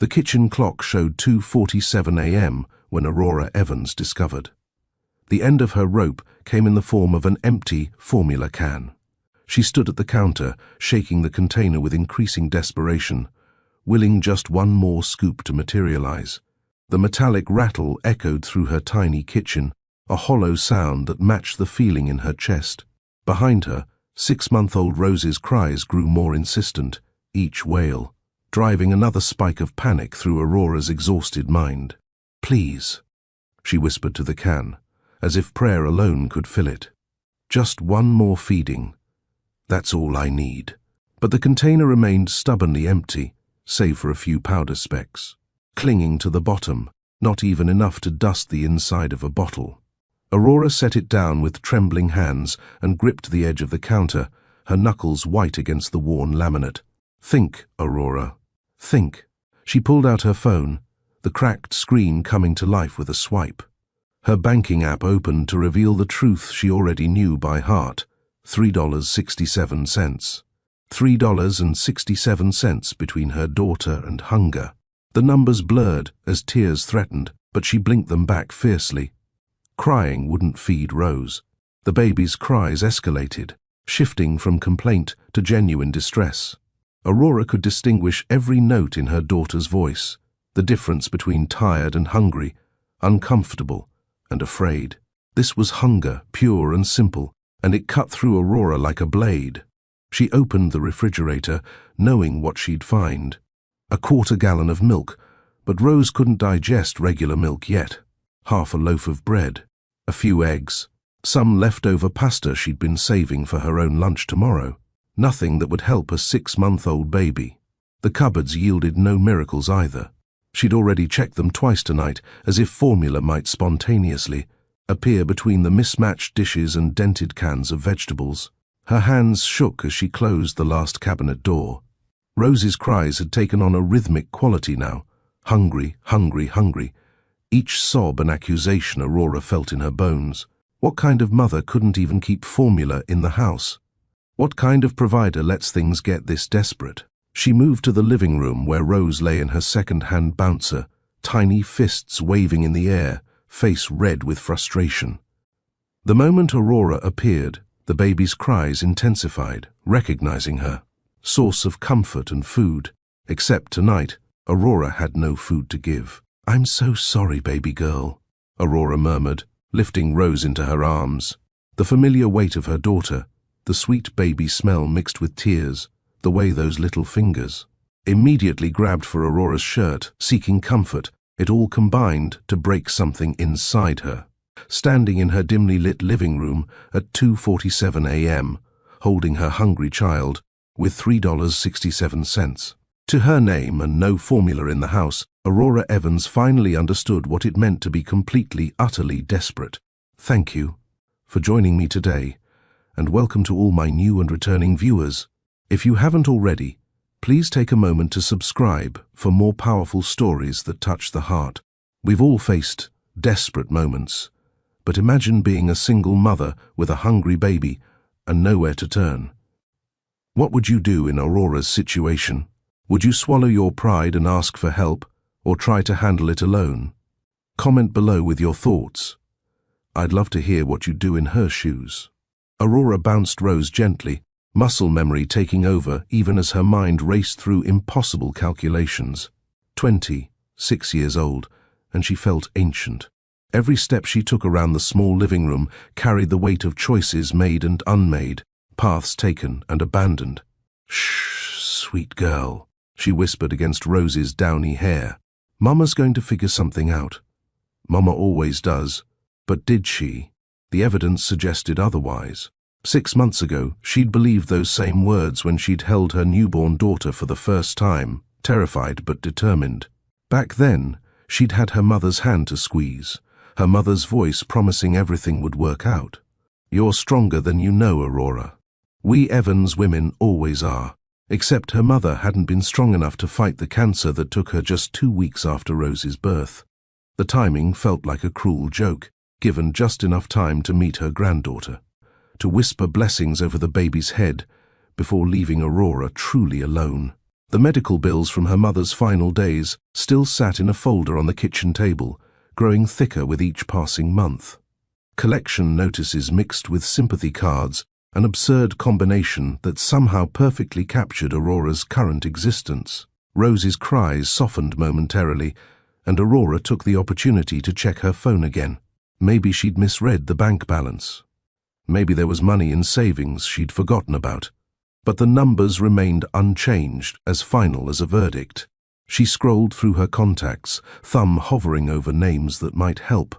The kitchen clock showed 2:47 a.m. when Aurora Evans discovered. The end of her rope came in the form of an empty formula can. She stood at the counter, shaking the container with increasing desperation, willing just one more scoop to materialize. The metallic rattle echoed through her tiny kitchen, a hollow sound that matched the feeling in her chest. Behind her, 6-month-old Rose's cries grew more insistent, each wail, driving another spike of panic through Aurora's exhausted mind. "Please," she whispered to the can, as if prayer alone could fill it. "Just one more feeding. That's all I need." But the container remained stubbornly empty, save for a few powder specks, clinging to the bottom, not even enough to dust the inside of a bottle. Aurora set it down with trembling hands and gripped the edge of the counter, her knuckles white against the worn laminate. "Think, Aurora. Think." She pulled out her phone, the cracked screen coming to life with a swipe. Her banking app opened to reveal the truth she already knew by heart: $3.67. $3.67 between her daughter and hunger. The numbers blurred as tears threatened, but she blinked them back fiercely. Crying wouldn't feed Rose. The baby's cries escalated, shifting from complaint to genuine distress. Aurora could distinguish every note in her daughter's voice, the difference between tired and hungry, uncomfortable and afraid. This was hunger, pure and simple, and it cut through Aurora like a blade. She opened the refrigerator, knowing what she'd find. A 1/4 gallon of milk, but Rose couldn't digest regular milk yet. Half a loaf of bread, a few eggs, some leftover pasta she'd been saving for her own lunch tomorrow. Nothing that would help a 6-month-old baby. The cupboards yielded no miracles either. She'd already checked them twice tonight, as if formula might spontaneously appear between the mismatched dishes and dented cans of vegetables. Her hands shook as she closed the last cabinet door. Rose's cries had taken on a rhythmic quality now. Hungry, hungry, hungry. Each sob an accusation Aurora felt in her bones. What kind of mother couldn't even keep formula in the house? What kind of provider lets things get this desperate? She moved to the living room where Rose lay in her second-hand bouncer, tiny fists waving in the air, face red with frustration. The moment Aurora appeared, the baby's cries intensified, recognizing her. Source of comfort and food. Except tonight, Aurora had no food to give. "I'm so sorry, baby girl," Aurora murmured, lifting Rose into her arms. The familiar weight of her daughter, the sweet baby smell mixed with tears, the way those little fingers immediately grabbed for Aurora's shirt, seeking comfort. It all combined to break something inside her. Standing in her dimly lit living room at 2:47 a.m., holding her hungry child, with $3.67. To her name and no formula in the house, Aurora Evans finally understood what it meant to be completely, utterly desperate. "Thank you for joining me today, and welcome to all my new and returning viewers. If you haven't already, please take a moment to subscribe for more powerful stories that touch the heart. We've all faced desperate moments, but imagine being a single mother with a hungry baby and nowhere to turn. What would you do in Aurora's situation? Would you swallow your pride and ask for help, or try to handle it alone? Comment below with your thoughts. I'd love to hear what you'd do in her shoes. Aurora bounced Rose gently, muscle memory taking over even as her mind raced through impossible calculations. 26 years old, and she felt ancient. Every step she took around the small living room carried the weight of choices made and unmade, paths taken and abandoned. "Shh, sweet girl," she whispered against Rose's downy hair. "Mama's going to figure something out. Mama always does. But did she? The evidence suggested otherwise. 6 months ago, she'd believed those same words when she'd held her newborn daughter for the first time, terrified but determined. Back then, she'd had her mother's hand to squeeze, her mother's voice promising everything would work out. "You're stronger than you know, Aurora. We Evans women always are." Except her mother hadn't been strong enough to fight the cancer that took her just 2 weeks after Rose's birth. The timing felt like a cruel joke, given just enough time to meet her granddaughter, to whisper blessings over the baby's head before leaving Aurora truly alone. The medical bills from her mother's final days still sat in a folder on the kitchen table, growing thicker with each passing month. Collection notices mixed with sympathy cards, an absurd combination that somehow perfectly captured Aurora's current existence. Rose's cries softened momentarily, and Aurora took the opportunity to check her phone again. Maybe she'd misread the bank balance. Maybe there was money in savings she'd forgotten about. But the numbers remained unchanged, as final as a verdict. She scrolled through her contacts, thumb hovering over names that might help.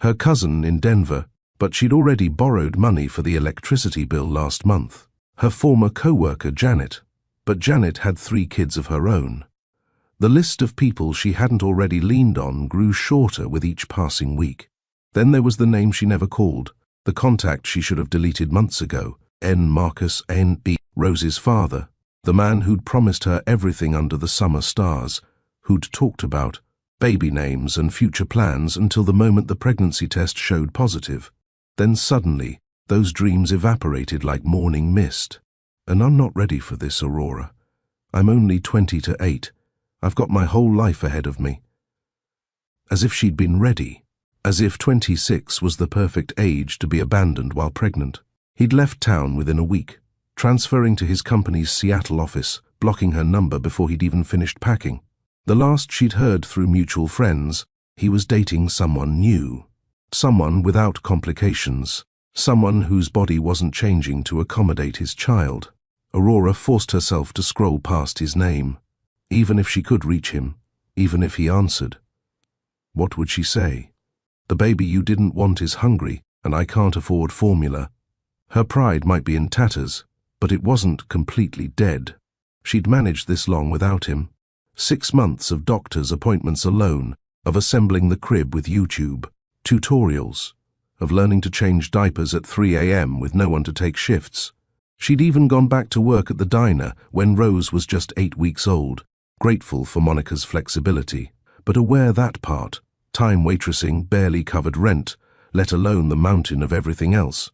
Her cousin in Denver, but she'd already borrowed money for the electricity bill last month. Her former co-worker Janet, but Janet had 3 kids of her own. The list of people she hadn't already leaned on grew shorter with each passing week. Then there was the name she never called, the contact she should have deleted months ago, N. Marcus N.B., Rose's father, the man who'd promised her everything under the summer stars, who'd talked about baby names and future plans until the moment the pregnancy test showed positive. Then suddenly, those dreams evaporated like morning mist. And I'm not ready for this, Aurora. I'm only 20 to 8. I've got my whole life ahead of me. As if she'd been ready. As if 26 was the perfect age to be abandoned while pregnant. He'd left town within a week, transferring to his company's Seattle office, blocking her number before he'd even finished packing. The last she'd heard through mutual friends, he was dating someone new. Someone without complications. Someone whose body wasn't changing to accommodate his child. Aurora forced herself to scroll past his name. Even if she could reach him, even if he answered. What would she say? The baby you didn't want is hungry, and I can't afford formula. Her pride might be in tatters, but it wasn't completely dead. She'd managed this long without him. 6 months of doctor's appointments alone, of assembling the crib with YouTube, tutorials, of learning to change diapers at 3 a.m. with no one to take shifts. She'd even gone back to work at the diner when Rose was just 8 weeks old, grateful for Monica's flexibility, but aware that part, time waitressing, barely covered rent, let alone the mountain of everything else.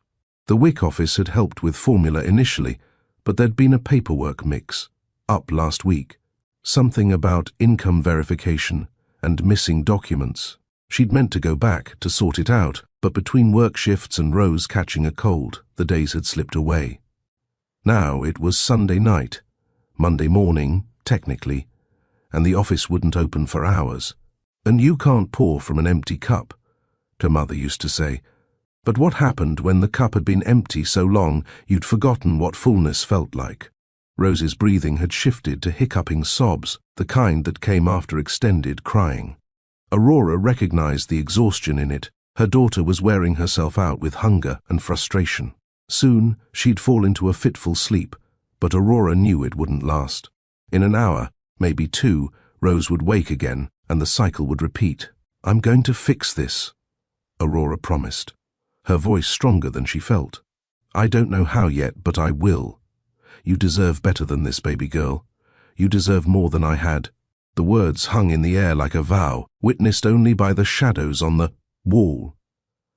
The WIC office had helped with formula initially, but there'd been a paperwork mix, up last week. Something about income verification and missing documents. She'd meant to go back to sort it out, but between work shifts and Rose catching a cold, the days had slipped away. Now it was Sunday night, Monday morning, technically, and the office wouldn't open for hours. And you can't pour from an empty cup, her mother used to say. But what happened when the cup had been empty so long you'd forgotten what fullness felt like? Rose's breathing had shifted to hiccuping sobs, the kind that came after extended crying. Aurora recognized the exhaustion in it. Her daughter was wearing herself out with hunger and frustration. Soon, she'd fall into a fitful sleep, but Aurora knew it wouldn't last. In an hour, maybe 2, Rose would wake again, and the cycle would repeat. I'm going to fix this, Aurora promised, her voice stronger than she felt. I don't know how yet, but I will. You deserve better than this, baby girl. You deserve more than I had. The words hung in the air like a vow, witnessed only by the shadows on the wall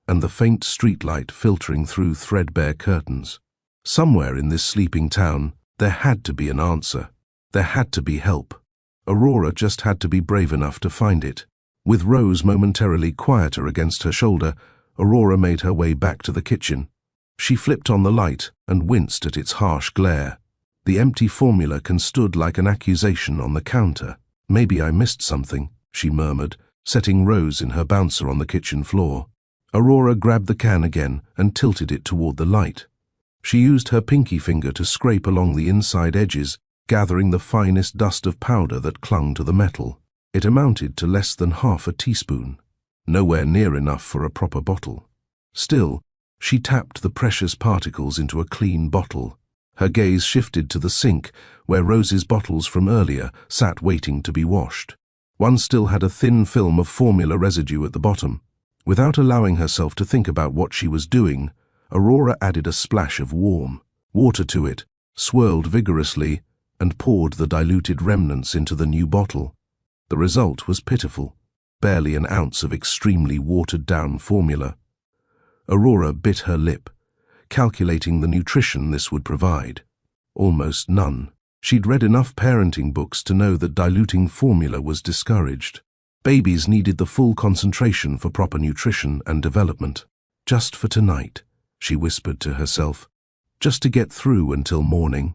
and the faint streetlight filtering through threadbare curtains. Somewhere in this sleeping town, there had to be an answer. There had to be help. Aurora just had to be brave enough to find it. With Rose momentarily quieter against her shoulder, Aurora made her way back to the kitchen. She flipped on the light and winced at its harsh glare. The empty formula can stood like an accusation on the counter. Maybe I missed something, she murmured, setting Rose in her bouncer on the kitchen floor. Aurora grabbed the can again and tilted it toward the light. She used her pinky finger to scrape along the inside edges, gathering the finest dust of powder that clung to the metal. It amounted to less than half a teaspoon, nowhere near enough for a proper bottle. Still, she tapped the precious particles into a clean bottle. Her gaze shifted to the sink, where Rose's bottles from earlier sat waiting to be washed. One still had a thin film of formula residue at the bottom. Without allowing herself to think about what she was doing, Aurora added a splash of warm water to it, swirled vigorously, and poured the diluted remnants into the new bottle. The result was pitiful, barely an ounce of extremely watered-down formula. Aurora bit her lip, calculating the nutrition this would provide. Almost none. She'd read enough parenting books to know that diluting formula was discouraged. Babies needed the full concentration for proper nutrition and development. Just for tonight, she whispered to herself. Just to get through until morning.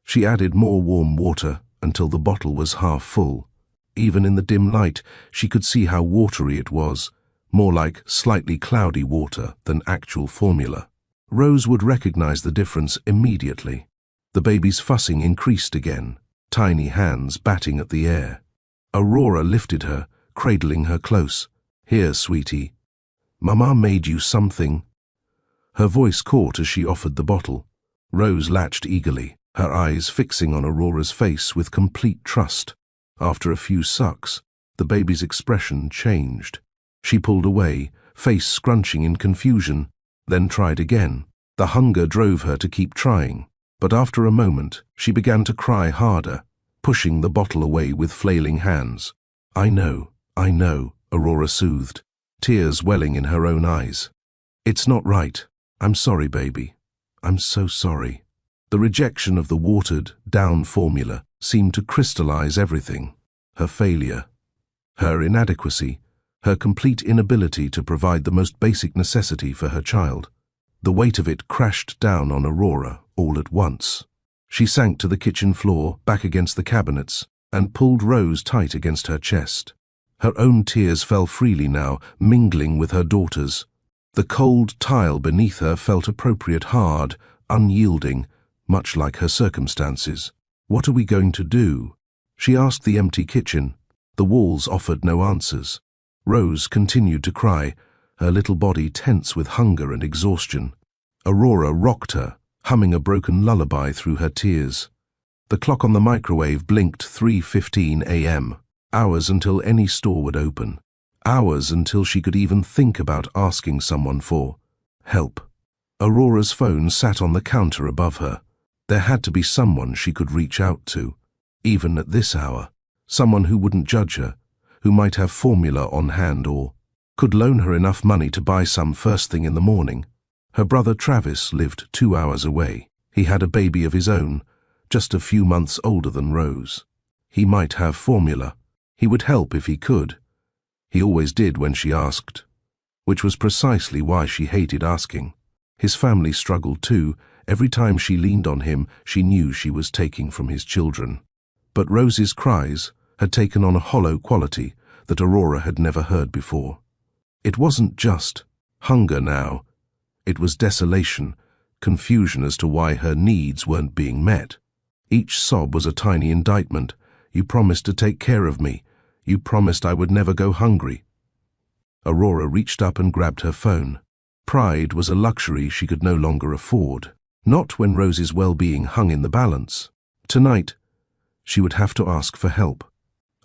She added more warm water until the bottle was half full. Even in the dim light, she could see how watery it was, more like slightly cloudy water than actual formula. Rose would recognize the difference immediately. The baby's fussing increased again, tiny hands batting at the air. Aurora lifted her, cradling her close. Here, sweetie. Mama made you something. Her voice caught as she offered the bottle. Rose latched eagerly, her eyes fixing on Aurora's face with complete trust. After a few sucks, the baby's expression changed. She pulled away, face scrunching in confusion, then tried again. The hunger drove her to keep trying, but after a moment, she began to cry harder, pushing the bottle away with flailing hands. I know, Aurora soothed, tears welling in her own eyes. It's not right. I'm sorry, baby. I'm so sorry. The rejection of the watered, down formula seemed to crystallize everything. Her failure, her inadequacy, her complete inability to provide the most basic necessity for her child. The weight of it crashed down on Aurora all at once. She sank to the kitchen floor, back against the cabinets, and pulled Rose tight against her chest. Her own tears fell freely now, mingling with her daughter's. The cold tile beneath her felt appropriate hard, unyielding, much like her circumstances. What are we going to do? She asked the empty kitchen. The walls offered no answers. Rose continued to cry, her little body tense with hunger and exhaustion. Aurora rocked her, humming a broken lullaby through her tears. The clock on the microwave blinked 3:15 a.m., hours until any store would open, hours until she could even think about asking someone for help. Aurora's phone sat on the counter above her. There had to be someone she could reach out to, even at this hour, someone who wouldn't judge her, who might have formula on hand or could loan her enough money to buy some first thing in the morning. Her brother Travis lived 2 hours away. He had a baby of his own, just a few months older than Rose. He might have formula. He would help if he could. He always did when she asked, which was precisely why she hated asking. His family struggled too. Every time she leaned on him, she knew she was taking from his children. But Rose's cries had taken on a hollow quality that Aurora had never heard before. It wasn't just hunger now. It was desolation, confusion as to why her needs weren't being met. Each sob was a tiny indictment. You promised to take care of me. You promised I would never go hungry. Aurora reached up and grabbed her phone. Pride was a luxury she could no longer afford. Not when Rose's well-being hung in the balance. Tonight, she would have to ask for help.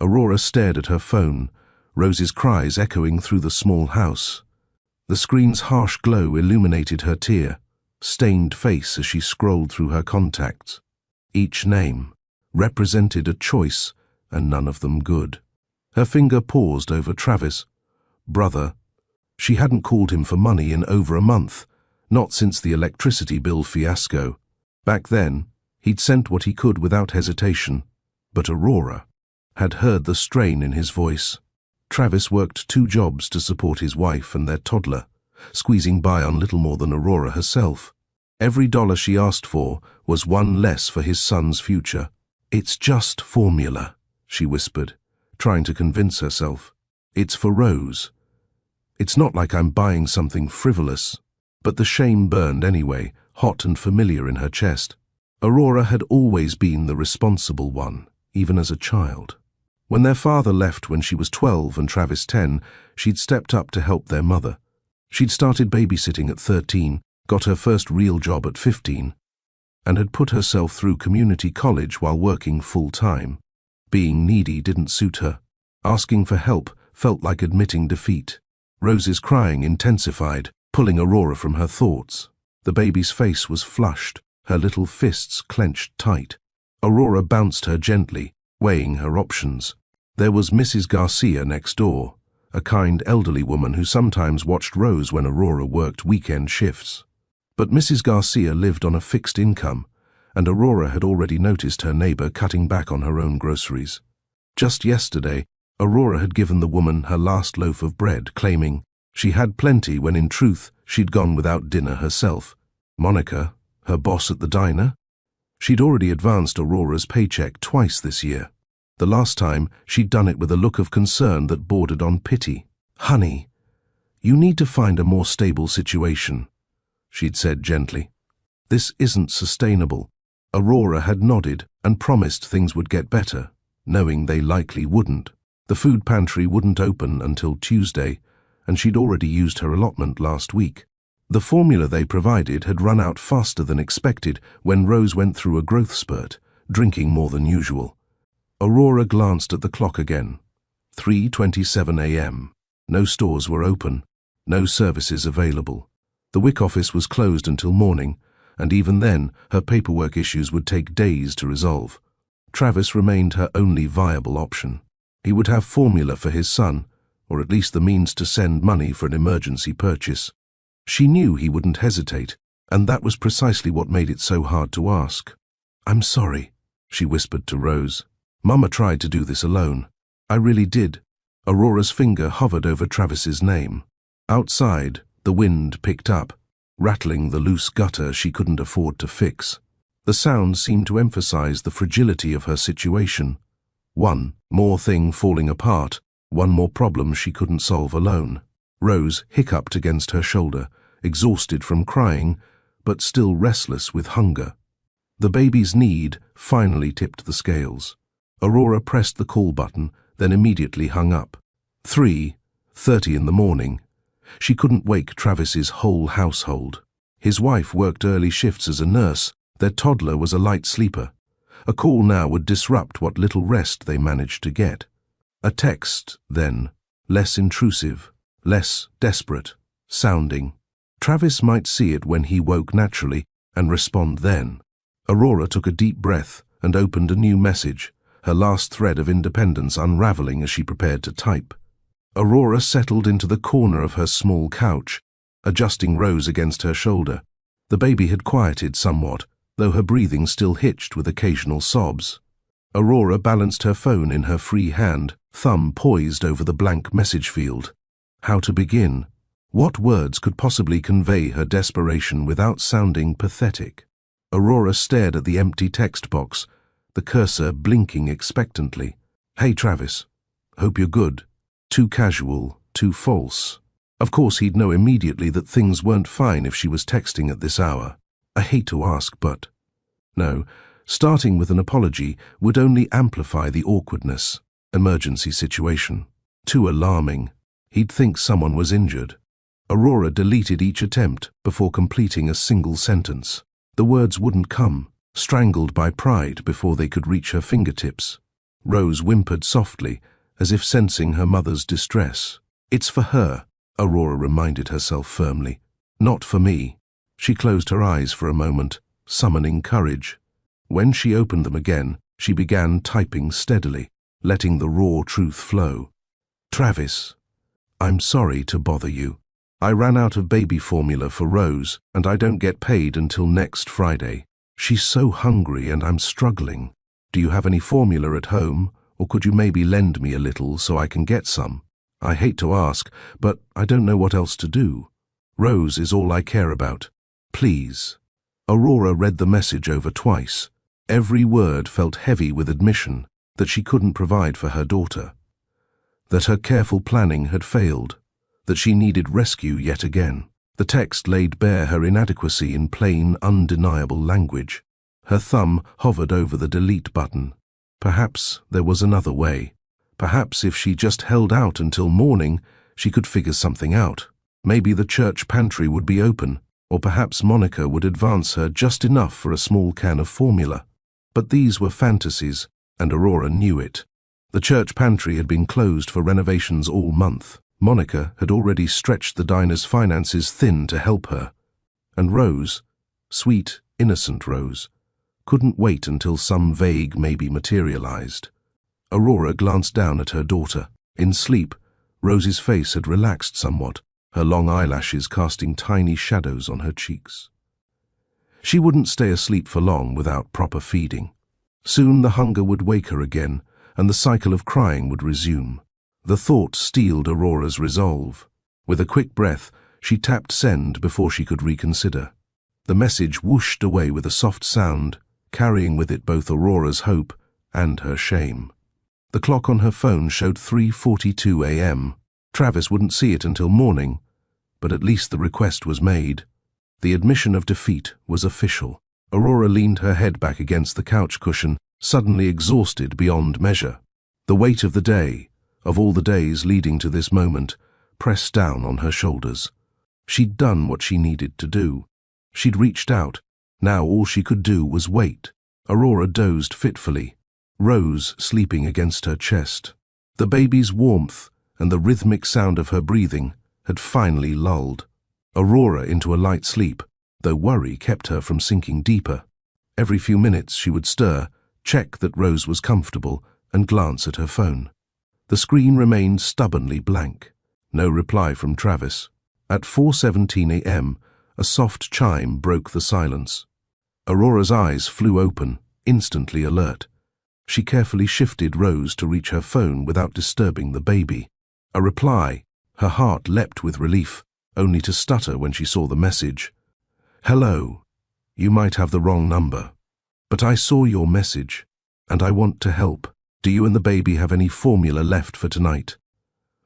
Aurora stared at her phone, Rose's cries echoing through the small house. The screen's harsh glow illuminated her tear-stained face as she scrolled through her contacts. Each name represented a choice, and none of them good. Her finger paused over Travis. Brother. She hadn't called him for money in over a month, not since the electricity bill fiasco. Back then, he'd sent what he could without hesitation, but Aurora had heard the strain in his voice. Travis worked 2 jobs to support his wife and their toddler, squeezing by on little more than Aurora herself. Every dollar she asked for was one less for his son's future. It's just formula, she whispered, trying to convince herself. It's for Rose. It's not like I'm buying something frivolous. But the shame burned anyway, hot and familiar in her chest. Aurora had always been the responsible one, even as a child. When their father left when she was 12 and Travis 10, she'd stepped up to help their mother. She'd started babysitting at 13, got her first real job at 15, and had put herself through community college while working full-time. Being needy didn't suit her. Asking for help felt like admitting defeat. Rose's crying intensified, pulling Aurora from her thoughts. The baby's face was flushed, her little fists clenched tight. Aurora bounced her gently, weighing her options. There was Mrs. Garcia next door, a kind elderly woman who sometimes watched Rose when Aurora worked weekend shifts. But Mrs. Garcia lived on a fixed income, and Aurora had already noticed her neighbor cutting back on her own groceries. Just yesterday, Aurora had given the woman her last loaf of bread, claiming she had plenty when in truth she'd gone without dinner herself. Monica, her boss at the diner? She'd already advanced Aurora's paycheck twice this year. The last time, she'd done it with a look of concern that bordered on pity. "Honey, you need to find a more stable situation," she'd said gently. "This isn't sustainable." Aurora had nodded and promised things would get better, knowing they likely wouldn't. The food pantry wouldn't open until Tuesday, and she'd already used her allotment last week. The formula they provided had run out faster than expected when Rose went through a growth spurt, drinking more than usual. Aurora glanced at the clock again. 3:27 a.m. No stores were open, no services available. The WIC office was closed until morning, and even then, her paperwork issues would take days to resolve. Travis remained her only viable option. He would have formula for his son, or at least the means to send money for an emergency purchase. She knew he wouldn't hesitate, and that was precisely what made it so hard to ask. "I'm sorry," she whispered to Rose. "Mama tried to do this alone. I really did." Aurora's finger hovered over Travis's name. Outside, the wind picked up, rattling the loose gutter she couldn't afford to fix. The sound seemed to emphasize the fragility of her situation. One more thing falling apart, one more problem she couldn't solve alone. Rose hiccuped against her shoulder, exhausted from crying, but still restless with hunger. The baby's need finally tipped the scales. Aurora pressed the call button, then immediately hung up. 3:30 in the morning. She couldn't wake Travis's whole household. His wife worked early shifts as a nurse. Their toddler was a light sleeper. A call now would disrupt what little rest they managed to get. A text, then, less intrusive, less desperate sounding. Travis might see it when he woke naturally and respond then. Aurora took a deep breath and opened a new message, her last thread of independence unraveling as she prepared to type. Aurora settled into the corner of her small couch, adjusting Rose against her shoulder. The baby had quieted somewhat, though her breathing still hitched with occasional sobs. Aurora balanced her phone in her free hand, thumb poised over the blank message field. How to begin? What words could possibly convey her desperation without sounding pathetic? Aurora stared at the empty text box, the cursor blinking expectantly. "Hey Travis, hope you're good." Too casual, too false. Of course he'd know immediately that things weren't fine if she was texting at this hour. I hate to ask, but... No, starting with an apology would only amplify the awkwardness. Emergency situation. Too alarming. He'd think someone was injured. Aurora deleted each attempt before completing a single sentence. The words wouldn't come, strangled by pride before they could reach her fingertips. Rose whimpered softly, as if sensing her mother's distress. "It's for her," Aurora reminded herself firmly. "Not for me." She closed her eyes for a moment, summoning courage. When she opened them again, she began typing steadily, letting the raw truth flow. "Travis, I'm sorry to bother you. I ran out of baby formula for Rose, and I don't get paid until next Friday. She's so hungry and I'm struggling. Do you have any formula at home, or could you maybe lend me a little so I can get some? I hate to ask, but I don't know what else to do. Rose is all I care about. Please." Aurora read the message over twice. Every word felt heavy with admission that she couldn't provide for her daughter, that her careful planning had failed, that she needed rescue yet again. The text laid bare her inadequacy in plain, undeniable language. Her thumb hovered over the delete button. Perhaps there was another way. Perhaps if she just held out until morning, she could figure something out. Maybe the church pantry would be open, or perhaps Monica would advance her just enough for a small can of formula. But these were fantasies, and Aurora knew it. The church pantry had been closed for renovations all month. Monica had already stretched the diner's finances thin to help her. And Rose, sweet, innocent Rose, couldn't wait until some vague maybe materialized. Aurora glanced down at her daughter. In sleep, Rose's face had relaxed somewhat, her long eyelashes casting tiny shadows on her cheeks. She wouldn't stay asleep for long without proper feeding. Soon the hunger would wake her again, and the cycle of crying would resume. The thought steeled Aurora's resolve. With a quick breath, she tapped send before she could reconsider. The message whooshed away with a soft sound, carrying with it both Aurora's hope and her shame. The clock on her phone showed 3:42 a.m. Travis wouldn't see it until morning, but at least the request was made. The admission of defeat was official. Aurora leaned her head back against the couch cushion, suddenly exhausted beyond measure. The weight of the day, of all the days leading to this moment, pressed down on her shoulders. She'd done what she needed to do. She'd reached out. Now all she could do was wait. Aurora dozed fitfully, Rose sleeping against her chest. The baby's warmth and the rhythmic sound of her breathing had finally lulled Aurora into a light sleep, though worry kept her from sinking deeper. Every few minutes she would stir, check that Rose was comfortable, and glance at her phone. The screen remained stubbornly blank. No reply from Travis. At 4:17 a.m., a soft chime broke the silence. Aurora's eyes flew open, instantly alert. She carefully shifted Rose to reach her phone without disturbing the baby. A reply. Her heart leapt with relief, only to stutter when she saw the message. "Hello. You might have the wrong number. But I saw your message, and I want to help. Do you and the baby have any formula left for tonight?"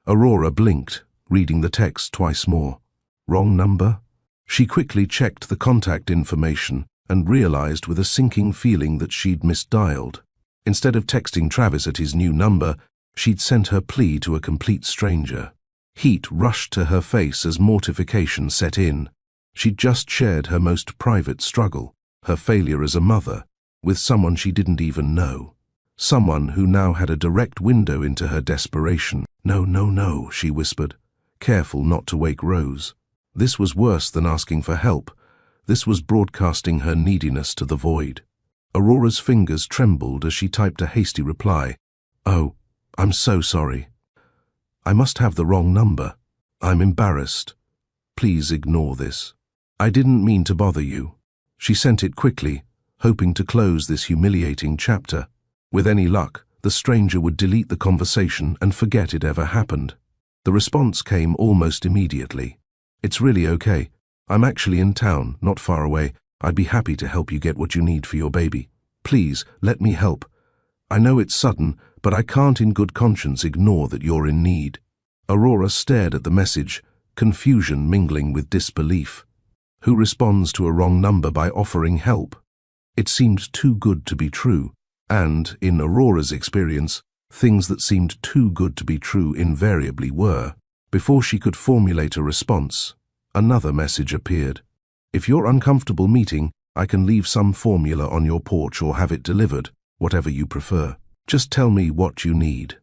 Aurora blinked, reading the text twice more. Wrong number? She quickly checked the contact information and realized with a sinking feeling that she'd misdialed. Instead of texting Travis at his new number, she'd sent her plea to a complete stranger. Heat rushed to her face as mortification set in. She'd just shared her most private struggle, her failure as a mother, with someone she didn't even know. Someone who now had a direct window into her desperation. "No, no, no," she whispered, careful not to wake Rose. This was worse than asking for help. This was broadcasting her neediness to the void. Aurora's fingers trembled as she typed a hasty reply. "Oh, I'm so sorry. I must have the wrong number. I'm embarrassed. Please ignore this. I didn't mean to bother you." She sent it quickly, hoping to close this humiliating chapter. With any luck, the stranger would delete the conversation and forget it ever happened. The response came almost immediately. "It's really okay. I'm actually in town, not far away. I'd be happy to help you get what you need for your baby. Please, let me help. I know it's sudden, but I can't in good conscience ignore that you're in need." Aurora stared at the message, confusion mingling with disbelief. Who responds to a wrong number by offering help? It seemed too good to be true, and, in Aurora's experience, things that seemed too good to be true invariably were. Before she could formulate a response, another message appeared. "If you're uncomfortable meeting, I can leave some formula on your porch or have it delivered, whatever you prefer. Just tell me what you need."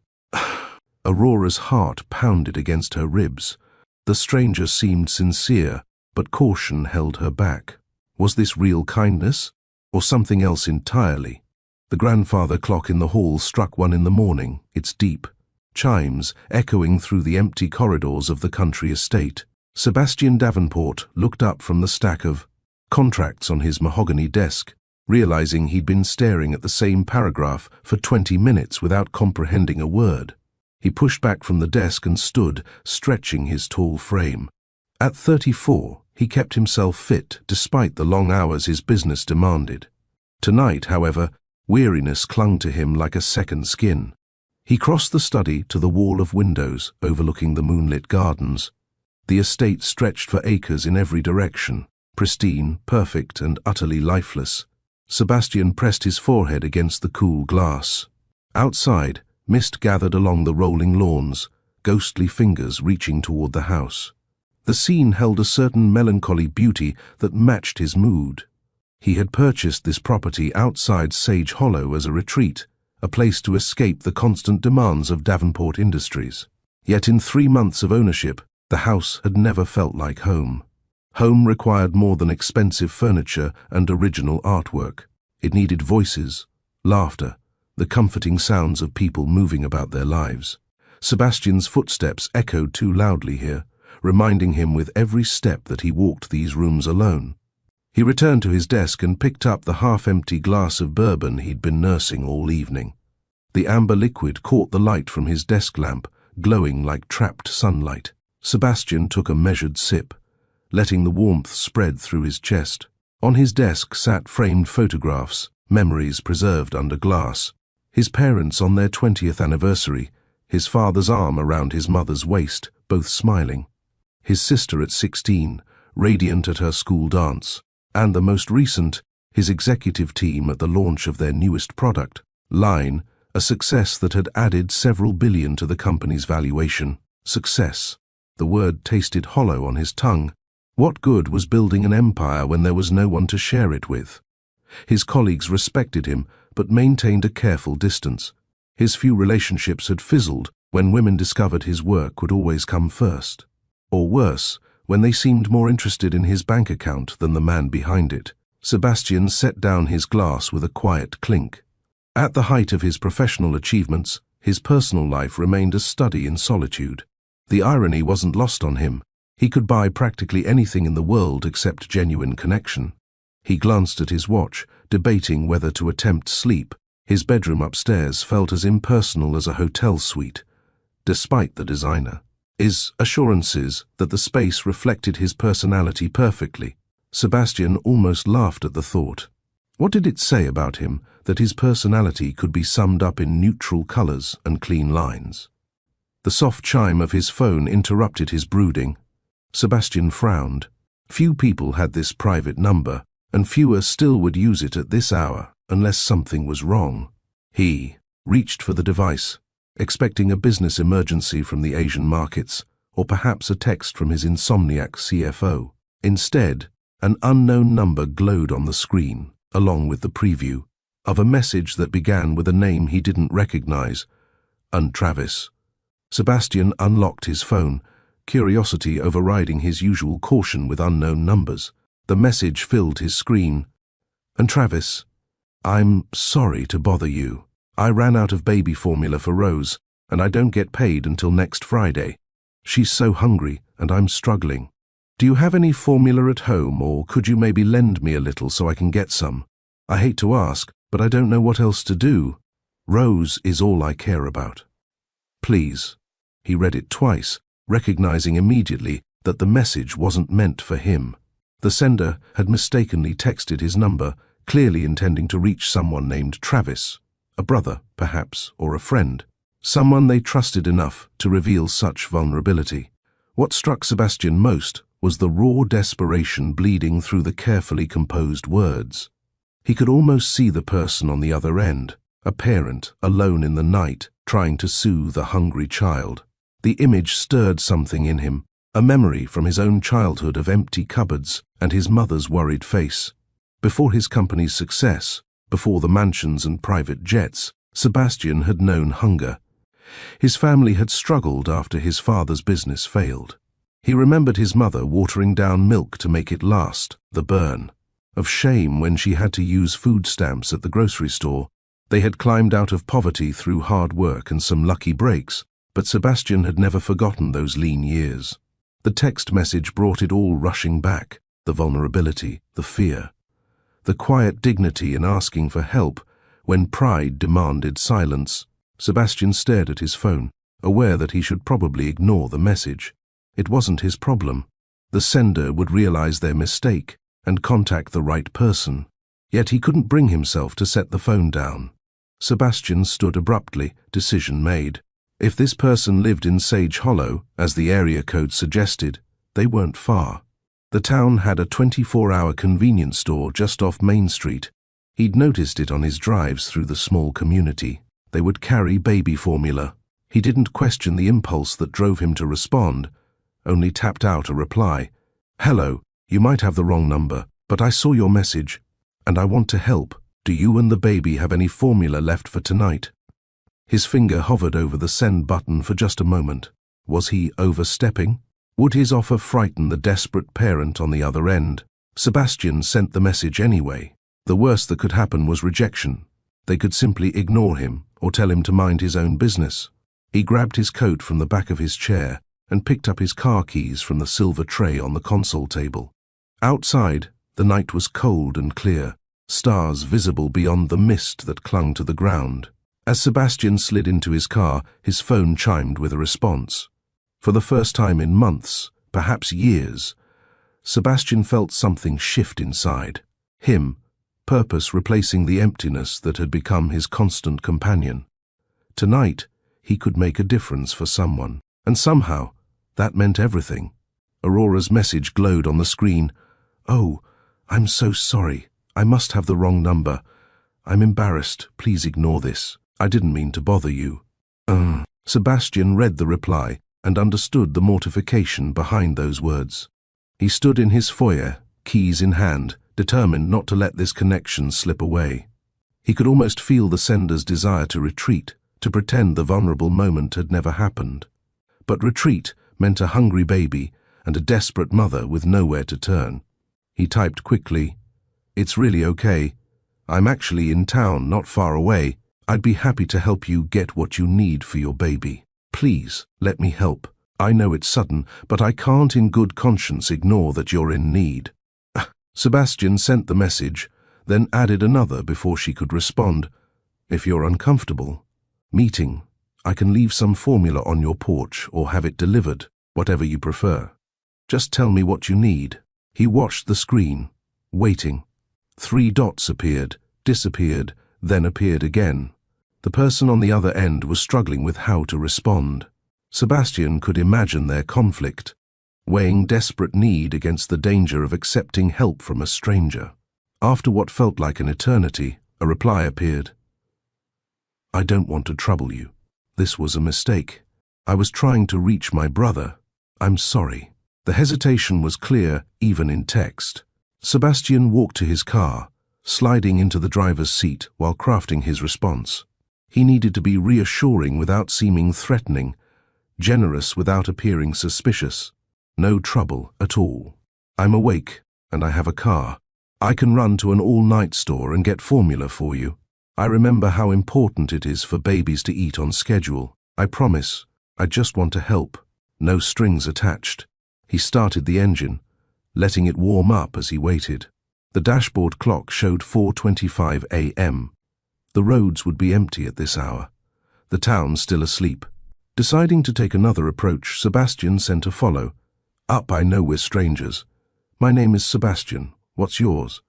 Aurora's heart pounded against her ribs. The stranger seemed sincere, but caution held her back. Was this real kindness, or something else entirely? The grandfather clock in the hall struck 1 in the morning, its deep chimes echoing through the empty corridors of the country estate. Sebastian Davenport looked up from the stack of contracts on his mahogany desk, realizing he'd been staring at the same paragraph for 20 minutes without comprehending a word. He pushed back from the desk and stood, stretching his tall frame. At 34, he kept himself fit despite the long hours his business demanded. Tonight, however, weariness clung to him like a second skin. He crossed the study to the wall of windows overlooking the moonlit gardens. The estate stretched for acres in every direction, pristine, perfect, and utterly lifeless. Sebastian pressed his forehead against the cool glass. Outside, mist gathered along the rolling lawns, ghostly fingers reaching toward the house. The scene held a certain melancholy beauty that matched his mood. He had purchased this property outside Sage Hollow as a retreat, a place to escape the constant demands of Davenport Industries. Yet in 3 months of ownership, the house had never felt like home. Home required more than expensive furniture and original artwork. It needed voices, laughter, the comforting sounds of people moving about their lives. Sebastian's footsteps echoed too loudly here, reminding him with every step that he walked these rooms alone. He returned to his desk and picked up the half-empty glass of bourbon he'd been nursing all evening. The amber liquid caught the light from his desk lamp, glowing like trapped sunlight. Sebastian took a measured sip, letting the warmth spread through his chest. On his desk sat framed photographs, memories preserved under glass. His parents on their 20th anniversary, his father's arm around his mother's waist, both smiling. His sister at 16, radiant at her school dance. And the most recent, his executive team at the launch of their newest product, Line, a success that had added several billion to the company's valuation. Success. The word tasted hollow on his tongue. What good was building an empire when there was no one to share it with? His colleagues respected him, but maintained a careful distance. His few relationships had fizzled when women discovered his work would always come first. Or worse, when they seemed more interested in his bank account than the man behind it. Sebastian set down his glass with a quiet clink. At the height of his professional achievements, his personal life remained a study in solitude. The irony wasn't lost on him. He could buy practically anything in the world except genuine connection. He glanced at his watch, debating whether to attempt sleep. His bedroom upstairs felt as impersonal as a hotel suite, despite the designer. His assurances that the space reflected his personality perfectly. Sebastian almost laughed at the thought. What did it say about him that his personality could be summed up in neutral colors and clean lines? The soft chime of his phone interrupted his brooding. Sebastian frowned. Few people had this private number, and fewer still would use it at this hour unless something was wrong. He reached for the device, expecting a business emergency from the Asian markets, or perhaps a text from his insomniac CFO. Instead, an unknown number glowed on the screen, along with the preview of a message that began with a name he didn't recognize, Travis. Sebastian unlocked his phone, curiosity overriding his usual caution with unknown numbers. The message filled his screen. Travis, I'm sorry to bother you. I ran out of baby formula for Rose, and I don't get paid until next Friday. She's so hungry, and I'm struggling. Do you have any formula at home, or could you maybe lend me a little so I can get some? I hate to ask, but I don't know what else to do. Rose is all I care about. Please. He read it twice, recognizing immediately that the message wasn't meant for him. The sender had mistakenly texted his number, clearly intending to reach someone named Travis. A brother, perhaps, or a friend. Someone they trusted enough to reveal such vulnerability. What struck Sebastian most was the raw desperation bleeding through the carefully composed words. He could almost see the person on the other end, a parent alone in the night, trying to soothe a hungry child. The image stirred something in him, a memory from his own childhood of empty cupboards and his mother's worried face. Before his company's success, before the mansions and private jets, Sebastian had known hunger. His family had struggled after his father's business failed. He remembered his mother watering down milk to make it last, the burn of shame when she had to use food stamps at the grocery store. They had climbed out of poverty through hard work and some lucky breaks, but Sebastian had never forgotten those lean years. The text message brought it all rushing back, the vulnerability, the fear. The quiet dignity in asking for help when pride demanded silence. Sebastian stared at his phone, aware that he should probably ignore the message. It wasn't his problem. The sender would realize their mistake and contact the right person. Yet he couldn't bring himself to set the phone down. Sebastian stood abruptly, decision made. If this person lived in Sage Hollow, as the area code suggested, they weren't far. The town had a 24-hour convenience store just off Main Street. He'd noticed it on his drives through the small community. They would carry baby formula. He didn't question the impulse that drove him to respond, only tapped out a reply. Hello, you might have the wrong number, but I saw your message, and I want to help. Do you and the baby have any formula left for tonight? His finger hovered over the send button for just a moment. Was he overstepping? Would his offer frighten the desperate parent on the other end? Sebastian sent the message anyway. The worst that could happen was rejection. They could simply ignore him or tell him to mind his own business. He grabbed his coat from the back of his chair and picked up his car keys from the silver tray on the console table. Outside, The night was cold and clear, stars visible beyond the mist that clung to the ground. As Sebastian slid into his car, his phone chimed with a response. For the first time in months, perhaps years, Sebastian felt something shift inside. Him, purpose replacing the emptiness that had become his constant companion. Tonight, he could make a difference for someone, and somehow, that meant everything. Aurora's message glowed on the screen. "Oh, I'm so sorry. I must have the wrong number. I'm embarrassed. Please ignore this. I didn't mean to bother you." Sebastian read the reply and understood the mortification behind those words. He stood in his foyer, keys in hand, determined not to let this connection slip away. He could almost feel the sender's desire to retreat, to pretend the vulnerable moment had never happened. But retreat meant a hungry baby and a desperate mother with nowhere to turn. He typed quickly, "It's really okay. I'm actually in town, not far away. I'd be happy to help you get what you need for your baby. Please, let me help. I know it's sudden, but I can't in good conscience ignore that you're in need." Sebastian sent the message, then added another before she could respond. "If you're uncomfortable. Meeting. I can leave some formula on your porch or have it delivered, whatever you prefer. Just tell me what you need." He watched the screen, waiting. 3 dots appeared, disappeared, then appeared again. The person on the other end was struggling with how to respond. Sebastian could imagine their conflict, weighing desperate need against the danger of accepting help from a stranger. After what felt like an eternity, a reply appeared. "I don't want to trouble you. This was a mistake. I was trying to reach my brother. I'm sorry." The hesitation was clear, even in text. Sebastian walked to his car, sliding into the driver's seat while crafting his response. He needed to be reassuring without seeming threatening, generous without appearing suspicious. "No trouble at all. I'm awake, and I have a car. I can run to an all-night store and get formula for you. I remember how important it is for babies to eat on schedule. I promise, I just want to help. No strings attached." He started the engine, letting it warm up as he waited. The dashboard clock showed 4:25 a.m. The roads would be empty at this hour, the town still asleep. Deciding to take another approach, Sebastian sent a follow. "Up, I know we're strangers. My name is Sebastian. What's yours?"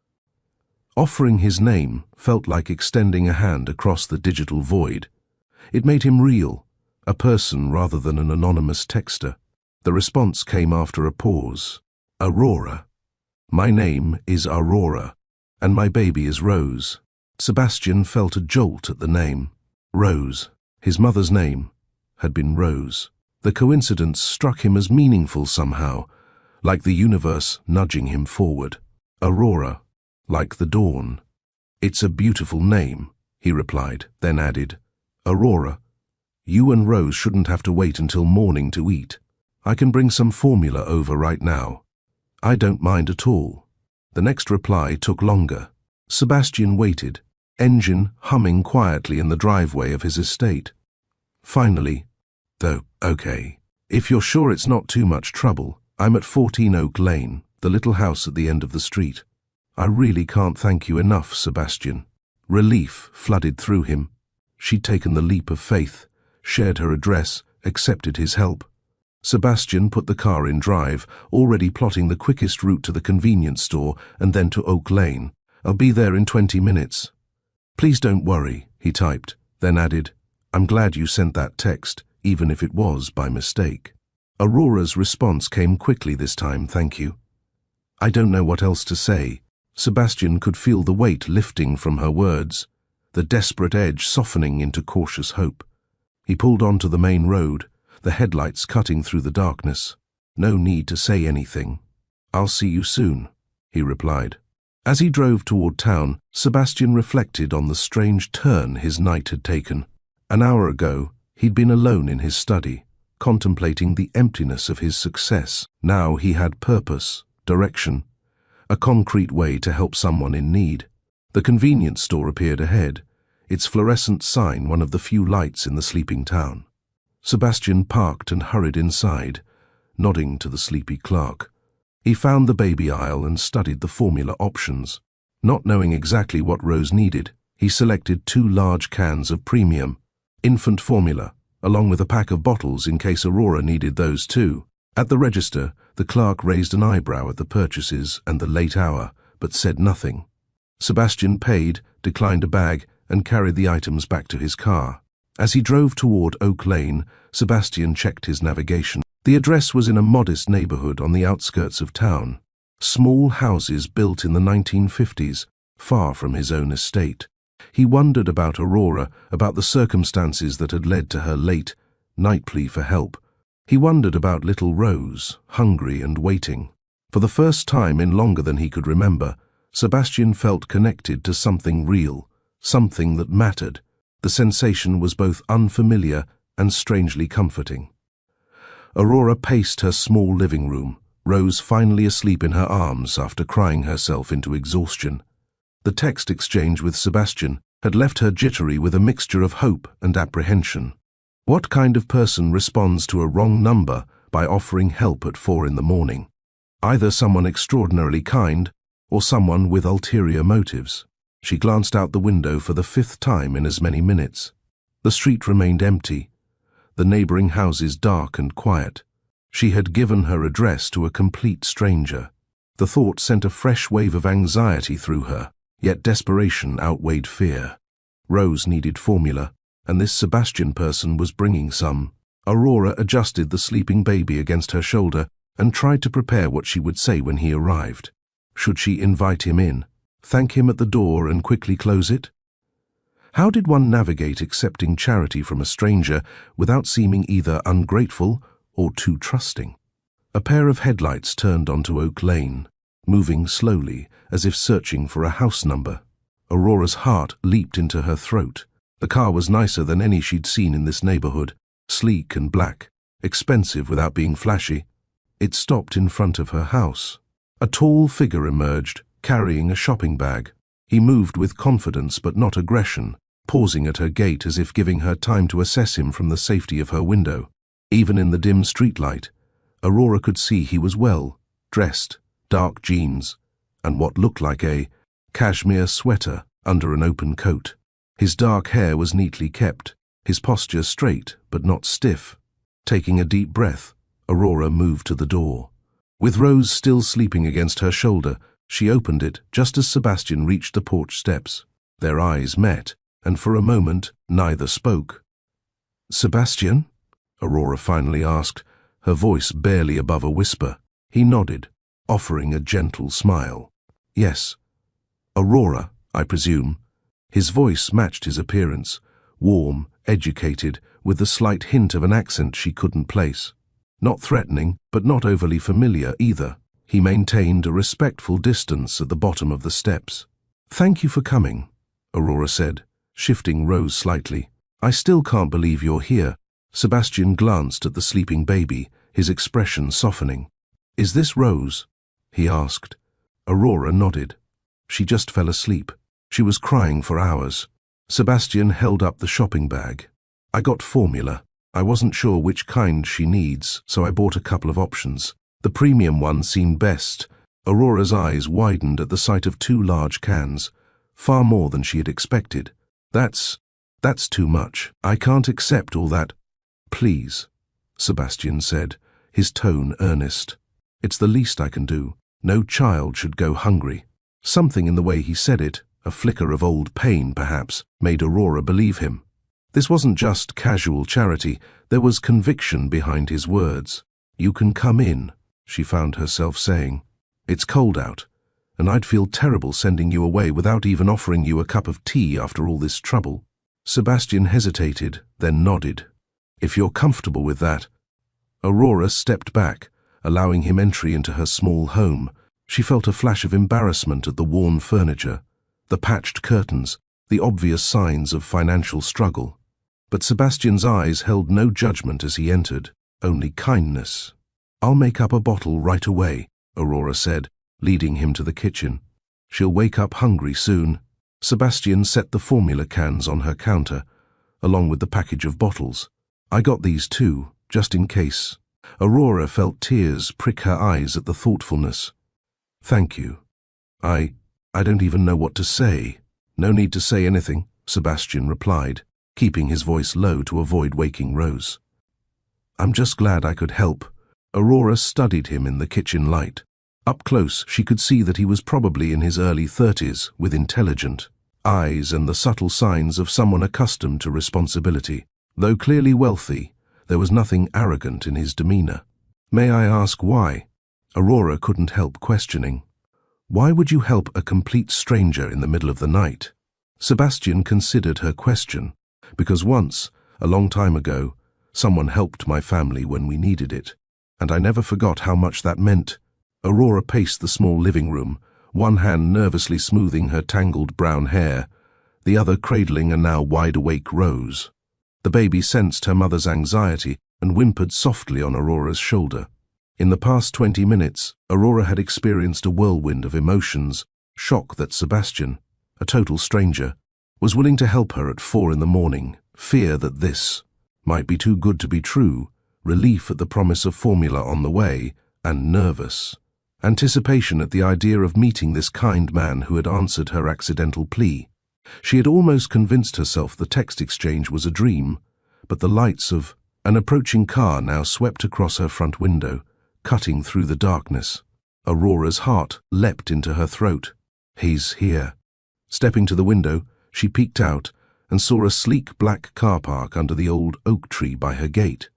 Offering his name felt like extending a hand across the digital void. It made him real, a person rather than an anonymous texter. The response came after a pause. "Aurora. My name is Aurora, and my baby is Rose." Sebastian felt a jolt at the name. Rose. His mother's name had been Rose. The coincidence struck him as meaningful somehow, like the universe nudging him forward. Aurora, like the dawn. "It's a beautiful name," he replied, then added, "Aurora, you and Rose shouldn't have to wait until morning to eat. I can bring some formula over right now." "I don't mind at all." The next reply took longer. Sebastian waited, engine humming quietly in the driveway of his estate. Finally, "Though, okay. If you're sure it's not too much trouble, I'm at 14 Oak Lane, the little house at the end of the street." "I really can't thank you enough, Sebastian." Relief flooded through him. She'd taken the leap of faith, shared her address, accepted his help. Sebastian put the car in drive, already plotting the quickest route to the convenience store and then to Oak Lane. "I'll be there in 20 minutes. "Please don't worry," he typed, then added, "I'm glad you sent that text, even if it was by mistake." Aurora's response came quickly this time, "Thank you." "I don't know what else to say." Sebastian could feel the weight lifting from her words, the desperate edge softening into cautious hope. He pulled onto the main road, the headlights cutting through the darkness. "No need to say anything. I'll see you soon," he replied. As he drove toward town, Sebastian reflected on the strange turn his night had taken. An hour ago, he'd been alone in his study, contemplating the emptiness of his success. Now he had purpose, direction, a concrete way to help someone in need. The convenience store appeared ahead, its fluorescent sign one of the few lights in the sleeping town. Sebastian parked and hurried inside, nodding to the sleepy clerk. He found the baby aisle and studied the formula options. Not knowing exactly what Rose needed, he selected 2 large cans of premium infant formula, along with a pack of bottles in case Aurora needed those too. At the register, the clerk raised an eyebrow at the purchases and the late hour, but said nothing. Sebastian paid, declined a bag, and carried the items back to his car. As he drove toward Oak Lane, Sebastian checked his navigation. The address was in a modest neighborhood on the outskirts of town. Small houses built in the 1950s, far from his own estate. He wondered about Aurora, about the circumstances that had led to her late night plea for help. He wondered about little Rose, hungry and waiting. For the first time in longer than he could remember, Sebastian felt connected to something real, something that mattered. The sensation was both unfamiliar and strangely comforting. Aurora paced her small living room, Rose finally asleep in her arms after crying herself into exhaustion. The text exchange with Sebastian had left her jittery with a mixture of hope and apprehension. What kind of person responds to a wrong number by offering help at 4 in the morning? Either someone extraordinarily kind or someone with ulterior motives. She glanced out the window for the 5th time in as many minutes. The street remained empty, the neighboring houses dark and quiet. She had given her address to a complete stranger. The thought sent a fresh wave of anxiety through her, yet desperation outweighed fear. Rose needed formula, and this Sebastian person was bringing some. Aurora adjusted the sleeping baby against her shoulder and tried to prepare what she would say when he arrived. Should she invite him in, thank him at the door and quickly close it? How did one navigate accepting charity from a stranger without seeming either ungrateful or too trusting? A pair of headlights turned onto Oak Lane, moving slowly as if searching for a house number. Aurora's heart leaped into her throat. The car was nicer than any she'd seen in this neighborhood, sleek and black, expensive without being flashy. It stopped in front of her house. A tall figure emerged, carrying a shopping bag. He moved with confidence but not aggression, pausing at her gate as if giving her time to assess him from the safety of her window. Even in the dim streetlight, Aurora could see he was well dressed, dark jeans, and what looked like a cashmere sweater under an open coat. His dark hair was neatly kept, his posture straight but not stiff. Taking a deep breath, Aurora moved to the door. With Rose still sleeping against her shoulder, she opened it just as Sebastian reached the porch steps. Their eyes met, and for a moment neither spoke. "Sebastian?" Aurora finally asked, her voice barely above a whisper. He nodded, offering a gentle smile. "Yes. Aurora, I presume." His voice matched his appearance, warm, educated, with the slight hint of an accent she couldn't place. Not threatening, but not overly familiar either. He maintained a respectful distance at the bottom of the steps. "Thank you for coming," Aurora said, shifting Rose slightly. "I still can't believe you're here." Sebastian glanced at the sleeping baby, his expression softening. "Is this Rose?" he asked. Aurora nodded. She just fell asleep. She was crying for hours. Sebastian held up the shopping bag. "I got formula. I wasn't sure which kind she needs, so I bought a couple of options. The premium one seemed best." Aurora's eyes widened at the sight of 2 large cans, far more than she had expected. That's too much. I can't accept all that." "Please," Sebastian said, his tone earnest. "It's the least I can do. No child should go hungry." Something in the way he said it, a flicker of old pain perhaps, made Aurora believe him. This wasn't just casual charity, there was conviction behind his words. "You can come in," she found herself saying. "It's cold out, and I'd feel terrible sending you away without even offering you a cup of tea after all this trouble." Sebastian hesitated, then nodded. "If you're comfortable with that." Aurora stepped back, allowing him entry into her small home. She felt a flash of embarrassment at the worn furniture, the patched curtains, the obvious signs of financial struggle. But Sebastian's eyes held no judgment as he entered, only kindness. "I'll make up a bottle right away," Aurora said, leading him to the kitchen. "She'll wake up hungry soon." Sebastian set the formula cans on her counter, along with the package of bottles. "I got these too, just in case." Aurora felt tears prick her eyes at the thoughtfulness. "Thank you. I don't even know what to say." "No need to say anything," Sebastian replied, keeping his voice low to avoid waking Rose. "I'm just glad I could help." Aurora studied him in the kitchen light. Up close, she could see that he was probably in his early 30s, with intelligent eyes and the subtle signs of someone accustomed to responsibility. Though clearly wealthy, there was nothing arrogant in his demeanor. "May I ask why?" Aurora couldn't help questioning. "Why would you help a complete stranger in the middle of the night?" Sebastian considered her question, because once, a long time ago, someone helped my family when we needed it, and I never forgot how much that meant. Aurora paced the small living room, one hand nervously smoothing her tangled brown hair, the other cradling a now wide-awake Rose. The baby sensed her mother's anxiety and whimpered softly on Aurora's shoulder. In the past 20 minutes, Aurora had experienced a whirlwind of emotions: shock that Sebastian, a total stranger, was willing to help her at 4 in the morning, fear that this might be too good to be true, relief at the promise of formula on the way, and nervous anticipation at the idea of meeting this kind man who had answered her accidental plea. She had almost convinced herself the text exchange was a dream, but the lights of an approaching car now swept across her front window, cutting through the darkness. Aurora's heart leapt into her throat. "He's here." Stepping to the window, she peeked out and saw a sleek black car park under the old oak tree by her gate.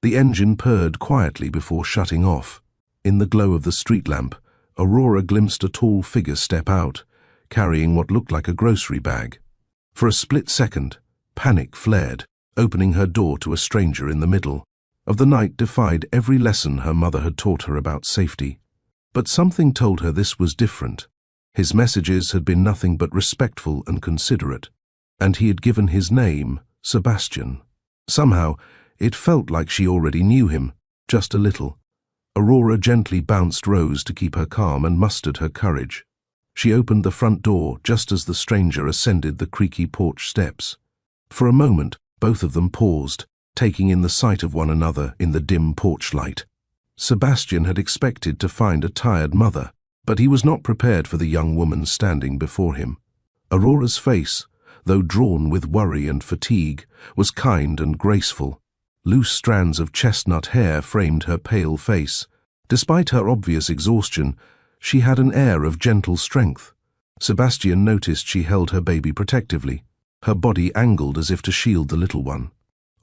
The engine purred quietly before shutting off. In the glow of the street lamp, Aurora glimpsed a tall figure step out, carrying what looked like a grocery bag. For a split second, panic flared, opening her door to a stranger in the middle of the night defied every lesson her mother had taught her about safety. But something told her this was different. His messages had been nothing but respectful and considerate, and he had given his name, Sebastian. Somehow, it felt like she already knew him, just a little. Aurora gently bounced Rose to keep her calm and mustered her courage. She opened the front door just as the stranger ascended the creaky porch steps. For a moment, both of them paused, taking in the sight of one another in the dim porch light. Sebastian had expected to find a tired mother, but he was not prepared for the young woman standing before him. Aurora's face, though drawn with worry and fatigue, was kind and graceful. Loose strands of chestnut hair framed her pale face. Despite her obvious exhaustion, she had an air of gentle strength. Sebastian noticed she held her baby protectively, her body angled as if to shield the little one.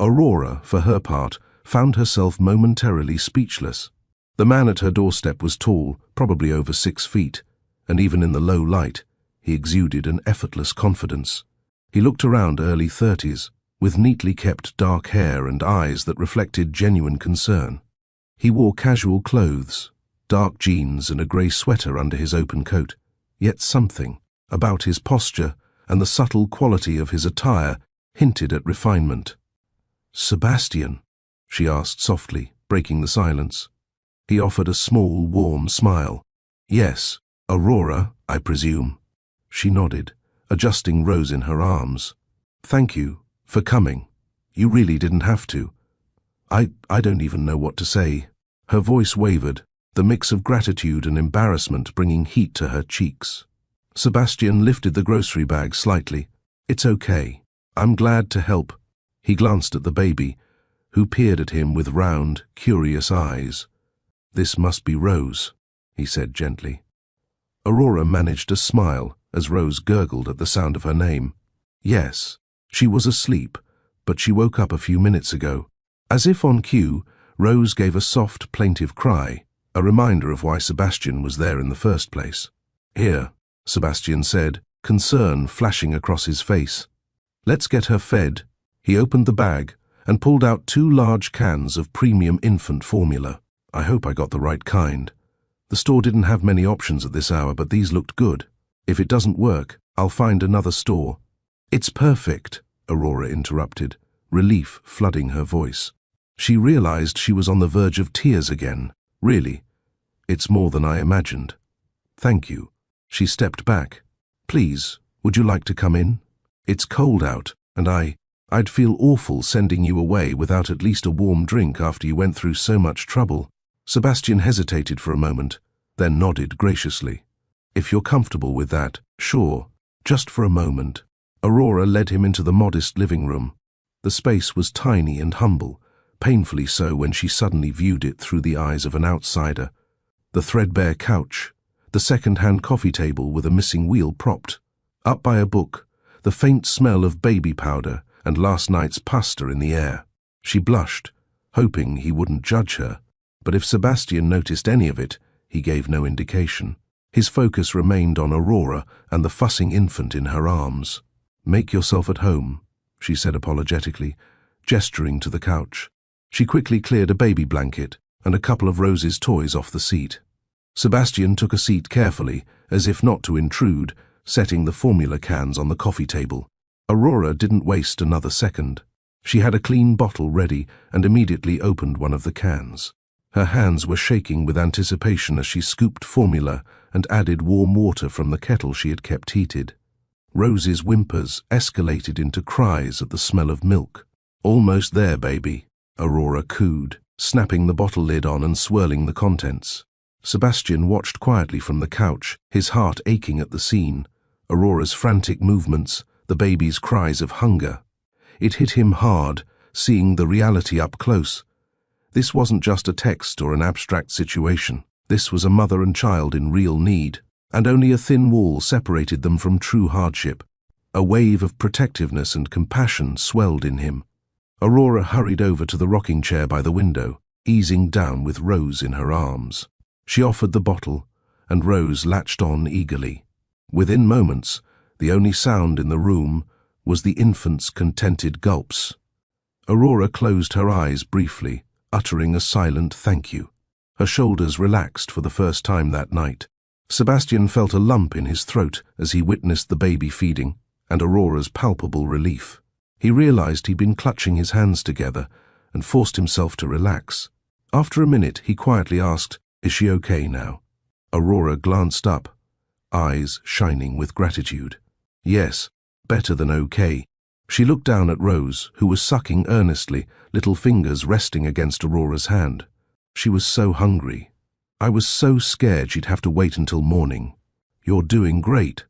Aurora, for her part, found herself momentarily speechless. The man at her doorstep was tall, probably over 6 feet, and even in the low light, he exuded an effortless confidence. He looked around early 30s, with neatly kept dark hair and eyes that reflected genuine concern. He wore casual clothes, dark jeans and a grey sweater under his open coat, yet something about his posture and the subtle quality of his attire hinted at refinement. "Sebastian?" she asked softly, breaking the silence. He offered a small, warm smile. "Yes, Aurora, I presume." She nodded, adjusting Rose in her arms. "Thank you for coming. You really didn't have to." I don't even know what to say." Her voice wavered, the mix of gratitude and embarrassment bringing heat to her cheeks. Sebastian lifted the grocery bag slightly. "It's okay. I'm glad to help." He glanced at the baby, who peered at him with round, curious eyes. "This must be Rose," he said gently. Aurora managed a smile as Rose gurgled at the sound of her name. Yes, she was asleep, but she woke up a few minutes ago. As if on cue, Rose gave a soft, plaintive cry, a reminder of why Sebastian was there in the first place. "Here," Sebastian said, concern flashing across his face. "Let's get her fed." He opened the bag and pulled out 2 large cans of premium infant formula. "I hope I got the right kind. The store didn't have many options at this hour, but these looked good. If it doesn't work, I'll find another store." "It's perfect," Aurora interrupted, relief flooding her voice. She realized she was on the verge of tears again. "Really? It's more than I imagined. Thank you." She stepped back. "Please, would you like to come in? It's cold out, and I I'd feel awful sending you away without at least a warm drink after you went through so much trouble." Sebastian hesitated for a moment, then nodded graciously. "If you're comfortable with that, sure, just for a moment." Aurora led him into the modest living room. The space was tiny and humble, painfully so when she suddenly viewed it through the eyes of an outsider. The threadbare couch, the second-hand coffee table with a missing wheel propped up by a book, the faint smell of baby powder and last night's pasta in the air. She blushed, hoping he wouldn't judge her, but if Sebastian noticed any of it, he gave no indication. His focus remained on Aurora and the fussing infant in her arms. "Make yourself at home," she said apologetically, gesturing to the couch. She quickly cleared a baby blanket and a couple of Rose's toys off the seat. Sebastian took a seat carefully, as if not to intrude, setting the formula cans on the coffee table. Aurora didn't waste another second. She had a clean bottle ready and immediately opened one of the cans. Her hands were shaking with anticipation as she scooped formula and added warm water from the kettle she had kept heated. Rose's whimpers escalated into cries at the smell of milk. "Almost there, baby," Aurora cooed, snapping the bottle lid on and swirling the contents. Sebastian watched quietly from the couch, his heart aching at the scene. Aurora's frantic movements, the baby's cries of hunger. It hit him hard, seeing the reality up close. This wasn't just a text or an abstract situation. This was a mother and child in real need, and only a thin wall separated them from true hardship. A wave of protectiveness and compassion swelled in him. Aurora hurried over to the rocking chair by the window, easing down with Rose in her arms. She offered the bottle, and Rose latched on eagerly. Within moments, the only sound in the room was the infant's contented gulps. Aurora closed her eyes briefly, uttering a silent thank you. Her shoulders relaxed for the first time that night. Sebastian felt a lump in his throat as he witnessed the baby feeding, and Aurora's palpable relief. He realized he'd been clutching his hands together and forced himself to relax. After a minute, he quietly asked, "Is she okay now?" Aurora glanced up, eyes shining with gratitude. "Yes, better than okay." She looked down at Rose, who was sucking earnestly, little fingers resting against Aurora's hand. She was so hungry. "I was so scared she'd have to wait until morning." "You're doing great,"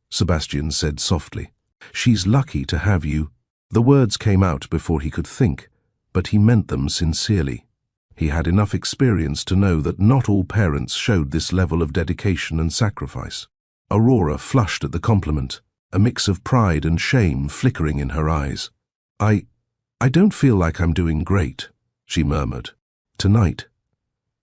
Sebastian said softly. "She's lucky to have you." The words came out before he could think, but he meant them sincerely. He had enough experience to know that not all parents showed this level of dedication and sacrifice. Aurora flushed at the compliment, a mix of pride and shame flickering in her eyes. I don't feel like I'm doing great," she murmured. "Tonight,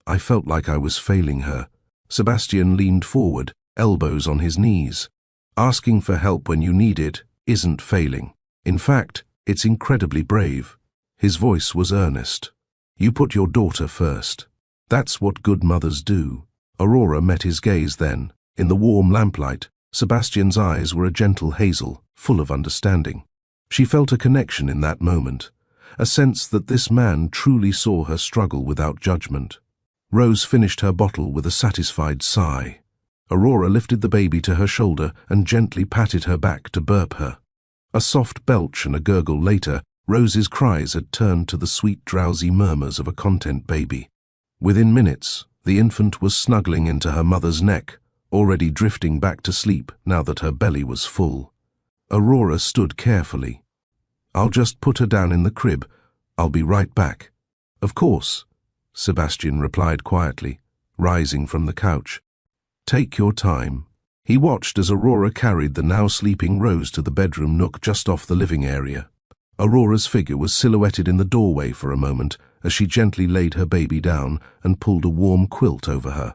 I felt like I was failing her." Sebastian leaned forward, elbows on his knees. "Asking for help when you need it isn't failing. In fact, it's incredibly brave." His voice was earnest. "You put your daughter first. That's what good mothers do." Aurora met his gaze then. In the warm lamplight, Sebastian's eyes were a gentle hazel, full of understanding. She felt a connection in that moment, a sense that this man truly saw her struggle without judgment. Rose finished her bottle with a satisfied sigh. Aurora lifted the baby to her shoulder and gently patted her back to burp her. A soft belch and a gurgle later, Rose's cries had turned to the sweet, drowsy murmurs of a content baby. Within minutes, the infant was snuggling into her mother's neck, already drifting back to sleep now that her belly was full. Aurora stood carefully. "I'll just put her down in the crib. I'll be right back." "Of course," Sebastian replied quietly, rising from the couch. "Take your time." He watched as Aurora carried the now sleeping Rose to the bedroom nook just off the living area. Aurora's figure was silhouetted in the doorway for a moment as she gently laid her baby down and pulled a warm quilt over her.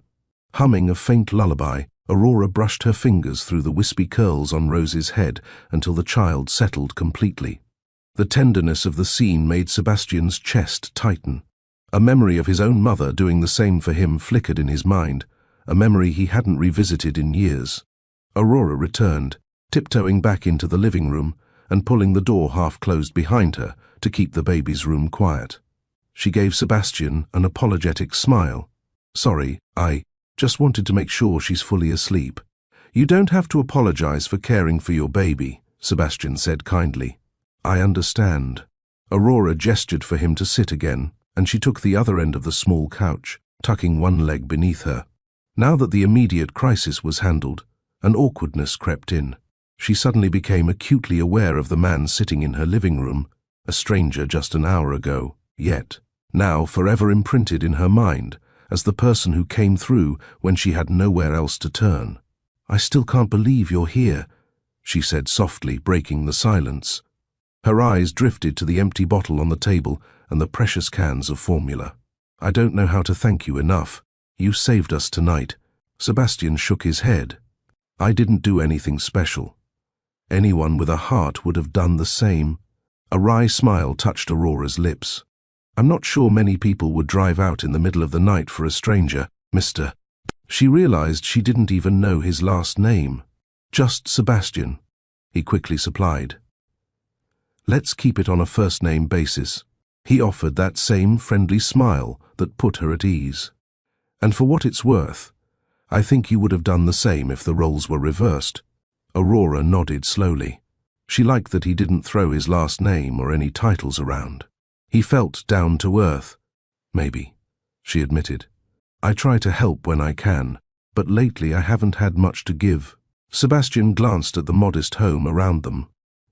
Humming a faint lullaby, Aurora brushed her fingers through the wispy curls on Rose's head until the child settled completely. The tenderness of the scene made Sebastian's chest tighten. A memory of his own mother doing the same for him flickered in his mind, a memory he hadn't revisited in years. Aurora returned, tiptoeing back into the living room and pulling the door half closed behind her to keep the baby's room quiet. She gave Sebastian an apologetic smile. "Sorry, I just wanted to make sure she's fully asleep." "You don't have to apologize for caring for your baby," Sebastian said kindly. I understand. Aurora gestured for him to sit again, and she took the other end of the small couch, tucking one leg beneath her. Now that the immediate crisis was handled, an awkwardness crept in. She suddenly became acutely aware of the man sitting in her living room, a stranger just an hour ago, yet now forever imprinted in her mind as the person who came through when she had nowhere else to turn. "I still can't believe you're here," she said softly, breaking the silence. Her eyes drifted to the empty bottle on the table and the precious cans of formula. "I don't know how to thank you enough. You saved us tonight." Sebastian shook his head. "I didn't do anything special. Anyone with a heart would have done the same." A wry smile touched Aurora's lips. "I'm not sure many people would drive out in the middle of the night for a stranger, Mr. She realized she didn't even know his last name. "Just Sebastian," he quickly supplied. "Let's keep it on a first-name basis." He offered that same friendly smile that put her at ease. "And for what it's worth, I think you would have done the same if the roles were reversed." Aurora nodded slowly. She liked that he didn't throw his last name or any titles around. He felt down to earth. "Maybe," she admitted. "I try to help when I can, but lately I haven't had much to give." Sebastian glanced at the modest home around them.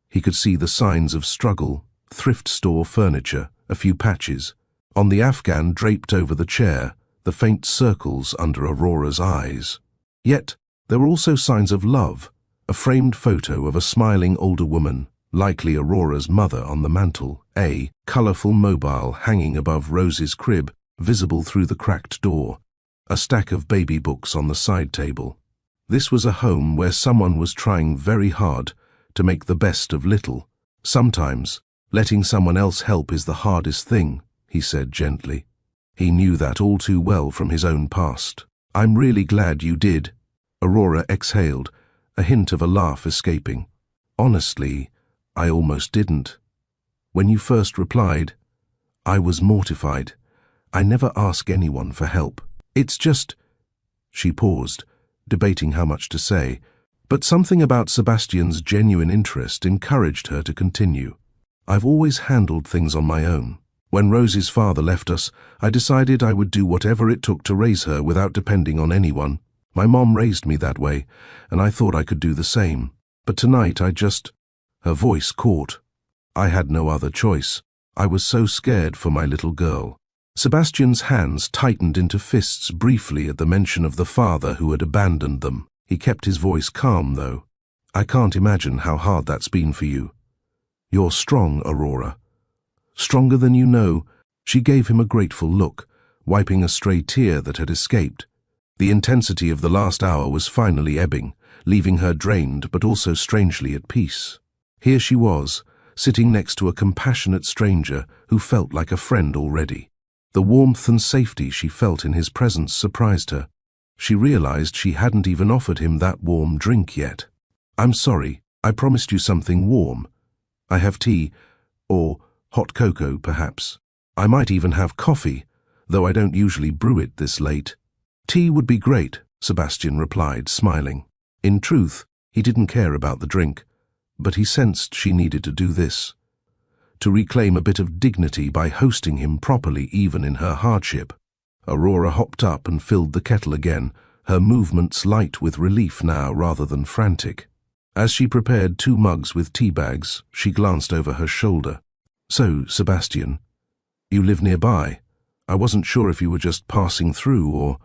He could see the signs of struggle, thrift store furniture, a few patches. On the Afghan draped over the chair, the faint circles under Aurora's eyes. Yet there were also signs of love, a framed photo of a smiling older woman, likely Aurora's mother, on the mantel, a colourful mobile hanging above Rose's crib, visible through the cracked door, a stack of baby books on the side table. This was a home where someone was trying very hard to make the best of little. "Sometimes, letting someone else help is the hardest thing," he said gently. He knew that all too well from his own past. "I'm really glad you did." Aurora exhaled, a hint of a laugh escaping. "Honestly, I almost didn't. When you first replied, I was mortified. I never ask anyone for help. It's just—" She paused, debating how much to say, but something about Sebastian's genuine interest encouraged her to continue. "I've always handled things on my own. When Rose's father left us, I decided I would do whatever it took to raise her without depending on anyone. My mom raised me that way, and I thought I could do the same. But tonight I just—" Her voice caught. "I had no other choice. I was so scared for my little girl." Sebastian's hands tightened into fists briefly at the mention of the father who had abandoned them. He kept his voice calm, though. "I can't imagine how hard that's been for you. You're strong, Aurora. Stronger than you know." She gave him a grateful look, wiping a stray tear that had escaped. The intensity of the last hour was finally ebbing, leaving her drained but also strangely at peace. Here she was, sitting next to a compassionate stranger who felt like a friend already. The warmth and safety she felt in his presence surprised her. She realized she hadn't even offered him that warm drink yet. "I'm sorry, I promised you something warm. I have tea, or hot cocoa, perhaps. I might even have coffee, though I don't usually brew it this late." "Tea would be great," Sebastian replied, smiling. In truth, he didn't care about the drink, but he sensed she needed to do this, to reclaim a bit of dignity by hosting him properly even in her hardship. Aurora hopped up and filled the kettle again, her movements light with relief now rather than frantic. As she prepared 2 mugs with tea bags, she glanced over her shoulder. "So, Sebastian, you live nearby? I wasn't sure if you were just passing through or—"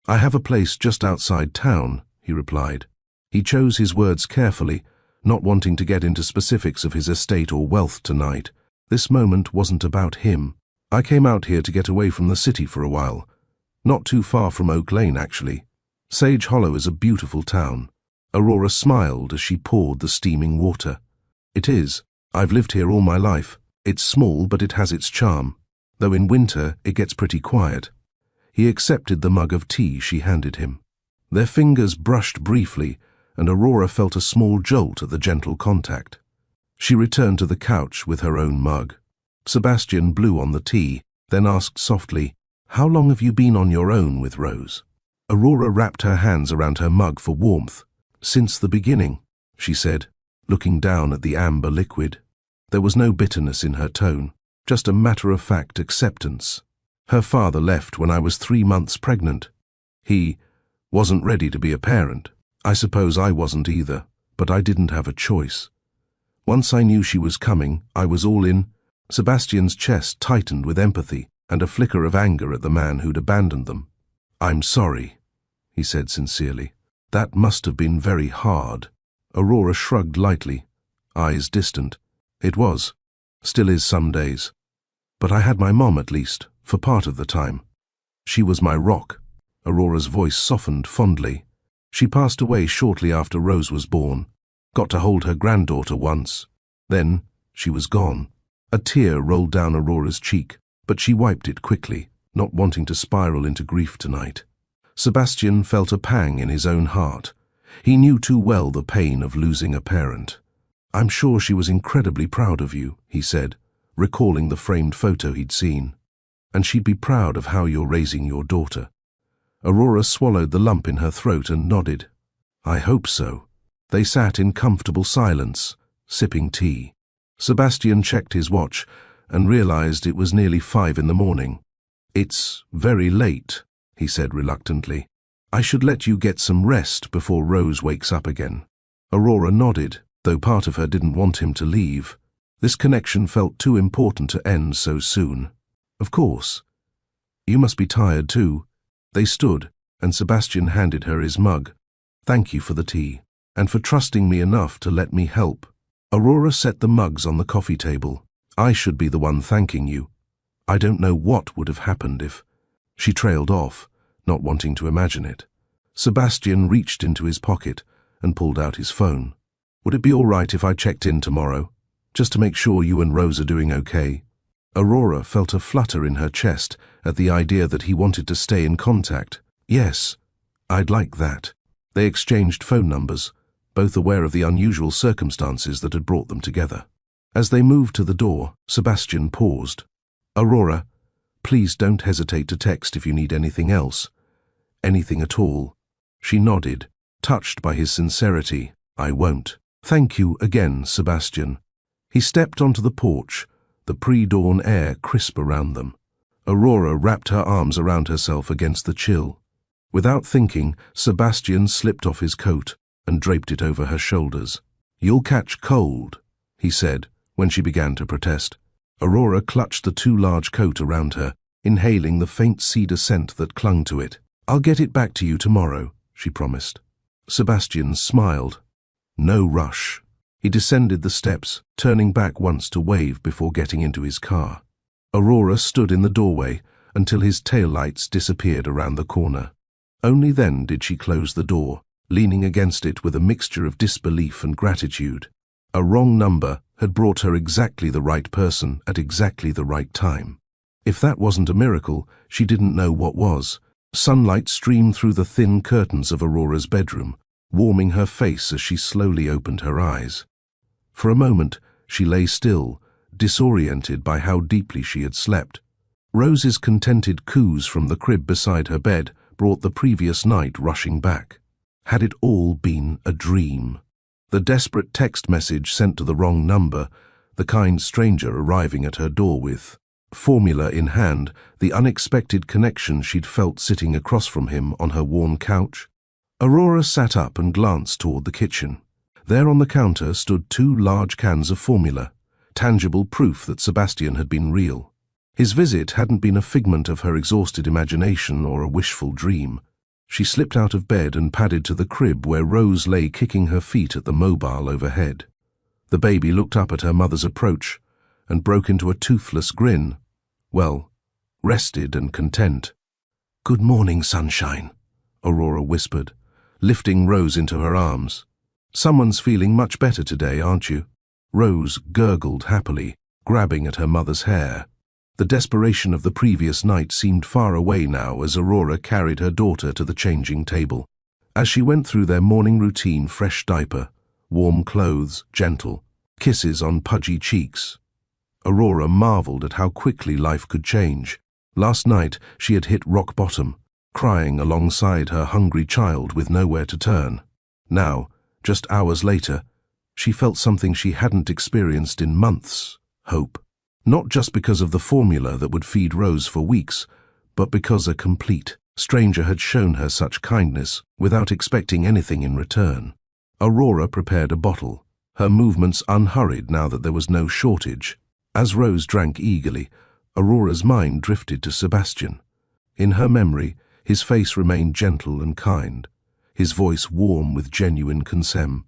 "I have a place just outside town," he replied. He chose his words carefully, not wanting to get into specifics of his estate or wealth tonight. This moment wasn't about him. "I came out here to get away from the city for a while. Not too far from Oak Lane, actually. Sage Hollow is a beautiful town." Aurora smiled as she poured the steaming water. "It is. I've lived here all my life. It's small, but it has its charm. Though in winter, it gets pretty quiet." He accepted the mug of tea she handed him. Their fingers brushed briefly, and Aurora felt a small jolt at the gentle contact. She returned to the couch with her own mug. Sebastian blew on the tea, then asked softly, "How long have you been on your own with Rose?" Aurora wrapped her hands around her mug for warmth. "Since the beginning," she said, looking down at the amber liquid. There was no bitterness in her tone, just a matter-of-fact acceptance. Her father left when I was 3 months pregnant. He wasn't ready to be a parent. I suppose I wasn't either, but I didn't have a choice. Once I knew she was coming, I was all in. Sebastian's chest tightened with empathy and a flicker of anger at the man who'd abandoned them. "I'm sorry," he said sincerely. "That must have been very hard." Aurora shrugged lightly, eyes distant. "It was. Still is some days. But I had my mom at least, for part of the time. She was my rock." Aurora's voice softened fondly. "She passed away shortly after Rose was born. Got to hold her granddaughter once. Then she was gone." A tear rolled down Aurora's cheek, but she wiped it quickly, not wanting to spiral into grief tonight. Sebastian felt a pang in his own heart. He knew too well the pain of losing a parent. "I'm sure she was incredibly proud of you," he said, recalling the framed photo he'd seen. "And she'd be proud of how you're raising your daughter." Aurora swallowed the lump in her throat and nodded. "I hope so." They sat in comfortable silence, sipping tea. Sebastian checked his watch and realized it was nearly 5 in the morning. "It's very late," he said reluctantly. "I should let you get some rest before Rose wakes up again." Aurora nodded, though part of her didn't want him to leave. This connection felt too important to end so soon. "Of course. You must be tired too." They stood, and Sebastian handed her his mug. "Thank you for the tea, and for trusting me enough to let me help." Aurora set the mugs on the coffee table. "I should be the one thanking you. I don't know what would have happened if—" She trailed off, not wanting to imagine it. Sebastian reached into his pocket and pulled out his phone. "Would it be all right if I checked in tomorrow, just to make sure you and Rose are doing okay?" Aurora felt a flutter in her chest at the idea that he wanted to stay in contact. "Yes, I'd like that." They exchanged phone numbers, both aware of the unusual circumstances that had brought them together. As they moved to the door, Sebastian paused. "Aurora, please don't hesitate to text if you need anything else. Anything at all." She nodded, touched by his sincerity. "I won't." "Thank you again, Sebastian." He stepped onto the porch, the pre-dawn air crisp around them. Aurora wrapped her arms around herself against the chill. Without thinking, Sebastian slipped off his coat and draped it over her shoulders. "You'll catch cold," he said, when she began to protest. Aurora clutched the too large coat around her, inhaling the faint cedar scent that clung to it. "I'll get it back to you tomorrow," she promised. Sebastian smiled. No rush. He descended the steps, turning back once to wave before getting into his car. Aurora stood in the doorway until his taillights disappeared around the corner. Only then did she close the door, leaning against it with a mixture of disbelief and gratitude. A wrong number had brought her exactly the right person at exactly the right time. If that wasn't a miracle, she didn't know what was. Sunlight streamed through the thin curtains of Aurora's bedroom, warming her face as she slowly opened her eyes. For a moment, she lay still, disoriented by how deeply she had slept. Rose's contented coos from the crib beside her bed brought the previous night rushing back. Had it all been a dream? The desperate text message sent to the wrong number, the kind stranger arriving at her door with, formula in hand, the unexpected connection she'd felt sitting across from him on her worn couch. Aurora sat up and glanced toward the kitchen. There on the counter stood 2 large cans of formula, tangible proof that Sebastian had been real. His visit hadn't been a figment of her exhausted imagination or a wishful dream. She slipped out of bed and padded to the crib where Rose lay kicking her feet at the mobile overhead. The baby looked up at her mother's approach and broke into a toothless grin. Well, rested and content. "Good morning, sunshine," Aurora whispered, lifting Rose into her arms. "Someone's feeling much better today, aren't you?" Rose gurgled happily, grabbing at her mother's hair. The desperation of the previous night seemed far away now as Aurora carried her daughter to the changing table. As she went through their morning routine, fresh diaper, warm clothes, gentle kisses on pudgy cheeks, Aurora marveled at how quickly life could change. Last night she had hit rock bottom, crying alongside her hungry child with nowhere to turn. Now, just hours later, She felt something she hadn't experienced in months: hope. Not just because of the formula that would feed Rose for weeks, but because a complete stranger had shown her such kindness without expecting anything in return. Aurora prepared a bottle, her movements unhurried now that there was no shortage. As Rose drank eagerly, Aurora's mind drifted to Sebastian. In her memory, his face remained gentle and kind, his voice warm with genuine concern.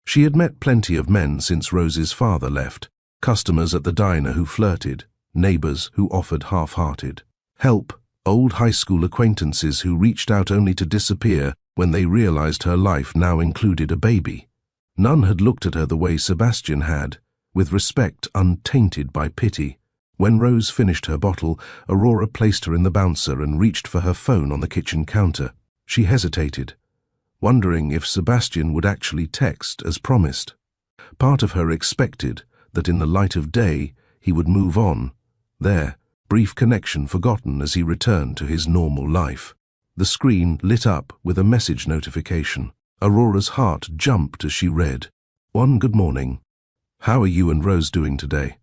She had met plenty of men since Rose's father left: customers at the diner who flirted, neighbors who offered half-hearted help, old high school acquaintances who reached out only to disappear when they realized her life now included a baby. None had looked at her the way Sebastian had, with respect untainted by pity. When Rose finished her bottle, Aurora placed her in the bouncer and reached for her phone on the kitchen counter. She hesitated, wondering if Sebastian would actually text as promised. Part of her expected that in the light of day he would move on. There, brief connection forgotten as he returned to his normal life. The screen lit up with a message notification. Aurora's heart jumped as she read, "One, good morning. How are you and Rose doing today?"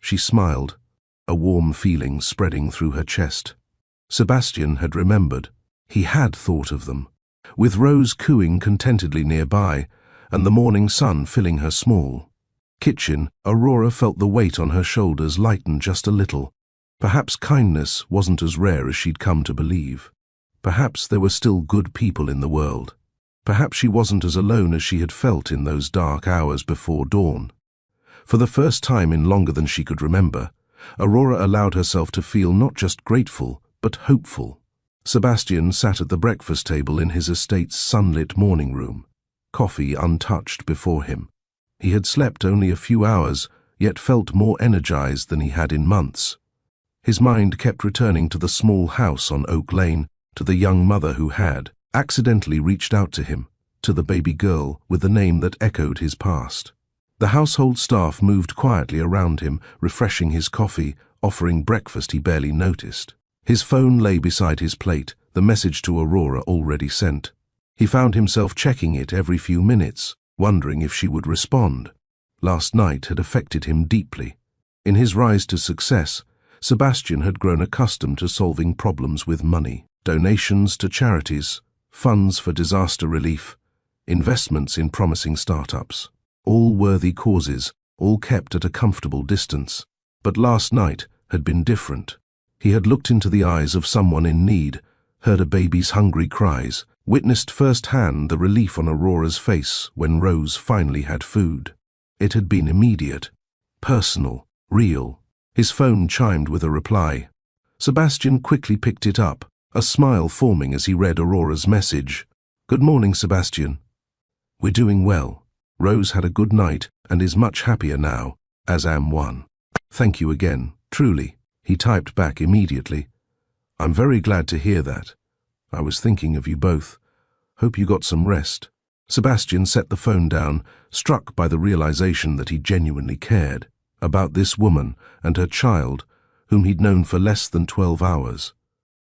She smiled, a warm feeling spreading through her chest. Sebastian had remembered. He had thought of them. With Rose cooing contentedly nearby, and the morning sun filling her small kitchen, Aurora felt the weight on her shoulders lighten just a little. Perhaps kindness wasn't as rare as she'd come to believe. Perhaps there were still good people in the world. Perhaps she wasn't as alone as she had felt in those dark hours before dawn. For the first time in longer than she could remember, Aurora allowed herself to feel not just grateful, but hopeful. Sebastian sat at the breakfast table in his estate's sunlit morning room, coffee untouched before him. He had slept only a few hours, yet felt more energized than he had in months. His mind kept returning to the small house on Oak Lane, to the young mother who had accidentally reached out to him, to the baby girl with the name that echoed his past. The household staff moved quietly around him, refreshing his coffee, offering breakfast he barely noticed. His phone lay beside his plate, the message to Aurora already sent. He found himself checking it every few minutes, wondering if she would respond. Last night had affected him deeply. In his rise to success, Sebastian had grown accustomed to solving problems with money: donations to charities, funds for disaster relief, investments in promising startups. All worthy causes, all kept at a comfortable distance. But last night had been different. He had looked into the eyes of someone in need, heard a baby's hungry cries, witnessed firsthand the relief on Aurora's face when Rose finally had food. It had been immediate, personal, real. His phone chimed with a reply. Sebastian quickly picked it up, a smile forming as he read Aurora's message. "Good morning, Sebastian. We're doing well. Rose had a good night and is much happier now, as am one. Thank you again, truly." He typed back immediately. "I'm very glad to hear that. I was thinking of you both. Hope you got some rest." Sebastian set the phone down, struck by the realization that he genuinely cared about this woman and her child, whom he'd known for less than 12 hours.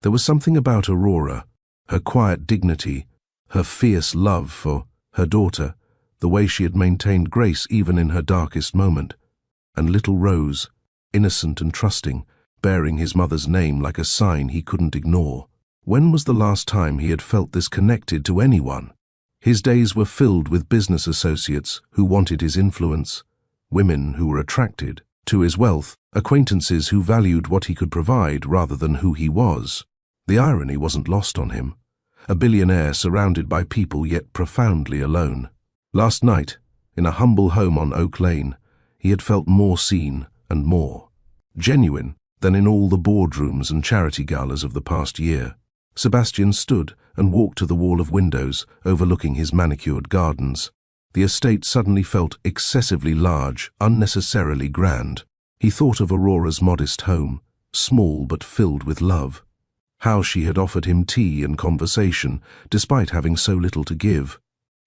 There was something about Aurora, her quiet dignity, her fierce love for her daughter, the way she had maintained grace even in her darkest moment, and little Rose, innocent and trusting, bearing his mother's name like a sign he couldn't ignore. When was the last time he had felt this connected to anyone? His days were filled with business associates who wanted his influence, women who were attracted to his wealth, acquaintances who valued what he could provide rather than who he was. The irony wasn't lost on him. A billionaire surrounded by people yet profoundly alone. Last night, in a humble home on Oak Lane, he had felt more seen and more genuine than in all the boardrooms and charity galas of the past year. Sebastian stood and walked to the wall of windows overlooking his manicured gardens. The estate suddenly felt excessively large, unnecessarily grand. He thought of Aurora's modest home, small but filled with love. How she had offered him tea and conversation, despite having so little to give.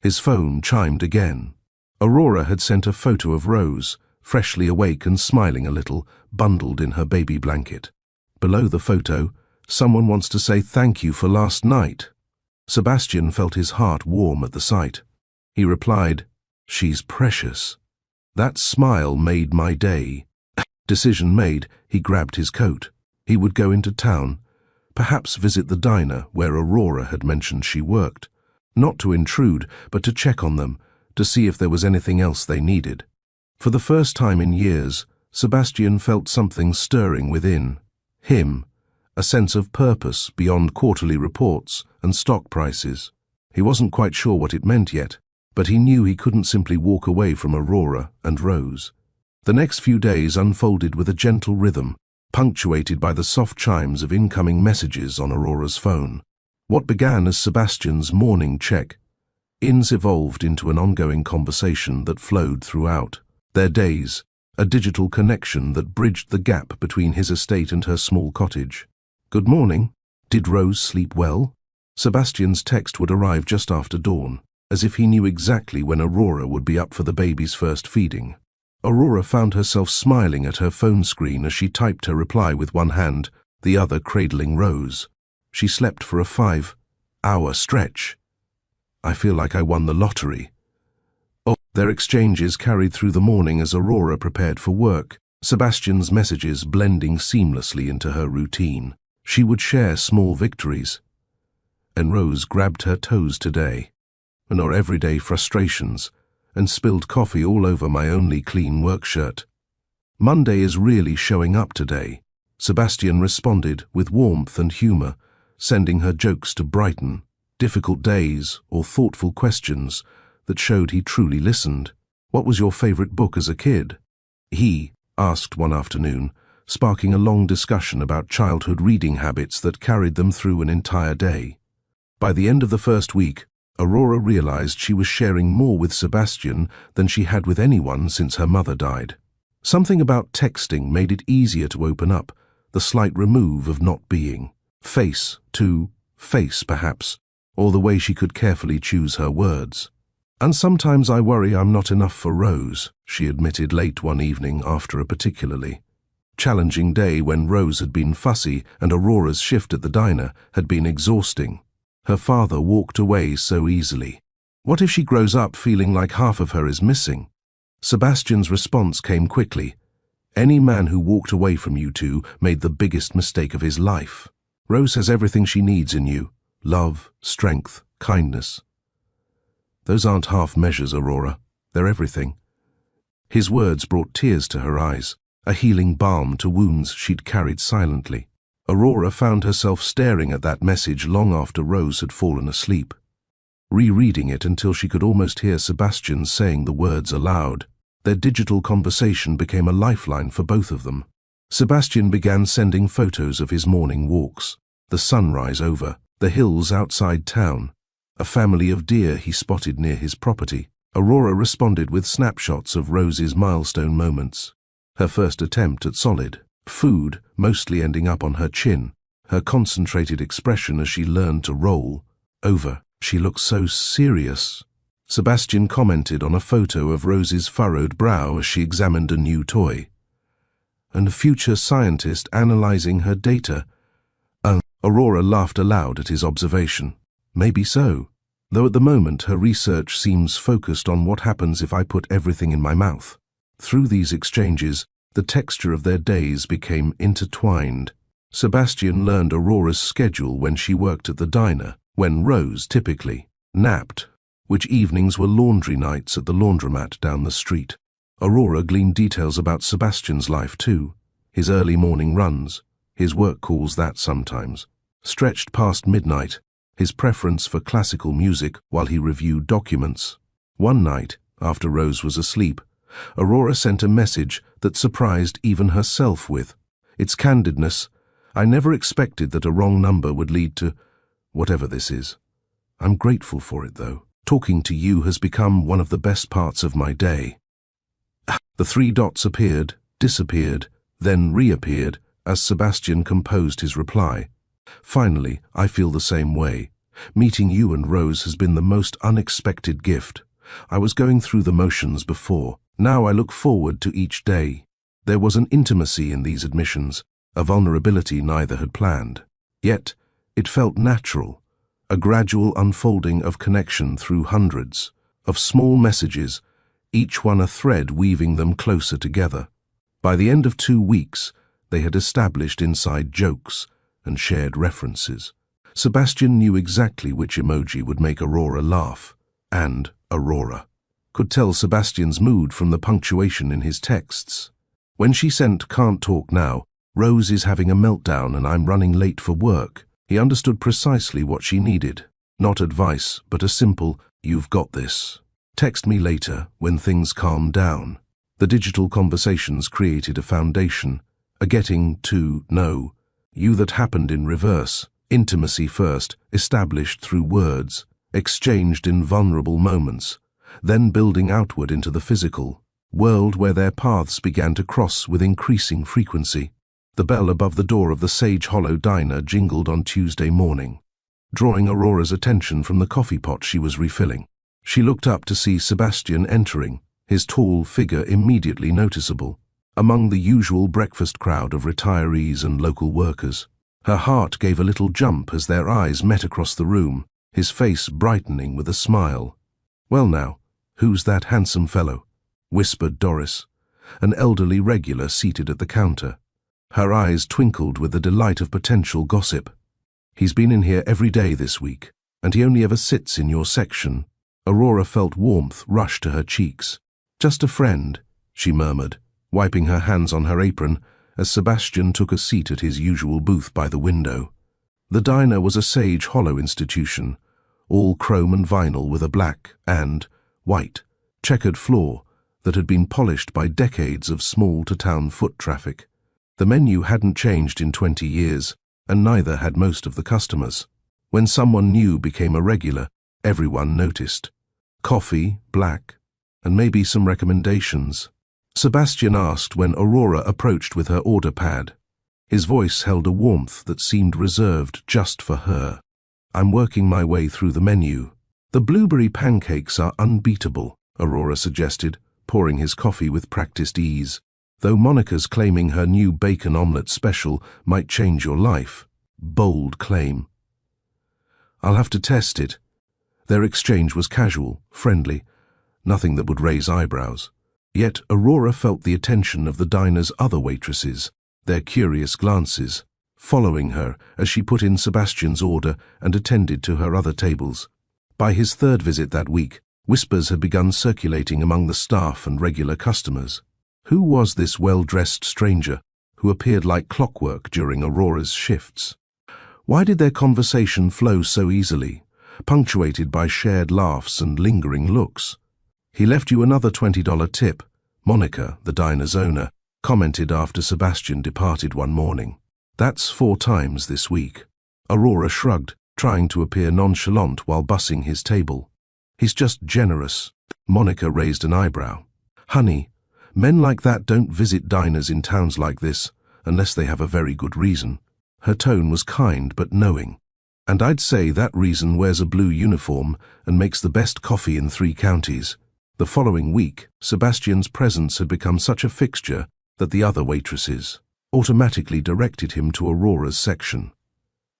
His phone chimed again. Aurora had sent a photo of Rose, freshly awake and smiling a little, bundled in her baby blanket. Below the photo, "Someone wants to say thank you for last night." Sebastian felt his heart warm at the sight. He replied, She's precious. That smile made my day. Decision made, he grabbed his coat. He would go into town, perhaps visit the diner where Aurora had mentioned she worked. Not to intrude, but to check on them, to see if there was anything else they needed. For the first time in years, Sebastian felt something stirring within him, a sense of purpose beyond quarterly reports and stock prices. He wasn't quite sure what it meant yet, but he knew he couldn't simply walk away from Aurora and Rose. The next few days unfolded with a gentle rhythm, punctuated by the soft chimes of incoming messages on Aurora's phone. What began as Sebastian's morning check-ins evolved into an ongoing conversation that flowed throughout their days, a digital connection that bridged the gap between his estate and her small cottage. "Good morning. Did Rose sleep well?" Sebastian's text would arrive just after dawn, as if he knew exactly when Aurora would be up for the baby's first feeding. Aurora found herself smiling at her phone screen as she typed her reply with one hand, the other cradling Rose. She slept for a 5-hour stretch. "I feel like I won the lottery." Their exchanges carried through the morning as Aurora prepared for work, Sebastian's messages blending seamlessly into her routine. She would share small victories. "And Rose grabbed her toes today. And our everyday frustrations, and spilled coffee all over my only clean work shirt. Monday is really showing up today." Sebastian responded with warmth and humor, sending her jokes to brighten difficult days or thoughtful questions that showed he truly listened. "What was your favorite book as a kid?" he asked one afternoon, sparking a long discussion about childhood reading habits that carried them through an entire day. By the end of the first week, Aurora realized she was sharing more with Sebastian than she had with anyone since her mother died. Something about texting made it easier to open up, the slight remove of not being face to face, perhaps, or the way she could carefully choose her words. "And sometimes I worry I'm not enough for Rose," she admitted late one evening after a particularly challenging day when Rose had been fussy and Aurora's shift at the diner had been exhausting. Her father walked away so easily. What if she grows up feeling like half of her is missing? Sebastian's response came quickly. "Any man who walked away from you two made the biggest mistake of his life. Rose has everything she needs in you: love, strength, kindness. Those aren't half measures, Aurora. They're everything." His words brought tears to her eyes, a healing balm to wounds she'd carried silently. Aurora found herself staring at that message long after Rose had fallen asleep, rereading it until she could almost hear Sebastian saying the words aloud. Their digital conversation became a lifeline for both of them. Sebastian began sending photos of his morning walks, the sunrise over the hills outside town, a family of deer he spotted near his property. Aurora responded with snapshots of Rose's milestone moments, her first attempt at solid food mostly ending up on her chin, her concentrated expression as she learned to roll over. "She looks so serious." Sebastian commented on a photo of Rose's furrowed brow as she examined a new toy. "And a future scientist analyzing her data." Aurora laughed aloud at his observation. "Maybe so, though at the moment her research seems focused on what happens if I put everything in my mouth." Through these exchanges, the texture of their days became intertwined. Sebastian learned Aurora's schedule when she worked at the diner, when Rose typically napped, which evenings were laundry nights at the laundromat down the street. Aurora gleaned details about Sebastian's life too, his early morning runs, his work calls that sometimes stretched past midnight, his preference for classical music while he reviewed documents. One night, after Rose was asleep, Aurora sent a message that surprised even herself with its candidness. "I never expected that a wrong number would lead to whatever this is. I'm grateful for it, though. Talking to you has become one of the best parts of my day." The three dots appeared, disappeared, then reappeared as Sebastian composed his reply. "Finally, I feel the same way. Meeting you and Rose has been the most unexpected gift. I was going through the motions before. Now I look forward to each day." There was an intimacy in these admissions, a vulnerability neither had planned. Yet, it felt natural, a gradual unfolding of connection through hundreds of small messages each one a thread weaving them closer together. By the end of 2 weeks, they had established inside jokes and shared references. Sebastian knew exactly which emoji would make Aurora laugh, and Aurora could tell Sebastian's mood from the punctuation in his texts. When she sent "Can't talk now, Rose is having a meltdown and I'm running late for work," he understood precisely what she needed. Not advice, but a simple, "You've got this. Text me later when things calm down." The digital conversations created a foundation, a getting to know you that happened in reverse. Intimacy first, established through words, exchanged in vulnerable moments, then building outward into the physical world where their paths began to cross with increasing frequency. The bell above the door of the Sage Hollow diner jingled on Tuesday morning, drawing Aurora's attention from the coffee pot she was refilling. She looked up to see Sebastian entering, his tall figure immediately noticeable, among the usual breakfast crowd of retirees and local workers. Her heart gave a little jump as their eyes met across the room, his face brightening with a smile. "Well now, who's that handsome fellow?" whispered Doris, an elderly regular seated at the counter. Her eyes twinkled with the delight of potential gossip. "He's been in here every day this week, and he only ever sits in your section." Aurora felt warmth rush to her cheeks. "Just a friend," she murmured, wiping her hands on her apron as Sebastian took a seat at his usual booth by the window. The diner was a Sage Hollow institution, all chrome and vinyl with a black and white checkered floor that had been polished by decades of small-to-town foot traffic. The menu hadn't changed in 20 years, and neither had most of the customers. When someone new became a regular, everyone noticed. Coffee, black, and maybe some recommendations. Sebastian asked when Aurora approached with her order pad. His voice held a warmth that seemed reserved just for her. "I'm working my way through the menu." "The blueberry pancakes are unbeatable," Aurora suggested, pouring his coffee with practiced ease. "Though Monica's claiming her new bacon omelette special might change your life." Bold claim. "I'll have to test it." Their exchange was casual, friendly, nothing that would raise eyebrows. Yet Aurora felt the attention of the diner's other waitresses, their curious glances, following her as she put in Sebastian's order and attended to her other tables. By his third visit that week, whispers had begun circulating among the staff and regular customers. Who was this well-dressed stranger who appeared like clockwork during Aurora's shifts? Why did their conversation flow so easily, punctuated by shared laughs and lingering looks? "He left you another $20 tip," Monica, the diner's owner, commented after Sebastian departed one morning. "That's 4 times this week." Aurora shrugged, trying to appear nonchalant while bussing his table. "He's just generous." Monica raised an eyebrow. "Honey, men like that don't visit diners in towns like this unless they have a very good reason." Her tone was kind but knowing. "And I'd say that reason wears a blue uniform and makes the best coffee in 3 counties. The following week, Sebastian's presence had become such a fixture that the other waitresses automatically directed him to Aurora's section,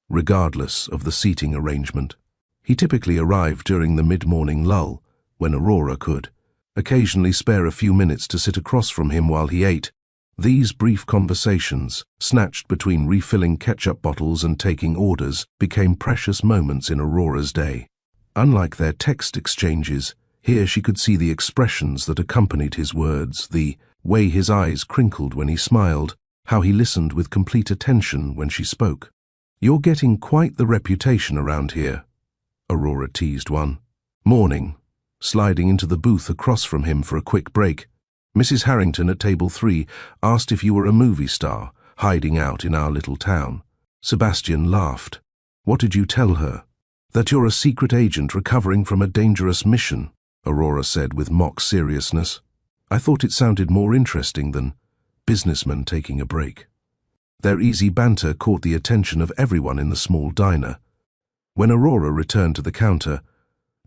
regardless of the seating arrangement. He typically arrived during the mid-morning lull, when Aurora could occasionally spare a few minutes to sit across from him while he ate. These brief conversations, snatched between refilling ketchup bottles and taking orders, became precious moments in Aurora's day. Unlike their text exchanges, here she could see the expressions that accompanied his words, the way his eyes crinkled when he smiled, how he listened with complete attention when she spoke. "You're getting quite the reputation around here," Aurora teased one morning, sliding into the booth across from him for a quick break. "Mrs. Harrington at table 3 asked if you were a movie star hiding out in our little town." Sebastian laughed. "What did you tell her?" "That you're a secret agent recovering from a dangerous mission," Aurora said with mock seriousness. "I thought it sounded more interesting than businessmen taking a break." Their easy banter caught the attention of everyone in the small diner. When Aurora returned to the counter,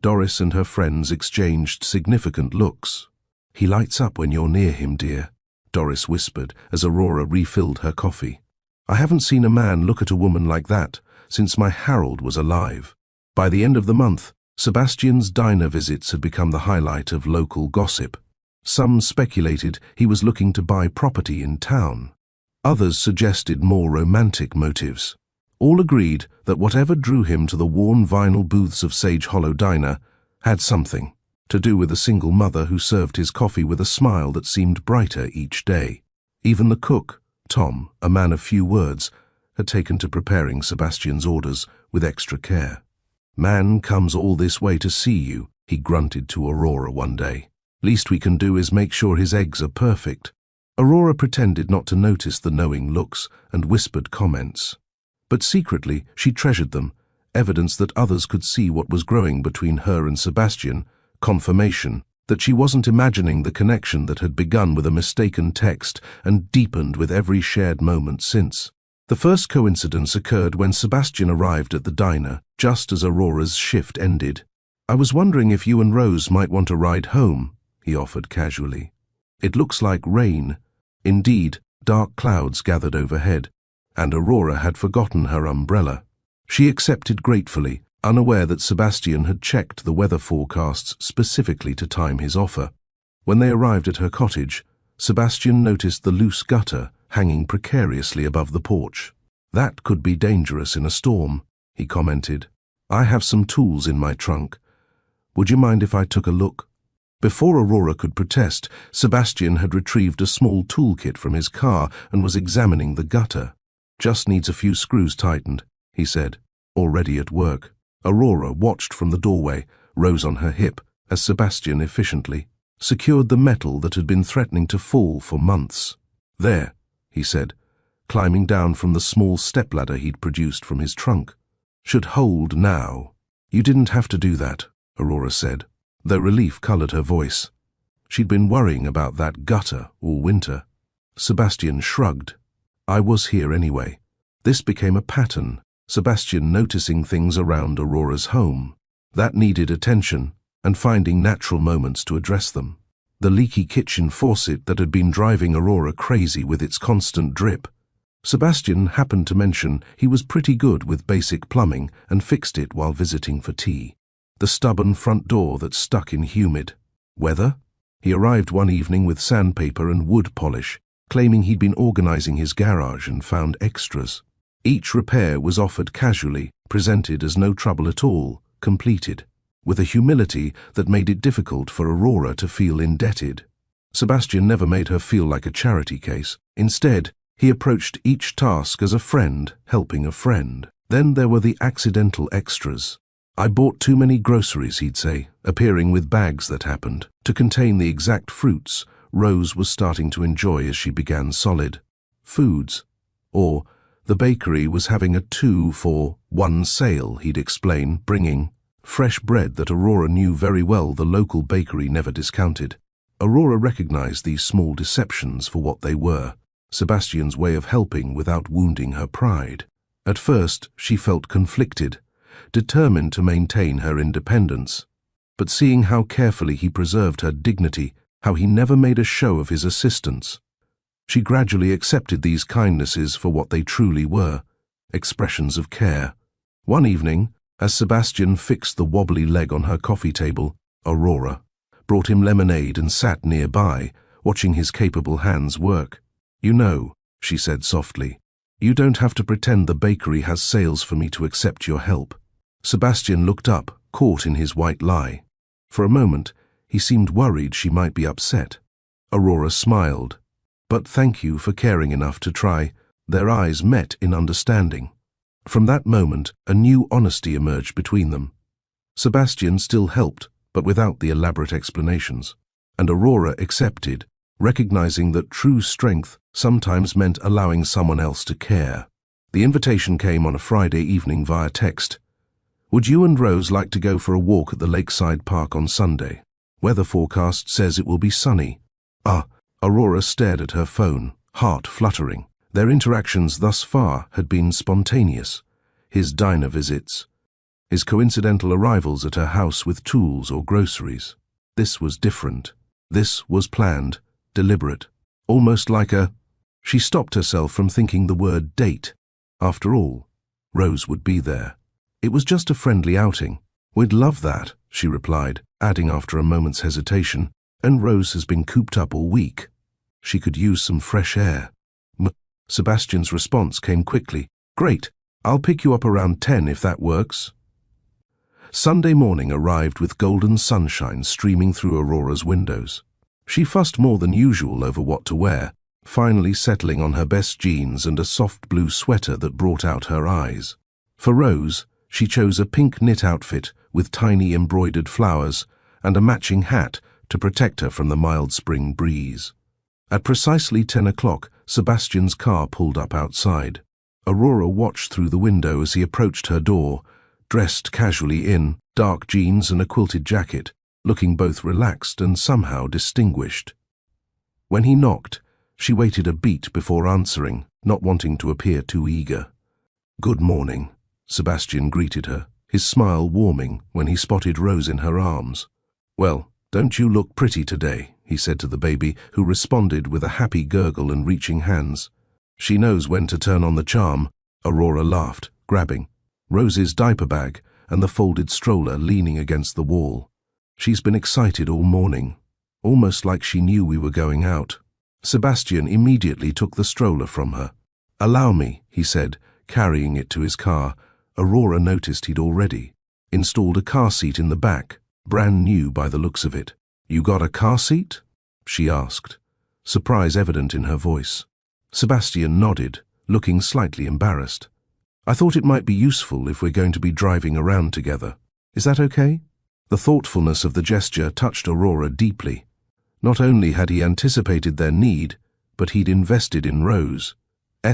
Doris and her friends exchanged significant looks. "He lights up when you're near him, dear," Doris whispered as Aurora refilled her coffee. "I haven't seen a man look at a woman like that since my Harold was alive." By the end of the month, Sebastian's diner visits had become the highlight of local gossip. Some speculated he was looking to buy property in town. Others suggested more romantic motives. All agreed that whatever drew him to the worn vinyl booths of Sage Hollow Diner had something to do with a single mother who served his coffee with a smile that seemed brighter each day. Even the cook, Tom, a man of few words, had taken to preparing Sebastian's orders with extra care. "Man comes all this way to see you," he grunted to Aurora one day. "Least we can do is make sure his eggs are perfect." Aurora pretended not to notice the knowing looks and whispered comments. But secretly she treasured them, evidence that others could see what was growing between her and Sebastian, confirmation that she wasn't imagining the connection that had begun with a mistaken text and deepened with every shared moment since. The first coincidence occurred when Sebastian arrived at the diner, just as Aurora's shift ended. "I was wondering if you and Rose might want a ride home," he offered casually. "It looks like rain." Indeed, dark clouds gathered overhead, and Aurora had forgotten her umbrella. She accepted gratefully, unaware that Sebastian had checked the weather forecasts specifically to time his offer. When they arrived at her cottage, Sebastian noticed the loose gutter hanging precariously above the porch. "That could be dangerous in a storm," he commented. "I have some tools in my trunk. Would you mind if I took a look?" Before Aurora could protest, Sebastian had retrieved a small toolkit from his car and was examining the gutter. "Just needs a few screws tightened," he said, already at work. Aurora watched from the doorway, Rose on her hip, as Sebastian efficiently secured the metal that had been threatening to fall for months. "There," he said, climbing down from the small stepladder he'd produced from his trunk. "Should hold now." "You didn't have to do that," Aurora said, though relief colored her voice. She'd been worrying about that gutter all winter. Sebastian shrugged. "I was here anyway." This became a pattern, Sebastian noticing things around Aurora's home that needed attention and finding natural moments to address them. The leaky kitchen faucet that had been driving Aurora crazy with its constant drip. Sebastian happened to mention he was pretty good with basic plumbing and fixed it while visiting for tea. The stubborn front door that stuck in humid weather. He arrived one evening with sandpaper and wood polish, claiming he'd been organizing his garage and found extras. Each repair was offered casually, presented as no trouble at all, completed, with a humility that made it difficult for Aurora to feel indebted. Sebastian never made her feel like a charity case. Instead, he approached each task as a friend helping a friend. Then there were the accidental extras. "I bought too many groceries," he'd say, appearing with bags that happened to contain the exact fruits Rose was starting to enjoy as she began solid foods. Or, the bakery was having a 2-for-1 sale, he'd explain, bringing fresh bread that Aurora knew very well the local bakery never discounted. Aurora recognized these small deceptions for what they were, Sebastian's way of helping without wounding her pride. At first, she felt conflicted, determined to maintain her independence. But seeing how carefully he preserved her dignity, how he never made a show of his assistance, she gradually accepted these kindnesses for what they truly were, expressions of care. One evening, as Sebastian fixed the wobbly leg on her coffee table, Aurora brought him lemonade and sat nearby, watching his capable hands work. "You know," she said softly, "you don't have to pretend the bakery has sales for me to accept your help." Sebastian looked up, caught in his white lie. For a moment, he seemed worried she might be upset. Aurora smiled. "But thank you for caring enough to try." Their eyes met in understanding. From that moment, a new honesty emerged between them. Sebastian still helped, but without the elaborate explanations. And Aurora accepted, recognizing that true strength sometimes meant allowing someone else to care. The invitation came on a Friday evening via text. "Would you and Rose like to go for a walk at the lakeside park on Sunday? Weather forecast says it will be sunny." Aurora stared at her phone, heart fluttering. Their interactions thus far had been spontaneous. His diner visits, his coincidental arrivals at her house with tools or groceries. This was different. This was planned, deliberate, almost like a... She stopped herself from thinking the word date. After all, Rose would be there. It was just a friendly outing. "We'd love that," she replied, adding after a moment's hesitation, And Rose has been cooped up all week. She could use some fresh air. Sebastian's response came quickly. Great, I'll pick you up around 10 if that works. Sunday morning arrived with golden sunshine streaming through Aurora's windows. She fussed more than usual over what to wear, finally settling on her best jeans and a soft blue sweater that brought out her eyes. For Rose, she chose a pink knit outfit with tiny embroidered flowers and a matching hat to protect her from the mild spring breeze. At precisely 10 o'clock, Sebastian's car pulled up outside. Aurora watched through the window as he approached her door, dressed casually in dark jeans and a quilted jacket, looking both relaxed and somehow distinguished. When he knocked, she waited a beat before answering, not wanting to appear too eager. Good morning, Sebastian greeted her, his smile warming when he spotted Rose in her arms. Well, don't you look pretty today, he said to the baby, who responded with a happy gurgle and reaching hands. She knows when to turn on the charm, Aurora laughed, grabbing Rose's diaper bag and the folded stroller leaning against the wall. She's been excited all morning, almost like she knew we were going out. Sebastian immediately took the stroller from her. Allow me, he said, carrying it to his car. Aurora noticed he'd already installed a car seat in the back, brand new by the looks of it. You got a car seat? She asked, surprise evident in her voice. Sebastian nodded, looking slightly embarrassed. I thought it might be useful if we're going to be driving around together. Is that okay? The thoughtfulness of the gesture touched Aurora deeply. Not only had he anticipated their need, but he'd invested in Rose's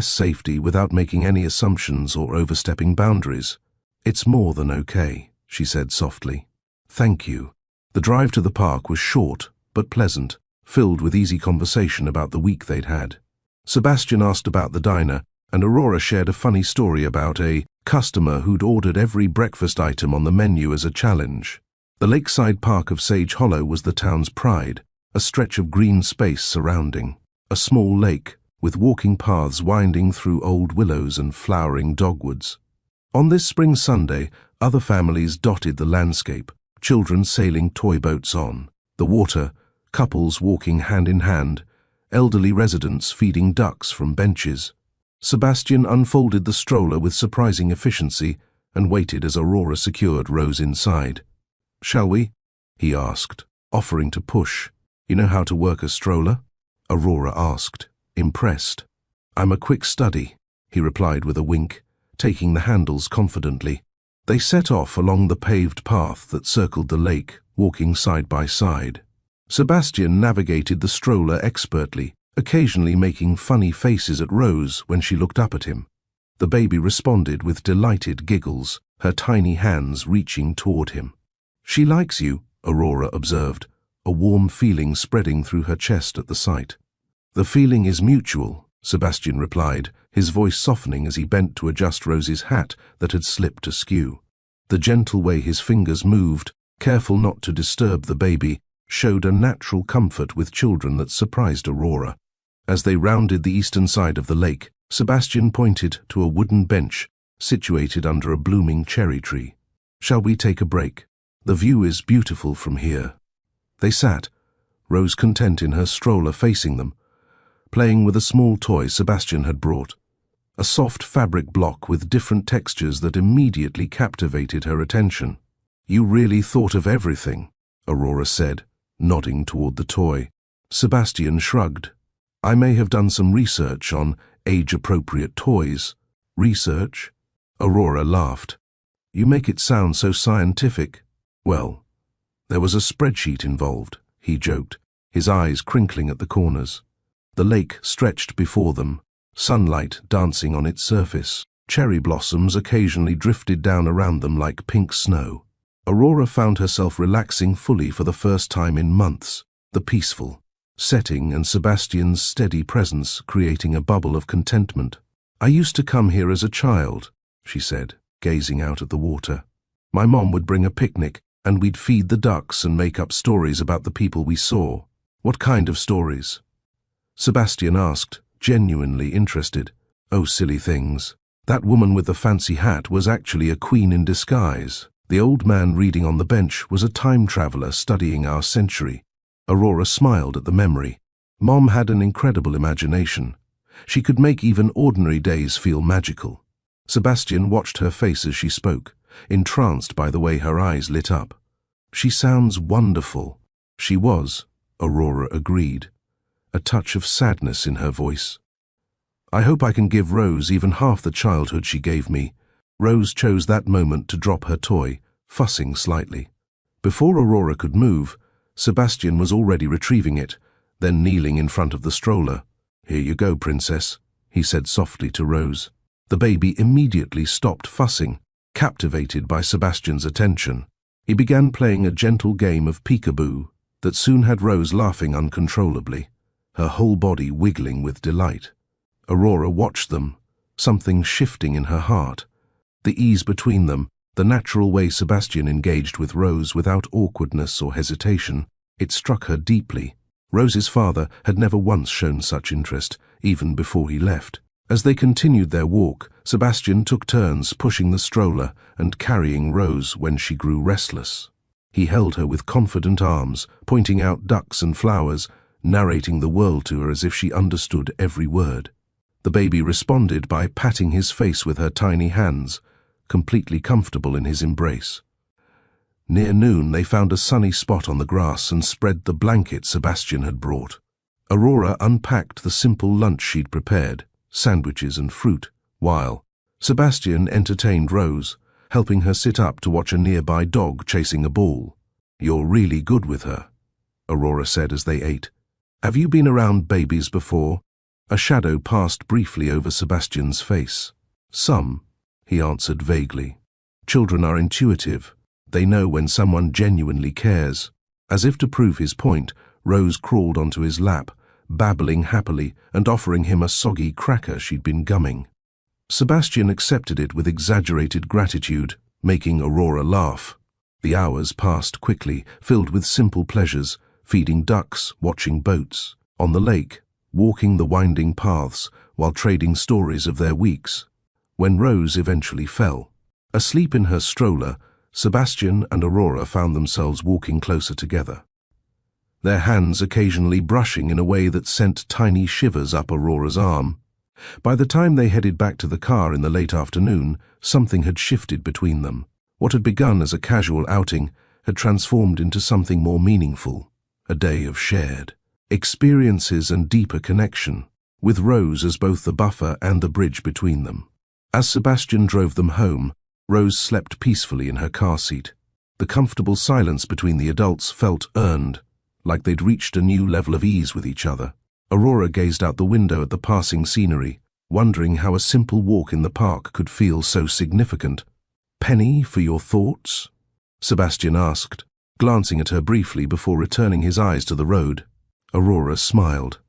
safety without making any assumptions or overstepping boundaries. It's more than okay, she said softly. Thank you. The drive to the park was short, but pleasant, filled with easy conversation about the week they'd had. Sebastian asked about the diner, and Aurora shared a funny story about a customer who'd ordered every breakfast item on the menu as a challenge. The lakeside park of Sage Hollow was the town's pride, a stretch of green space surrounding a small lake with walking paths winding through old willows and flowering dogwoods. On this spring Sunday, other families dotted the landscape, children sailing toy boats on the water, couples walking hand in hand, elderly residents feeding ducks from benches. Sebastian unfolded the stroller with surprising efficiency and waited as Aurora secured Rose inside. Shall we? He asked, offering to push. You know how to work a stroller? Aurora asked, impressed. I'm a quick study, he replied with a wink, taking the handles confidently. They set off along the paved path that circled the lake, walking side by side. Sebastian navigated the stroller expertly, occasionally making funny faces at Rose when she looked up at him. The baby responded with delighted giggles, her tiny hands reaching toward him. She likes you, Aurora observed, a warm feeling spreading through her chest at the sight. The feeling is mutual, Sebastian replied, his voice softening as he bent to adjust Rose's hat that had slipped askew. The gentle way his fingers moved, careful not to disturb the baby, showed a natural comfort with children that surprised Aurora. As they rounded the eastern side of the lake, Sebastian pointed to a wooden bench situated under a blooming cherry tree. Shall we take a break? The view is beautiful from here. They sat, Rose content in her stroller facing them, playing with a small toy Sebastian had brought. A soft fabric block with different textures that immediately captivated her attention. You really thought of everything, Aurora said, nodding toward the toy. Sebastian shrugged. I may have done some research on age-appropriate toys. Research? Aurora laughed. You make it sound so scientific. Well, there was a spreadsheet involved, he joked, his eyes crinkling at the corners. The lake stretched before them, sunlight dancing on its surface. Cherry blossoms occasionally drifted down around them like pink snow. Aurora found herself relaxing fully for the first time in months, the peaceful setting and Sebastian's steady presence creating a bubble of contentment. I used to come here as a child, she said, gazing out at the water. My mom would bring a picnic, and we'd feed the ducks and make up stories about the people we saw. What kind of stories? Sebastian asked, genuinely interested. Oh, silly things. That woman with the fancy hat was actually a queen in disguise. The old man reading on the bench was a time traveler studying our century. Aurora smiled at the memory. Mom had an incredible imagination. She could make even ordinary days feel magical. Sebastian watched her face as she spoke, entranced by the way her eyes lit up. She sounds wonderful. She was, Aurora agreed, a touch of sadness in her voice. I hope I can give Rose even half the childhood she gave me. Rose chose that moment to drop her toy, fussing slightly. Before Aurora could move, Sebastian was already retrieving it, then kneeling in front of the stroller. Here you go, princess, he said softly to Rose. The baby immediately stopped fussing, captivated by Sebastian's attention. He began playing a gentle game of peekaboo that soon had Rose laughing uncontrollably, her whole body wiggling with delight. Aurora watched them, something shifting in her heart. The ease between them, the natural way Sebastian engaged with Rose without awkwardness or hesitation, it struck her deeply. Rose's father had never once shown such interest, even before he left. As they continued their walk, Sebastian took turns pushing the stroller and carrying Rose when she grew restless. He held her with confident arms, pointing out ducks and flowers, narrating the world to her as if she understood every word. The baby responded by patting his face with her tiny hands, completely comfortable in his embrace. Near noon, they found a sunny spot on the grass and spread the blanket Sebastian had brought. Aurora unpacked the simple lunch she'd prepared, sandwiches and fruit, while Sebastian entertained Rose, helping her sit up to watch a nearby dog chasing a ball. You're really good with her, Aurora said as they ate. Have you been around babies before? A shadow passed briefly over Sebastian's face. Some, he answered vaguely. Children are intuitive. They know when someone genuinely cares. As if to prove his point, Rose crawled onto his lap, babbling happily and offering him a soggy cracker she'd been gumming. Sebastian accepted it with exaggerated gratitude, making Aurora laugh. The hours passed quickly, filled with simple pleasures, feeding ducks, watching boats, on the lake, walking the winding paths while trading stories of their weeks. When Rose eventually fell, asleep in her stroller, Sebastian and Aurora found themselves walking closer together, their hands occasionally brushing in a way that sent tiny shivers up Aurora's arm. By the time they headed back to the car in the late afternoon, something had shifted between them. What had begun as a casual outing had transformed into something more meaningful, a day of shared experiences and deeper connection, with Rose as both the buffer and the bridge between them. As Sebastian drove them home, Rose slept peacefully in her car seat. The comfortable silence between the adults felt earned, like they'd reached a new level of ease with each other. Aurora gazed out the window at the passing scenery, wondering how a simple walk in the park could feel so significant. Penny for your thoughts? Sebastian asked, glancing at her briefly before returning his eyes to the road. Aurora smiled.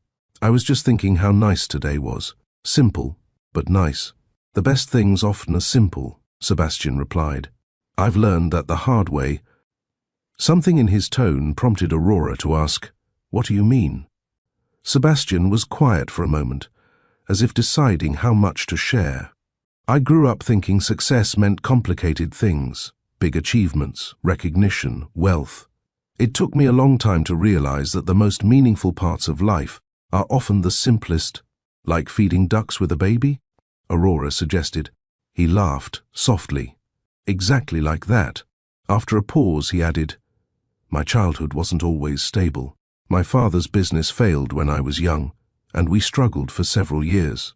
I was just thinking how nice today was. Simple, but nice. The best things often are simple, Sebastian replied. I've learned that the hard way. Something in his tone prompted Aurora to ask, what do you mean? Sebastian was quiet for a moment, as if deciding how much to share. I grew up thinking success meant complicated things, big achievements, recognition, wealth. It took me a long time to realize that the most meaningful parts of life are often the simplest, like feeding ducks with a baby, Aurora suggested. He laughed softly. Exactly like that. After a pause, he added, my childhood wasn't always stable. My father's business failed when I was young, and we struggled for several years.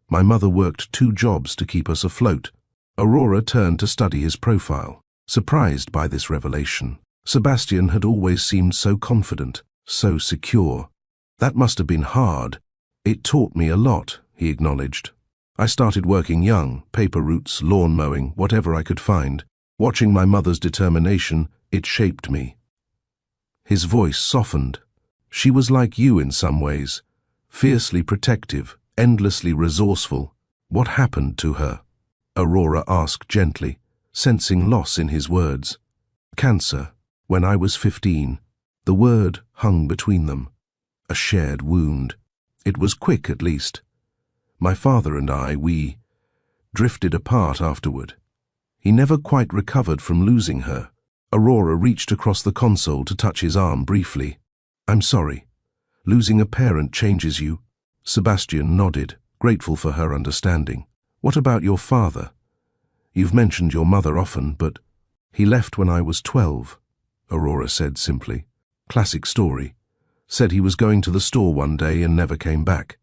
My mother worked 2 jobs to keep us afloat. Aurora turned to study his profile, surprised by this revelation. Sebastian had always seemed so confident, so secure. That must have been hard. It taught me a lot, he acknowledged. I started working young, paper routes, lawn mowing, whatever I could find. Watching my mother's determination, it shaped me. His voice softened. She was like you in some ways, fiercely protective, endlessly resourceful. What happened to her? Aurora asked gently, sensing loss in his words. Cancer, when I was 15. The word hung between them. A shared wound. It was quick, at least. My father and we drifted apart afterward. He never quite recovered from losing her. Aurora reached across the console to touch his arm briefly. I'm sorry. Losing a parent changes you. Sebastian nodded, grateful for her understanding. What about your father? You've mentioned your mother often, but he left when I was 12, Aurora said simply. Classic story. Said he was going to the store one day and never came back.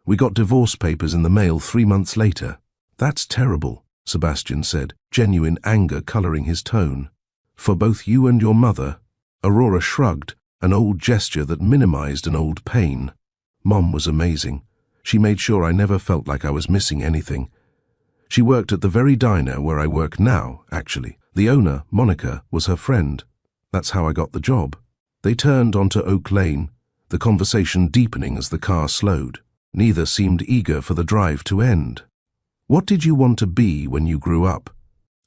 We got divorce papers in the mail 3 months later. That's terrible, Sebastian said, genuine anger coloring his tone. For both you and your mother. Aurora shrugged, an old gesture that minimized an old pain. Mom was amazing. She made sure I never felt like I was missing anything. She worked at the very diner where I work now, actually. The owner, Monica, was her friend. That's how I got the job. They turned onto Oak Lane, the conversation deepening as the car slowed. Neither seemed eager for the drive to end. What did you want to be when you grew up?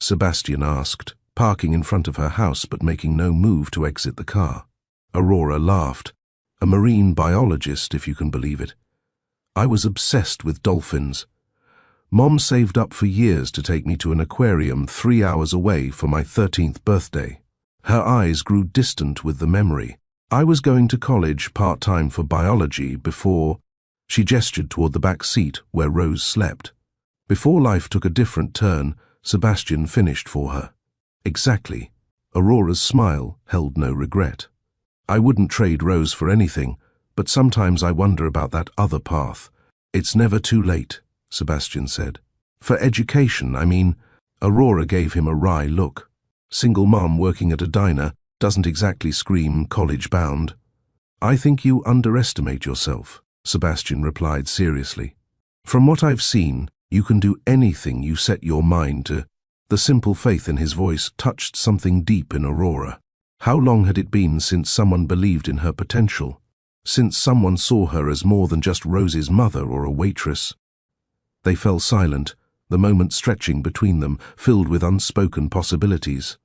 Sebastian asked, parking in front of her house but making no move to exit the car. Aurora laughed. A marine biologist, if you can believe it. I was obsessed with dolphins. Mom saved up for years to take me to an aquarium 3 hours away for my 13th birthday. Her eyes grew distant with the memory. I was going to college part-time for biology before... She gestured toward the back seat where Rose slept. Before life took a different turn, Sebastian finished for her. Exactly. Aurora's smile held no regret. I wouldn't trade Rose for anything, but sometimes I wonder about that other path. It's never too late, Sebastian said. For education, I mean. Aurora gave him a wry look. Single mom working at a diner doesn't exactly scream college-bound. I think you underestimate yourself, Sebastian replied seriously. From what I've seen, you can do anything you set your mind to. The simple faith in his voice touched something deep in Aurora. How long had it been since someone believed in her potential? Since someone saw her as more than just Rose's mother or a waitress? They fell silent, the moment stretching between them, filled with unspoken possibilities.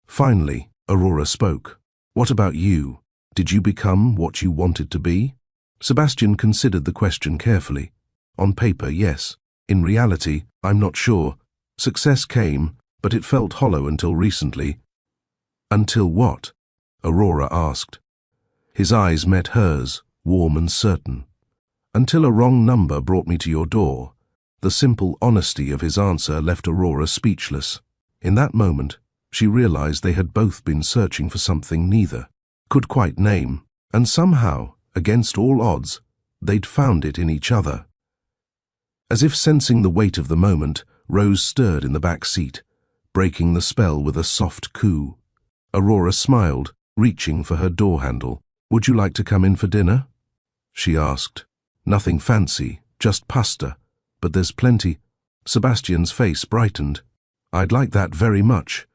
Finally, Aurora spoke. What about you? Did you become what you wanted to be? Sebastian considered the question carefully. On paper, yes. In reality, I'm not sure. Success came, but it felt hollow until recently. Until what? Aurora asked. His eyes met hers, warm and certain. Until a wrong number brought me to your door. The simple honesty of his answer left Aurora speechless. In that moment, she realized they had both been searching for something neither could quite name, and somehow, against all odds, they'd found it in each other. As if sensing the weight of the moment, Rose stirred in the back seat, breaking the spell with a soft coo. Aurora smiled, reaching for her door handle. Would you like to come in for dinner? She asked. Nothing fancy, just pasta, but there's plenty. Sebastian's face brightened. I'd like that very much.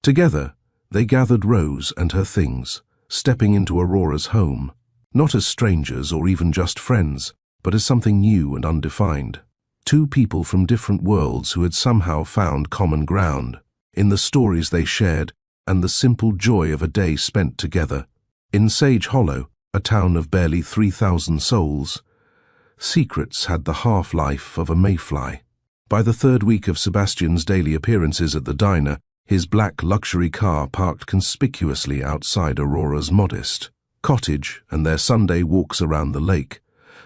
Together, they gathered Rose and her things, stepping into Aurora's home, not as strangers or even just friends, but as something new and undefined. Two people from different worlds who had somehow found common ground, in the stories they shared and the simple joy of a day spent together. In Sage Hollow, a town of barely 3,000 souls, secrets had the half-life of a mayfly. By the third week of Sebastian's daily appearances at the diner, his black luxury car parked conspicuously outside Aurora's modest cottage and their Sunday walks around the lake.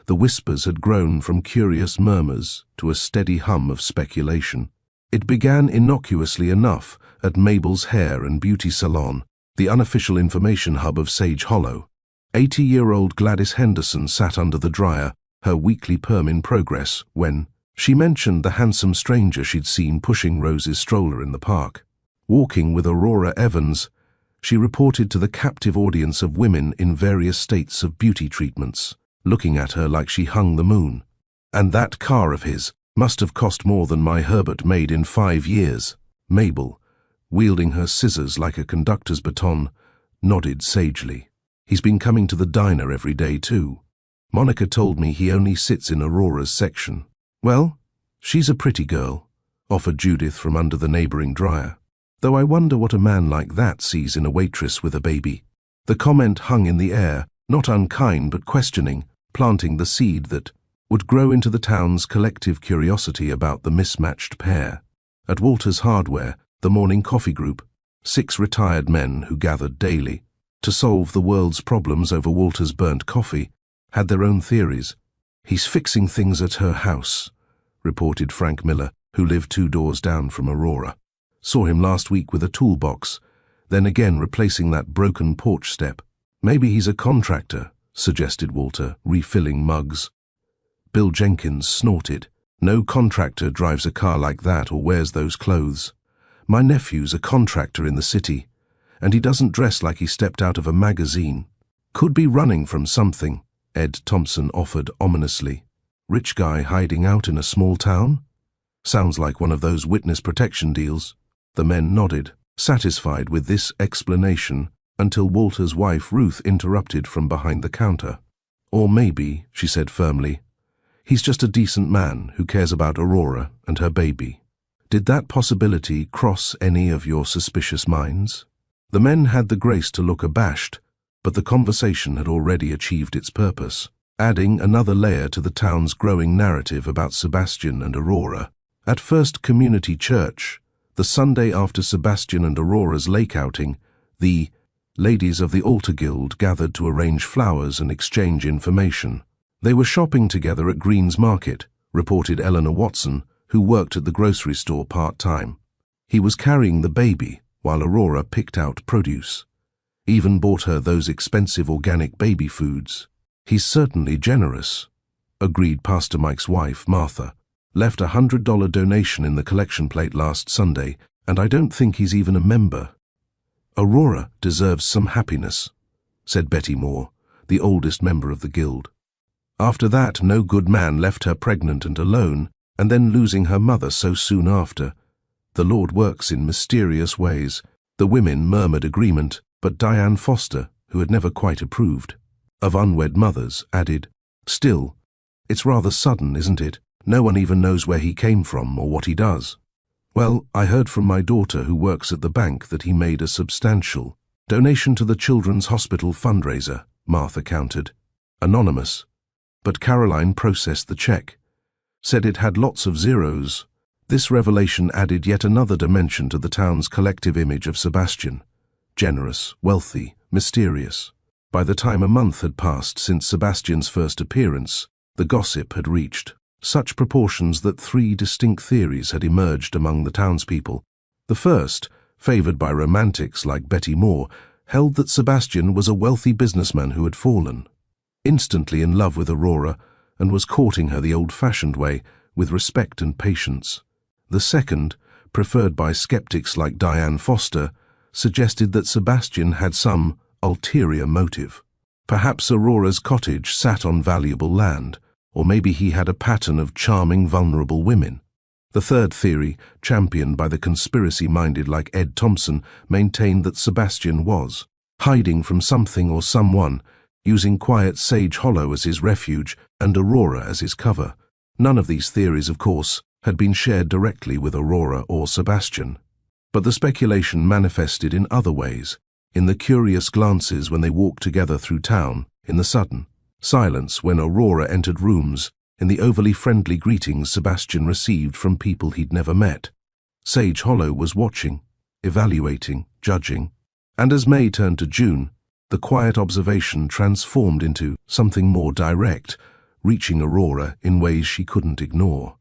The whispers had grown from curious murmurs to a steady hum of speculation. It began innocuously enough at Mabel's hair and beauty salon, the unofficial information hub of Sage Hollow. 80-year-old Gladys Henderson sat under the dryer, her weekly perm in progress, when she mentioned the handsome stranger she'd seen pushing Rose's stroller in the park. Walking with Aurora Evans, she reported to the captive audience of women in various states of beauty treatments, looking at her like she hung the moon. And that car of his must have cost more than my Herbert made in 5 years. Mabel, wielding her scissors like a conductor's baton, nodded sagely. He's been coming to the diner every day too. Monica told me he only sits in Aurora's section. Well, she's a pretty girl, offered Judith from under the neighboring dryer. Though I wonder what a man like that sees in a waitress with a baby. The comment hung in the air, not unkind but questioning, planting the seed that would grow into the town's collective curiosity about the mismatched pair. At Walter's Hardware, the morning coffee group, 6 retired men who gathered daily, to solve the world's problems over Walter's burnt coffee, had their own theories. "He's fixing things at her house," reported Frank Miller, who lived 2 doors down from Aurora. "Saw him last week with a toolbox, then again replacing that broken porch step." "Maybe he's a contractor," suggested Walter, refilling mugs. Bill Jenkins snorted. "No contractor drives a car like that or wears those clothes. My nephew's a contractor in the city, and he doesn't dress like he stepped out of a magazine." "Could be running from something," Ed Thompson offered ominously. "Rich guy hiding out in a small town? Sounds like one of those witness protection deals." The men nodded, satisfied with this explanation, until Walter's wife Ruth interrupted from behind the counter. "Or maybe," she said firmly, "he's just a decent man who cares about Aurora and her baby." Did that possibility cross any of your suspicious minds? The men had the grace to look abashed, but the conversation had already achieved its purpose, adding another layer to the town's growing narrative about Sebastian and Aurora. At First Community Church, the Sunday after Sebastian and Aurora's lake outing, the ladies of the Altar Guild gathered to arrange flowers and exchange information. They were shopping together at Green's Market, reported Eleanor Watson, who worked at the grocery store part-time. He was carrying the baby while Aurora picked out produce. Even bought her those expensive organic baby foods. "He's certainly generous," agreed Pastor Mike's wife, Martha. "Left a $100 donation in the collection plate last Sunday, and I don't think he's even a member." "Aurora deserves some happiness," said Betty Moore, the oldest member of the guild. "After that, no good man left her pregnant and alone, and then losing her mother so soon after. The Lord works in mysterious ways." The women murmured agreement, but Diane Foster, who had never quite approved of unwed mothers, added, "Still, it's rather sudden, isn't it? No one even knows where he came from or what he does." "Well, I heard from my daughter who works at the bank that he made a substantial donation to the Children's Hospital fundraiser," Martha countered. "Anonymous. But Caroline processed the check. Said it had lots of zeros." This revelation added yet another dimension to the town's collective image of Sebastian. Generous, wealthy, mysterious. By the time a month had passed since Sebastian's first appearance, the gossip had reached such proportions that 3 distinct theories had emerged among the townspeople. The first, favored by romantics like Betty Moore, held that Sebastian was a wealthy businessman who had fallen, instantly in love with Aurora, and was courting her the old-fashioned way, with respect and patience. The second, preferred by skeptics like Diane Foster, suggested that Sebastian had some ulterior motive. Perhaps Aurora's cottage sat on valuable land, or maybe he had a pattern of charming vulnerable women. The third theory, championed by the conspiracy-minded like Ed Thompson, maintained that Sebastian was hiding from something or someone, using quiet Sage Hollow as his refuge and Aurora as his cover. None of these theories, of course, had been shared directly with Aurora or Sebastian. But the speculation manifested in other ways, in the curious glances when they walked together through town, in the sudden silence when Aurora entered rooms, in the overly friendly greetings Sebastian received from people he'd never met. Sage Hollow was watching, evaluating, judging, and as May turned to June, the quiet observation transformed into something more direct, reaching Aurora in ways she couldn't ignore.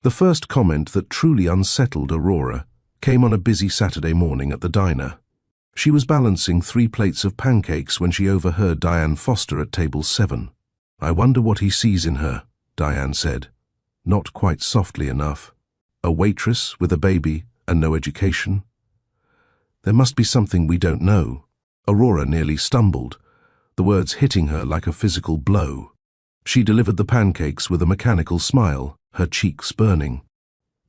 The first comment that truly unsettled Aurora came on a busy Saturday morning at the diner. She was balancing 3 plates of pancakes when she overheard Diane Foster at table 7. "I wonder what he sees in her," Diane said, not quite softly enough. "A waitress with a baby and no education? There must be something we don't know." Aurora nearly stumbled, the words hitting her like a physical blow. She delivered the pancakes with a mechanical smile, her cheeks burning.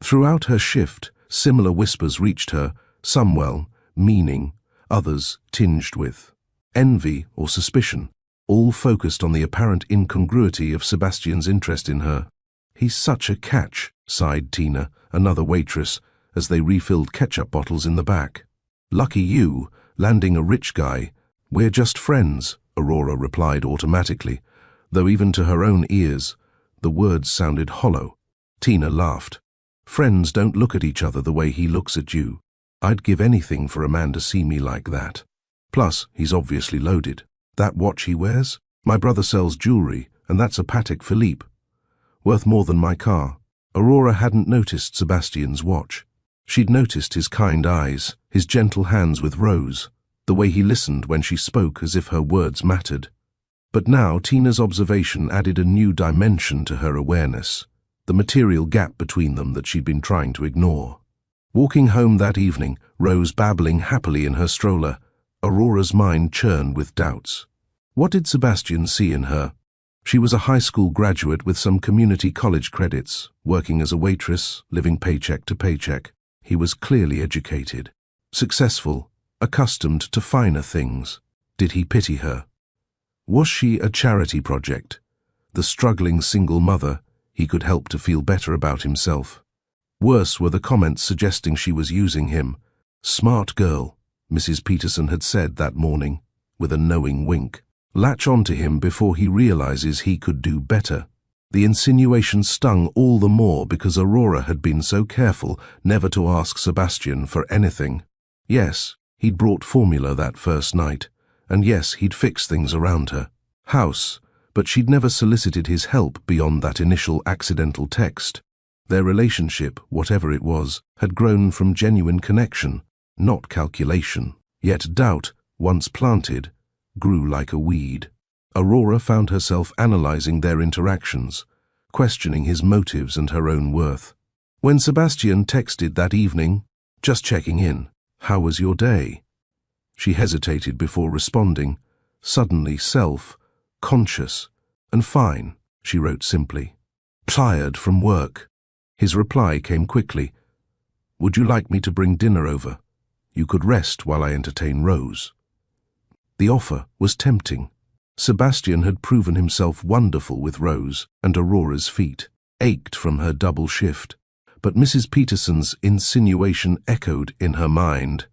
Throughout her shift, similar whispers reached her, some well-meaning, others tinged with envy or suspicion, all focused on the apparent incongruity of Sebastian's interest in her. "He's such a catch," sighed Tina, another waitress, as they refilled ketchup bottles in the back. "Lucky you, landing a rich guy. We're just friends," Aurora replied automatically, though even to her own ears, the words sounded hollow. Tina laughed. "Friends don't look at each other the way he looks at you. I'd give anything for a man to see me like that." Plus, he's obviously loaded. That watch he wears? My brother sells jewelry, and that's a Patek Philippe. Worth more than my car. Aurora hadn't noticed Sebastian's watch. She'd noticed his kind eyes, his gentle hands with Rose, the way he listened when she spoke as if her words mattered. But now Tina's observation added a new dimension to her awareness, the material gap between them that she'd been trying to ignore. Walking home that evening, Rose babbling happily in her stroller, Aurora's mind churned with doubts. What did Sebastian see in her? She was a high school graduate with some community college credits, working as a waitress, living paycheck to paycheck. He was clearly educated, successful, accustomed to finer things. Did he pity her? Was she a charity project, the struggling single mother he could help to feel better about himself? Worse were the comments suggesting she was using him. Smart girl, Mrs. Peterson had said that morning, with a knowing wink. Latch onto him before he realizes he could do better. The insinuation stung all the more because Aurora had been so careful never to ask Sebastian for anything. Yes, he'd brought formula that first night. And yes, he'd fix things around her house, but she'd never solicited his help beyond that initial accidental text. Their relationship, whatever it was, had grown from genuine connection, not calculation. Yet doubt, once planted, grew like a weed. Aurora found herself analyzing their interactions, questioning his motives and her own worth. When Sebastian texted that evening, just checking in, "How was your day?" She hesitated before responding, suddenly self-conscious. "And fine," she wrote simply. "Tired from work." His reply came quickly. "Would you like me to bring dinner over? You could rest while I entertain Rose." The offer was tempting. Sebastian had proven himself wonderful with Rose, and Aurora's feet ached from her double shift. But Mrs. Peterson's insinuation echoed in her mind.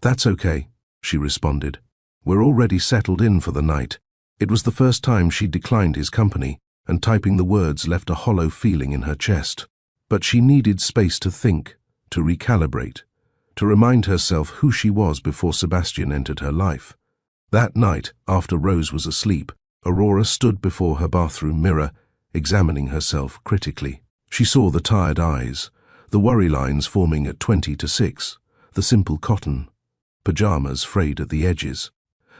"That's okay," she responded. "We're already settled in for the night." It was the first time she'd declined his company, and typing the words left a hollow feeling in her chest. But she needed space to think, to recalibrate, to remind herself who she was before Sebastian entered her life. That night, after Rose was asleep, Aurora stood before her bathroom mirror, examining herself critically. She saw the tired eyes, the worry lines forming at 20 to 6, the simple cotton pajamas frayed at the edges.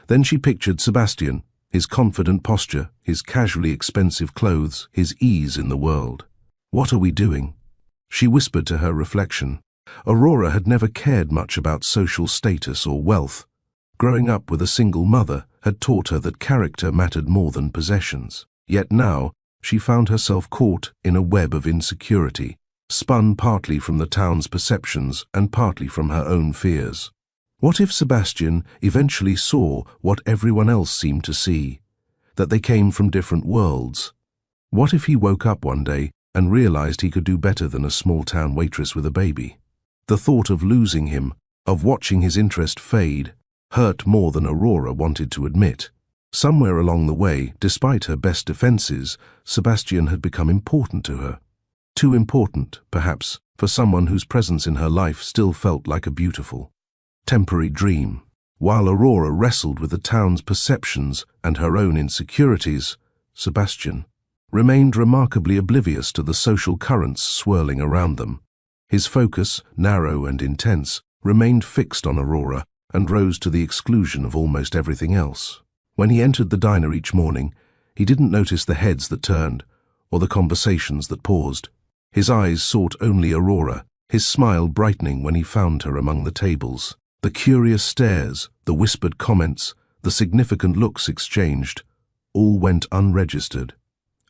Then she pictured Sebastian, his confident posture, his casually expensive clothes, his ease in the world. "What are we doing?" she whispered to her reflection. Aurora had never cared much about social status or wealth. Growing up with a single mother had taught her that character mattered more than possessions. Yet now, she found herself caught in a web of insecurity, spun partly from the town's perceptions and partly from her own fears. What if Sebastian eventually saw what everyone else seemed to see, that they came from different worlds? What if he woke up one day and realized he could do better than a small-town waitress with a baby? The thought of losing him, of watching his interest fade, hurt more than Aurora wanted to admit. Somewhere along the way, despite her best defenses, Sebastian had become important to her. Too important, perhaps, for someone whose presence in her life still felt like a beautiful, temporary dream. While Aurora wrestled with the town's perceptions and her own insecurities, Sebastian remained remarkably oblivious to the social currents swirling around them. His focus, narrow and intense, remained fixed on Aurora and rose to the exclusion of almost everything else. When he entered the diner each morning, he didn't notice the heads that turned or the conversations that paused. His eyes sought only Aurora, his smile brightening when he found her among the tables. The curious stares, the whispered comments, the significant looks exchanged, all went unregistered.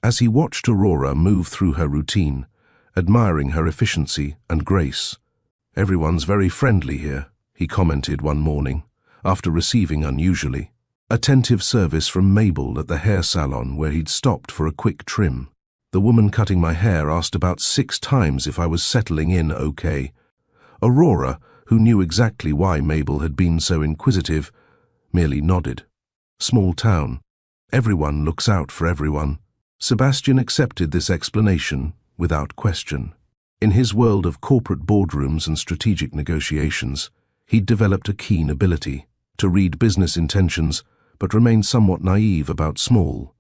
As he watched Aurora move through her routine, admiring her efficiency and grace, "Everyone's very friendly here," he commented one morning, after receiving unusually attentive service from Mabel at the hair salon where he'd stopped for a quick trim. "The woman cutting my hair asked about 6 times if I was settling in okay." Aurora, who knew exactly why Mabel had been so inquisitive, merely nodded. Small town. Everyone looks out for everyone. Sebastian accepted this explanation without question. In his world of corporate boardrooms and strategic negotiations, he'd developed a keen ability, to read business intentions, but remained somewhat naive about small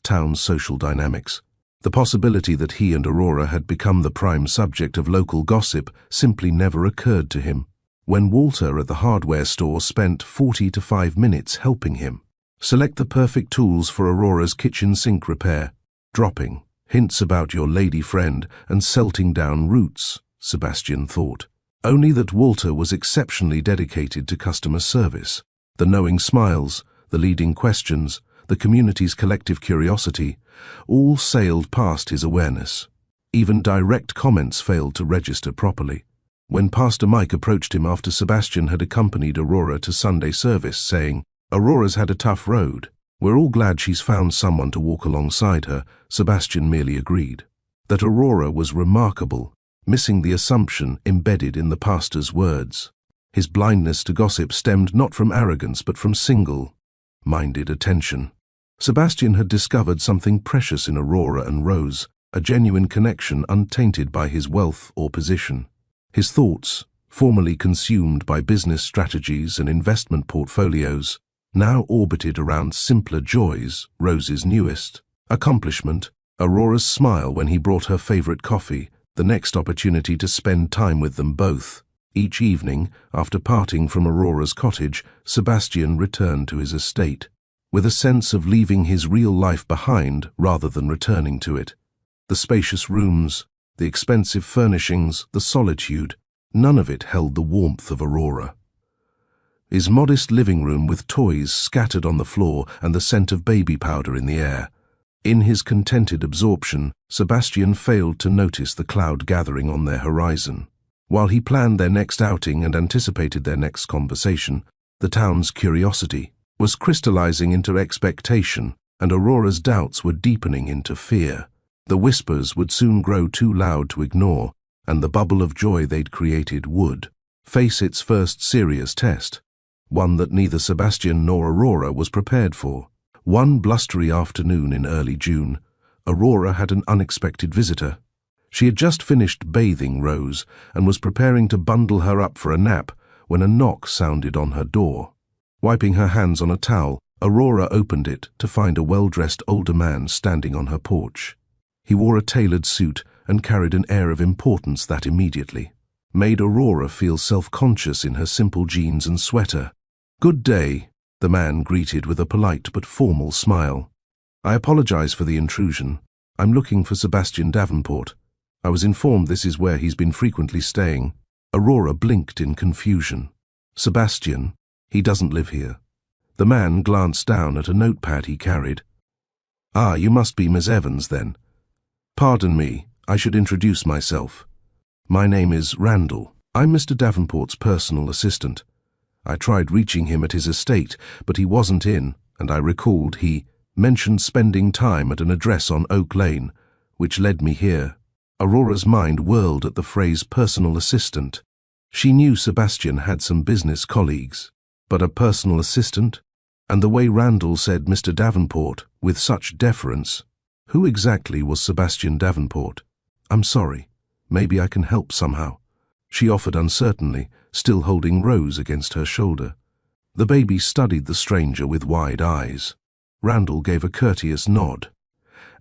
town social dynamics. The possibility that he and Aurora had become the prime subject of local gossip simply never occurred to him. When Walter at the hardware store spent 40 to 5 minutes helping him select the perfect tools for Aurora's kitchen sink repair, dropping hints about your lady friend and selting down roots, Sebastian thought. Only that Walter was exceptionally dedicated to customer service. The knowing smiles, the leading questions, the community's collective curiosity, all sailed past his awareness. Even direct comments failed to register properly. When Pastor Mike approached him after Sebastian had accompanied Aurora to Sunday service, saying, "Aurora's had a tough road. We're all glad she's found someone to walk alongside her," Sebastian merely agreed. That Aurora was remarkable, missing the assumption embedded in the pastor's words. His blindness to gossip stemmed not from arrogance but from single-minded attention. Sebastian had discovered something precious in Aurora and Rose, a genuine connection untainted by his wealth or position. His thoughts, formerly consumed by business strategies and investment portfolios, now orbited around simpler joys, Rose's newest accomplishment, Aurora's smile when he brought her favorite coffee, the next opportunity to spend time with them both. Each evening, after parting from Aurora's cottage, Sebastian returned to his estate, with a sense of leaving his real life behind rather than returning to it. The spacious rooms, the expensive furnishings, the solitude, none of it held the warmth of Aurora. His modest living room with toys scattered on the floor and the scent of baby powder in the air. In his contented absorption, Sebastian failed to notice the cloud gathering on their horizon. While he planned their next outing and anticipated their next conversation, the town's curiosity was crystallizing into expectation, and Aurora's doubts were deepening into fear. The whispers would soon grow too loud to ignore, and the bubble of joy they'd created would face its first serious test, one that neither Sebastian nor Aurora was prepared for. One blustery afternoon in early June, Aurora had an unexpected visitor. She had just finished bathing Rose and was preparing to bundle her up for a nap when a knock sounded on her door. Wiping her hands on a towel, Aurora opened it to find a well-dressed older man standing on her porch. He wore a tailored suit and carried an air of importance that immediately made Aurora feel self-conscious in her simple jeans and sweater. "Good day," the man greeted with a polite but formal smile. "I apologize for the intrusion. I'm looking for Sebastian Davenport. I was informed this is where he's been frequently staying." Aurora blinked in confusion. "Sebastian? He doesn't live here." The man glanced down at a notepad he carried. "Ah, you must be Miss Evans, then. Pardon me, I should introduce myself. My name is Randall. I'm Mr. Davenport's personal assistant. I tried reaching him at his estate, but he wasn't in, and I recalled he mentioned spending time at an address on Oak Lane, which led me here." Aurora's mind whirled at the phrase personal assistant. She knew Sebastian had some business colleagues, but a personal assistant? And the way Randall said Mr. Davenport, with such deference. Who exactly was Sebastian Davenport? "I'm sorry. Maybe I can help somehow," she offered uncertainly, still holding Rose against her shoulder. The baby studied the stranger with wide eyes. Randall gave a courteous nod.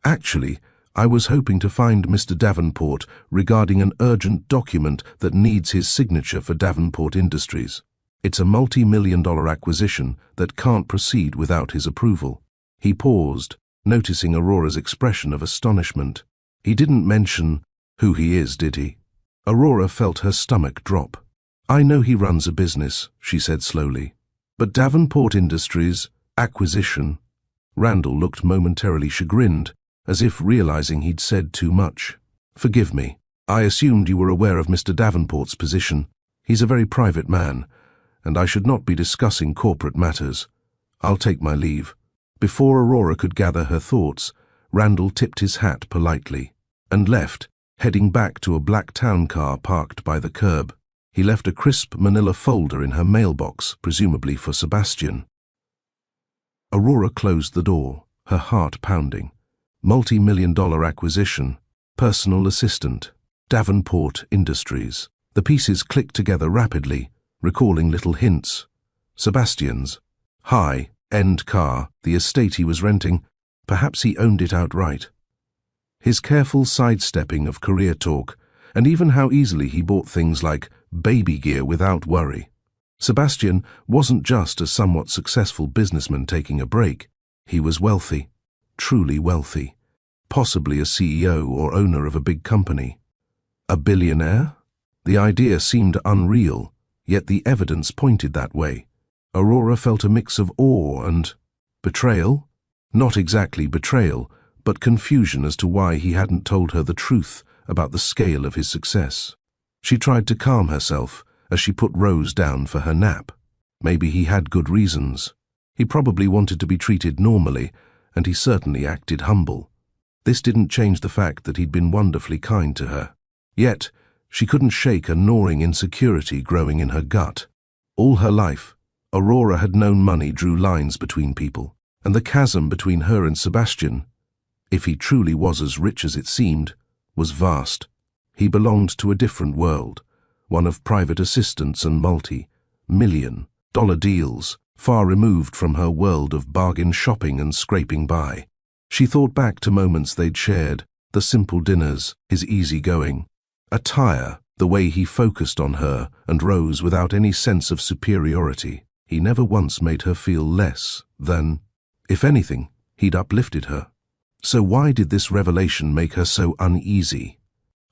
"Actually, I was hoping to find Mr. Davenport regarding an urgent document that needs his signature for Davenport Industries. It's a multi-million-dollar acquisition that can't proceed without his approval." He paused, noticing Aurora's expression of astonishment. "He didn't mention who he is, did he?" Aurora felt her stomach drop. "I know he runs a business," she said slowly. "But Davenport Industries, acquisition." Randall looked momentarily chagrined, as if realizing he'd said too much. "Forgive me. I assumed you were aware of Mr. Davenport's position. He's a very private man, and I should not be discussing corporate matters. I'll take my leave." Before Aurora could gather her thoughts, Randall tipped his hat politely and left, heading back to a black town car parked by the curb. He left a crisp manila folder in her mailbox, presumably for Sebastian. Aurora closed the door, her heart pounding. Multi-million-dollar acquisition, personal assistant, Davenport Industries. The pieces clicked together rapidly, recalling little hints. Sebastian's high-end car, the estate he was renting, perhaps he owned it outright. His careful sidestepping of career talk, and even how easily he bought things like baby gear without worry. Sebastian wasn't just a somewhat successful businessman taking a break. He was wealthy, truly wealthy, possibly a CEO or owner of a big company. A billionaire? The idea seemed unreal, yet the evidence pointed that way. Aurora felt a mix of awe and betrayal. Not exactly betrayal, but confusion as to why he hadn't told her the truth about the scale of his success. She tried to calm herself as she put Rose down for her nap. Maybe he had good reasons. He probably wanted to be treated normally, and he certainly acted humble. This didn't change the fact that he'd been wonderfully kind to her. Yet, she couldn't shake a gnawing insecurity growing in her gut. All her life, Aurora had known money drew lines between people, and the chasm between her and Sebastian, if he truly was as rich as it seemed, was vast. He belonged to a different world, one of private assistance and multi-million-dollar deals, far removed from her world of bargain shopping and scraping by. She thought back to moments they'd shared, the simple dinners, his easy-going attire, the way he focused on her and Rose without any sense of superiority. He never once made her feel less than. If anything, he'd uplifted her. So why did this revelation make her so uneasy?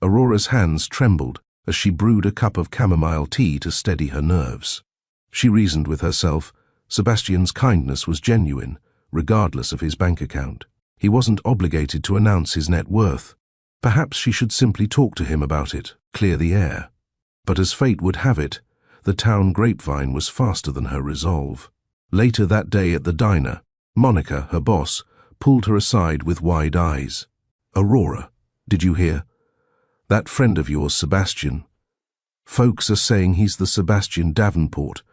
Aurora's hands trembled as she brewed a cup of chamomile tea to steady her nerves. She reasoned with herself, Sebastian's kindness was genuine, regardless of his bank account. He wasn't obligated to announce his net worth. Perhaps she should simply talk to him about it, clear the air. But as fate would have it, the town grapevine was faster than her resolve. Later that day at the diner, Monica, her boss, pulled her aside with wide eyes. "Aurora, did you hear? That friend of yours, Sebastian. Folks are saying he's the Sebastian Davenport.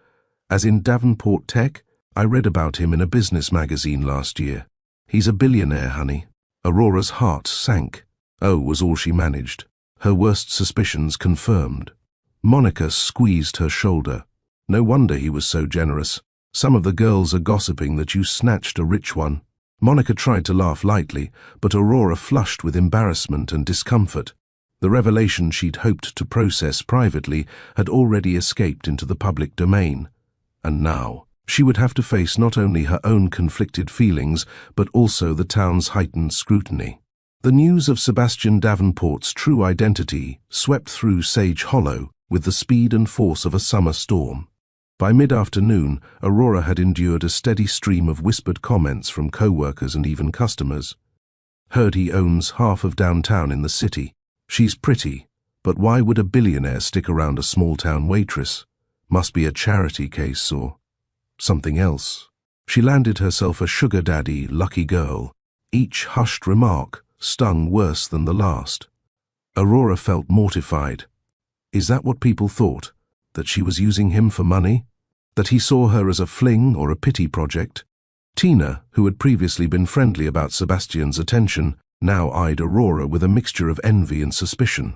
As in Davenport Tech? I read about him in a business magazine last year. He's a billionaire, honey." Aurora's heart sank. "Oh," was all she managed. Her worst suspicions confirmed. Monica squeezed her shoulder. "No wonder he was so generous. Some of the girls are gossiping that you snatched a rich one." Monica tried to laugh lightly, but Aurora flushed with embarrassment and discomfort. The revelation she'd hoped to process privately had already escaped into the public domain. And now, she would have to face not only her own conflicted feelings, but also the town's heightened scrutiny. The news of Sebastian Davenport's true identity swept through Sage Hollow with the speed and force of a summer storm. By mid-afternoon, Aurora had endured a steady stream of whispered comments from co-workers and even customers. "Heard he owns half of downtown in the city. She's pretty, but why would a billionaire stick around a small-town waitress? Must be a charity case or something else." She landed herself a sugar daddy lucky girl. Each hushed remark stung worse than the last. Aurora felt mortified. Is that what people thought? That she was using him for money? That he saw her as a fling or a pity project? Tina, who had previously been friendly about Sebastian's attention, now eyed Aurora with a mixture of envy and suspicion.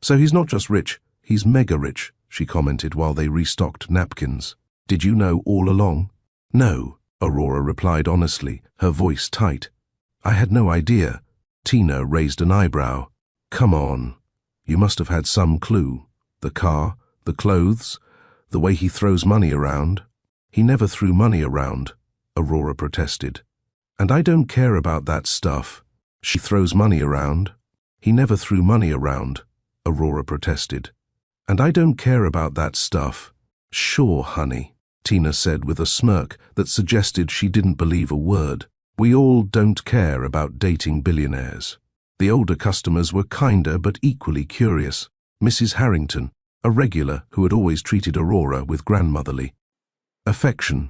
"So he's not just rich, he's mega rich," she commented while they restocked napkins. "Did you know all along?" "No," Aurora replied honestly, her voice tight. "I had no idea." Tina raised an eyebrow. "Come on. You must have had some clue. The car, the clothes, the way he throws money around." "He never threw money around," Aurora protested. "And I don't care about that stuff." "She throws money around." "He never threw money around," Aurora protested. "And I don't care about that stuff." "Sure, honey," Tina said with a smirk that suggested she didn't believe a word. "We all don't care about dating billionaires." The older customers were kinder but equally curious. Mrs. Harrington, a regular who had always treated Aurora with grandmotherly affection,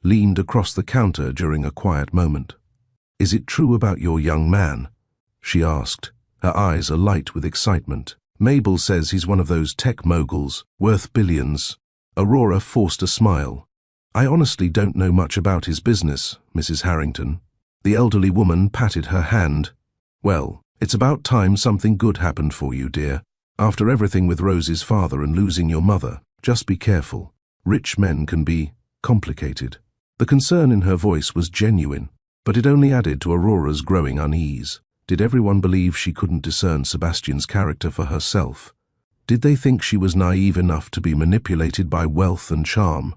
leaned across the counter during a quiet moment. "Is it true about your young man?" she asked, her eyes alight with excitement. "Mabel says he's one of those tech moguls, worth billions." Aurora forced a smile. "I honestly don't know much about his business, Mrs. Harrington." The elderly woman patted her hand. "Well, it's about time something good happened for you, dear. After everything with Rose's father and losing your mother, just be careful. Rich men can be complicated. The concern in her voice was genuine, but it only added to Aurora's growing unease. Did everyone believe she couldn't discern Sebastian's character for herself? Did they think she was naive enough to be manipulated by wealth and charm?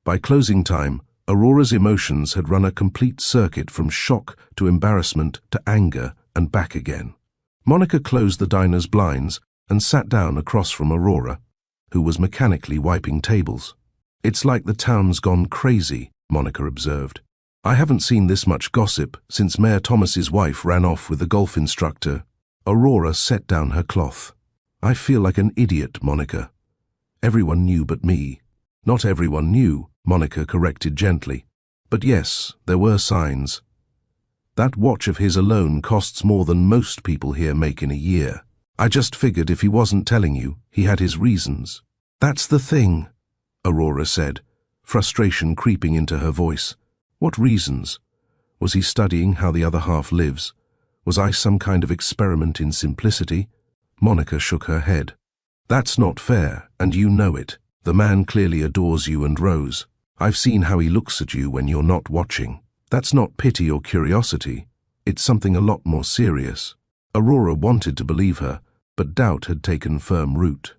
By closing time, Aurora's emotions had run a complete circuit from shock to embarrassment to anger and back again. Monica closed the diner's blinds and sat down across from Aurora, who was mechanically wiping tables. "It's like the town's gone crazy," Monica observed. "I haven't seen this much gossip since Mayor Thomas's wife ran off with the golf instructor." Aurora set down her cloth. "I feel like an idiot, Monica. Everyone knew but me." "Not everyone knew," Monica corrected gently. "But yes, there were signs. That watch of his alone costs more than most people here make in a year. I just figured if he wasn't telling you, he had his reasons." "That's the thing," Aurora said, frustration creeping into her voice. "What reasons? Was he studying how the other half lives? Was I some kind of experiment in simplicity?" Monica shook her head. "That's not fair, and you know it. The man clearly adores you and Rose. I've seen how he looks at you when you're not watching. That's not pity or curiosity. It's something a lot more serious." Aurora wanted to believe her, but doubt had taken firm root.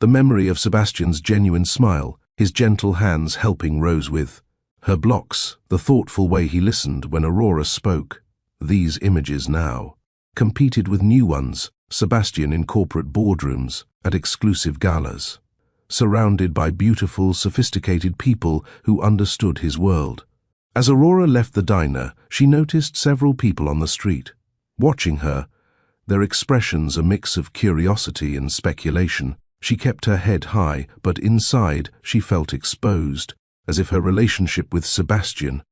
The memory of Sebastian's genuine smile, his gentle hands helping Rose with her blocks, the thoughtful way he listened when Aurora spoke, these images now competed with new ones, Sebastian in corporate boardrooms, at exclusive galas, surrounded by beautiful, sophisticated people who understood his world. As Aurora left the diner, she noticed several people on the street, watching her, their expressions a mix of curiosity and speculation. She kept her head high, but inside she felt exposed, as if her relationship with Sebastian,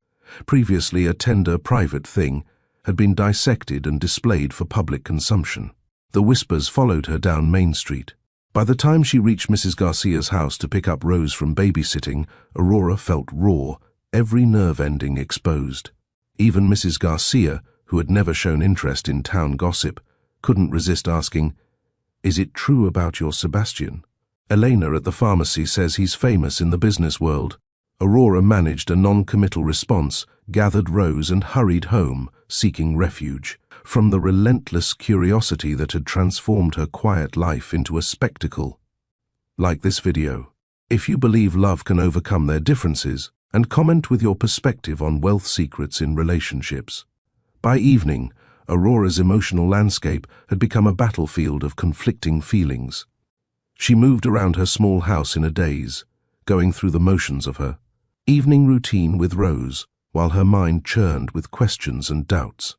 previously a tender private thing, had been dissected and displayed for public consumption. The whispers followed her down Main Street. By the time she reached Mrs. Garcia's house to pick up Rose from babysitting, Aurora felt raw, every nerve ending exposed. Even Mrs. Garcia, who had never shown interest in town gossip, couldn't resist asking, "Is it true about your Sebastian? Elena at the pharmacy says he's famous in the business world." Aurora managed a non-committal response, gathered Rose and hurried home, seeking refuge from the relentless curiosity that had transformed her quiet life into a spectacle. Like this video, if you believe love can overcome their differences, and comment with your perspective on wealth secrets in relationships. By evening, Aurora's emotional landscape had become a battlefield of conflicting feelings. She moved around her small house in a daze, going through the motions of her evening routine with Rose, while her mind churned with questions and doubts.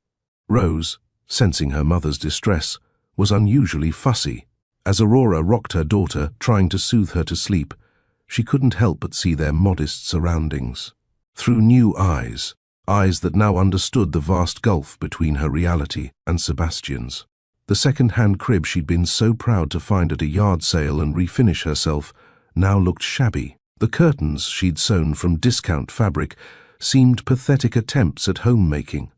Rose, sensing her mother's distress, was unusually fussy. As Aurora rocked her daughter, trying to soothe her to sleep, she couldn't help but see their modest surroundings. Through new eyes that now understood the vast gulf between her reality and Sebastian's. The second-hand crib she'd been so proud to find at a yard sale and refinish herself now looked shabby. The curtains she'd sewn from discount fabric seemed pathetic attempts at homemaking.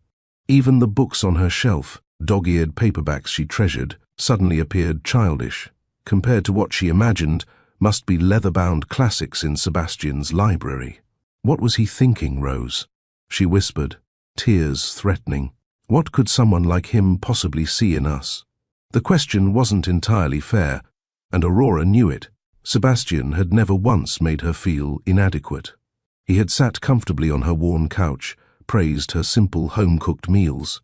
Even the books on her shelf, dog-eared paperbacks she treasured, suddenly appeared childish, compared to what she imagined must be leather-bound classics in Sebastian's library. "What was he thinking, Rose?" she whispered, tears threatening. "What could someone like him possibly see in us?" The question wasn't entirely fair, and Aurora knew it. Sebastian had never once made her feel inadequate. He had sat comfortably on her worn couch, praised her simple home-cooked meals,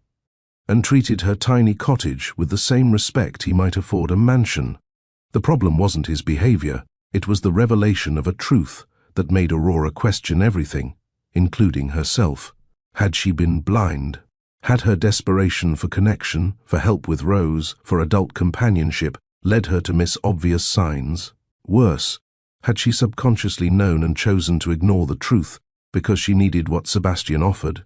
and treated her tiny cottage with the same respect he might afford a mansion. The problem wasn't his behavior, it was the revelation of a truth that made Aurora question everything, including herself. Had she been blind? Had her desperation for connection, for help with Rose, for adult companionship, led her to miss obvious signs? Worse, had she subconsciously known and chosen to ignore the truth because she needed what Sebastian offered?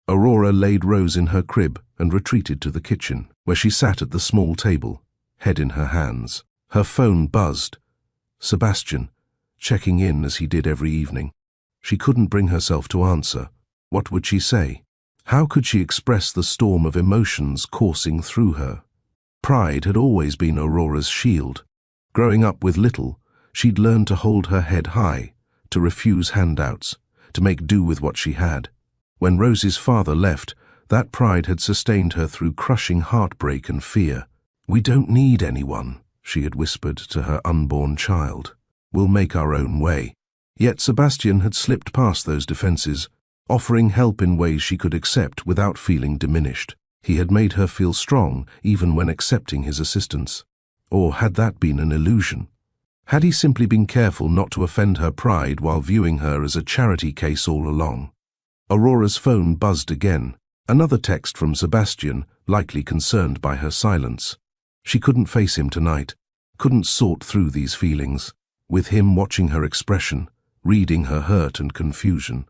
Aurora laid Rose in her crib and retreated to the kitchen, where she sat at the small table, head in her hands. Her phone buzzed. Sebastian, checking in as he did every evening. She couldn't bring herself to answer. What would she say? How could she express the storm of emotions coursing through her? Pride had always been Aurora's shield. Growing up with little, she'd learned to hold her head high, to refuse handouts, to make do with what she had. When Rose's father left, that pride had sustained her through crushing heartbreak and fear. "We don't need anyone," she had whispered to her unborn child. "We'll make our own way." Yet Sebastian had slipped past those defenses, offering help in ways she could accept without feeling diminished. He had made her feel strong even when accepting his assistance. Or had that been an illusion? Had he simply been careful not to offend her pride while viewing her as a charity case all along? Aurora's phone buzzed again. Another text from Sebastian, likely concerned by her silence. She couldn't face him tonight, couldn't sort through these feelings, with him watching her expression, reading her hurt and confusion.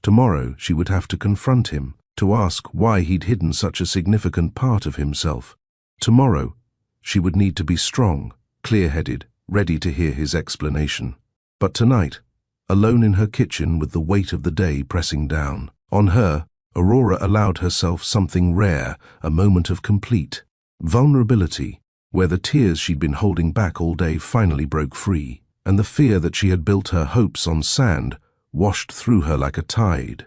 Tomorrow she would have to confront him, to ask why he'd hidden such a significant part of himself. Tomorrow she would need to be strong, clear-headed, ready to hear his explanation. But tonight, alone in her kitchen with the weight of the day pressing down on her, Aurora allowed herself something rare, a moment of complete vulnerability, where the tears she'd been holding back all day finally broke free, and the fear that she had built her hopes on sand washed through her like a tide.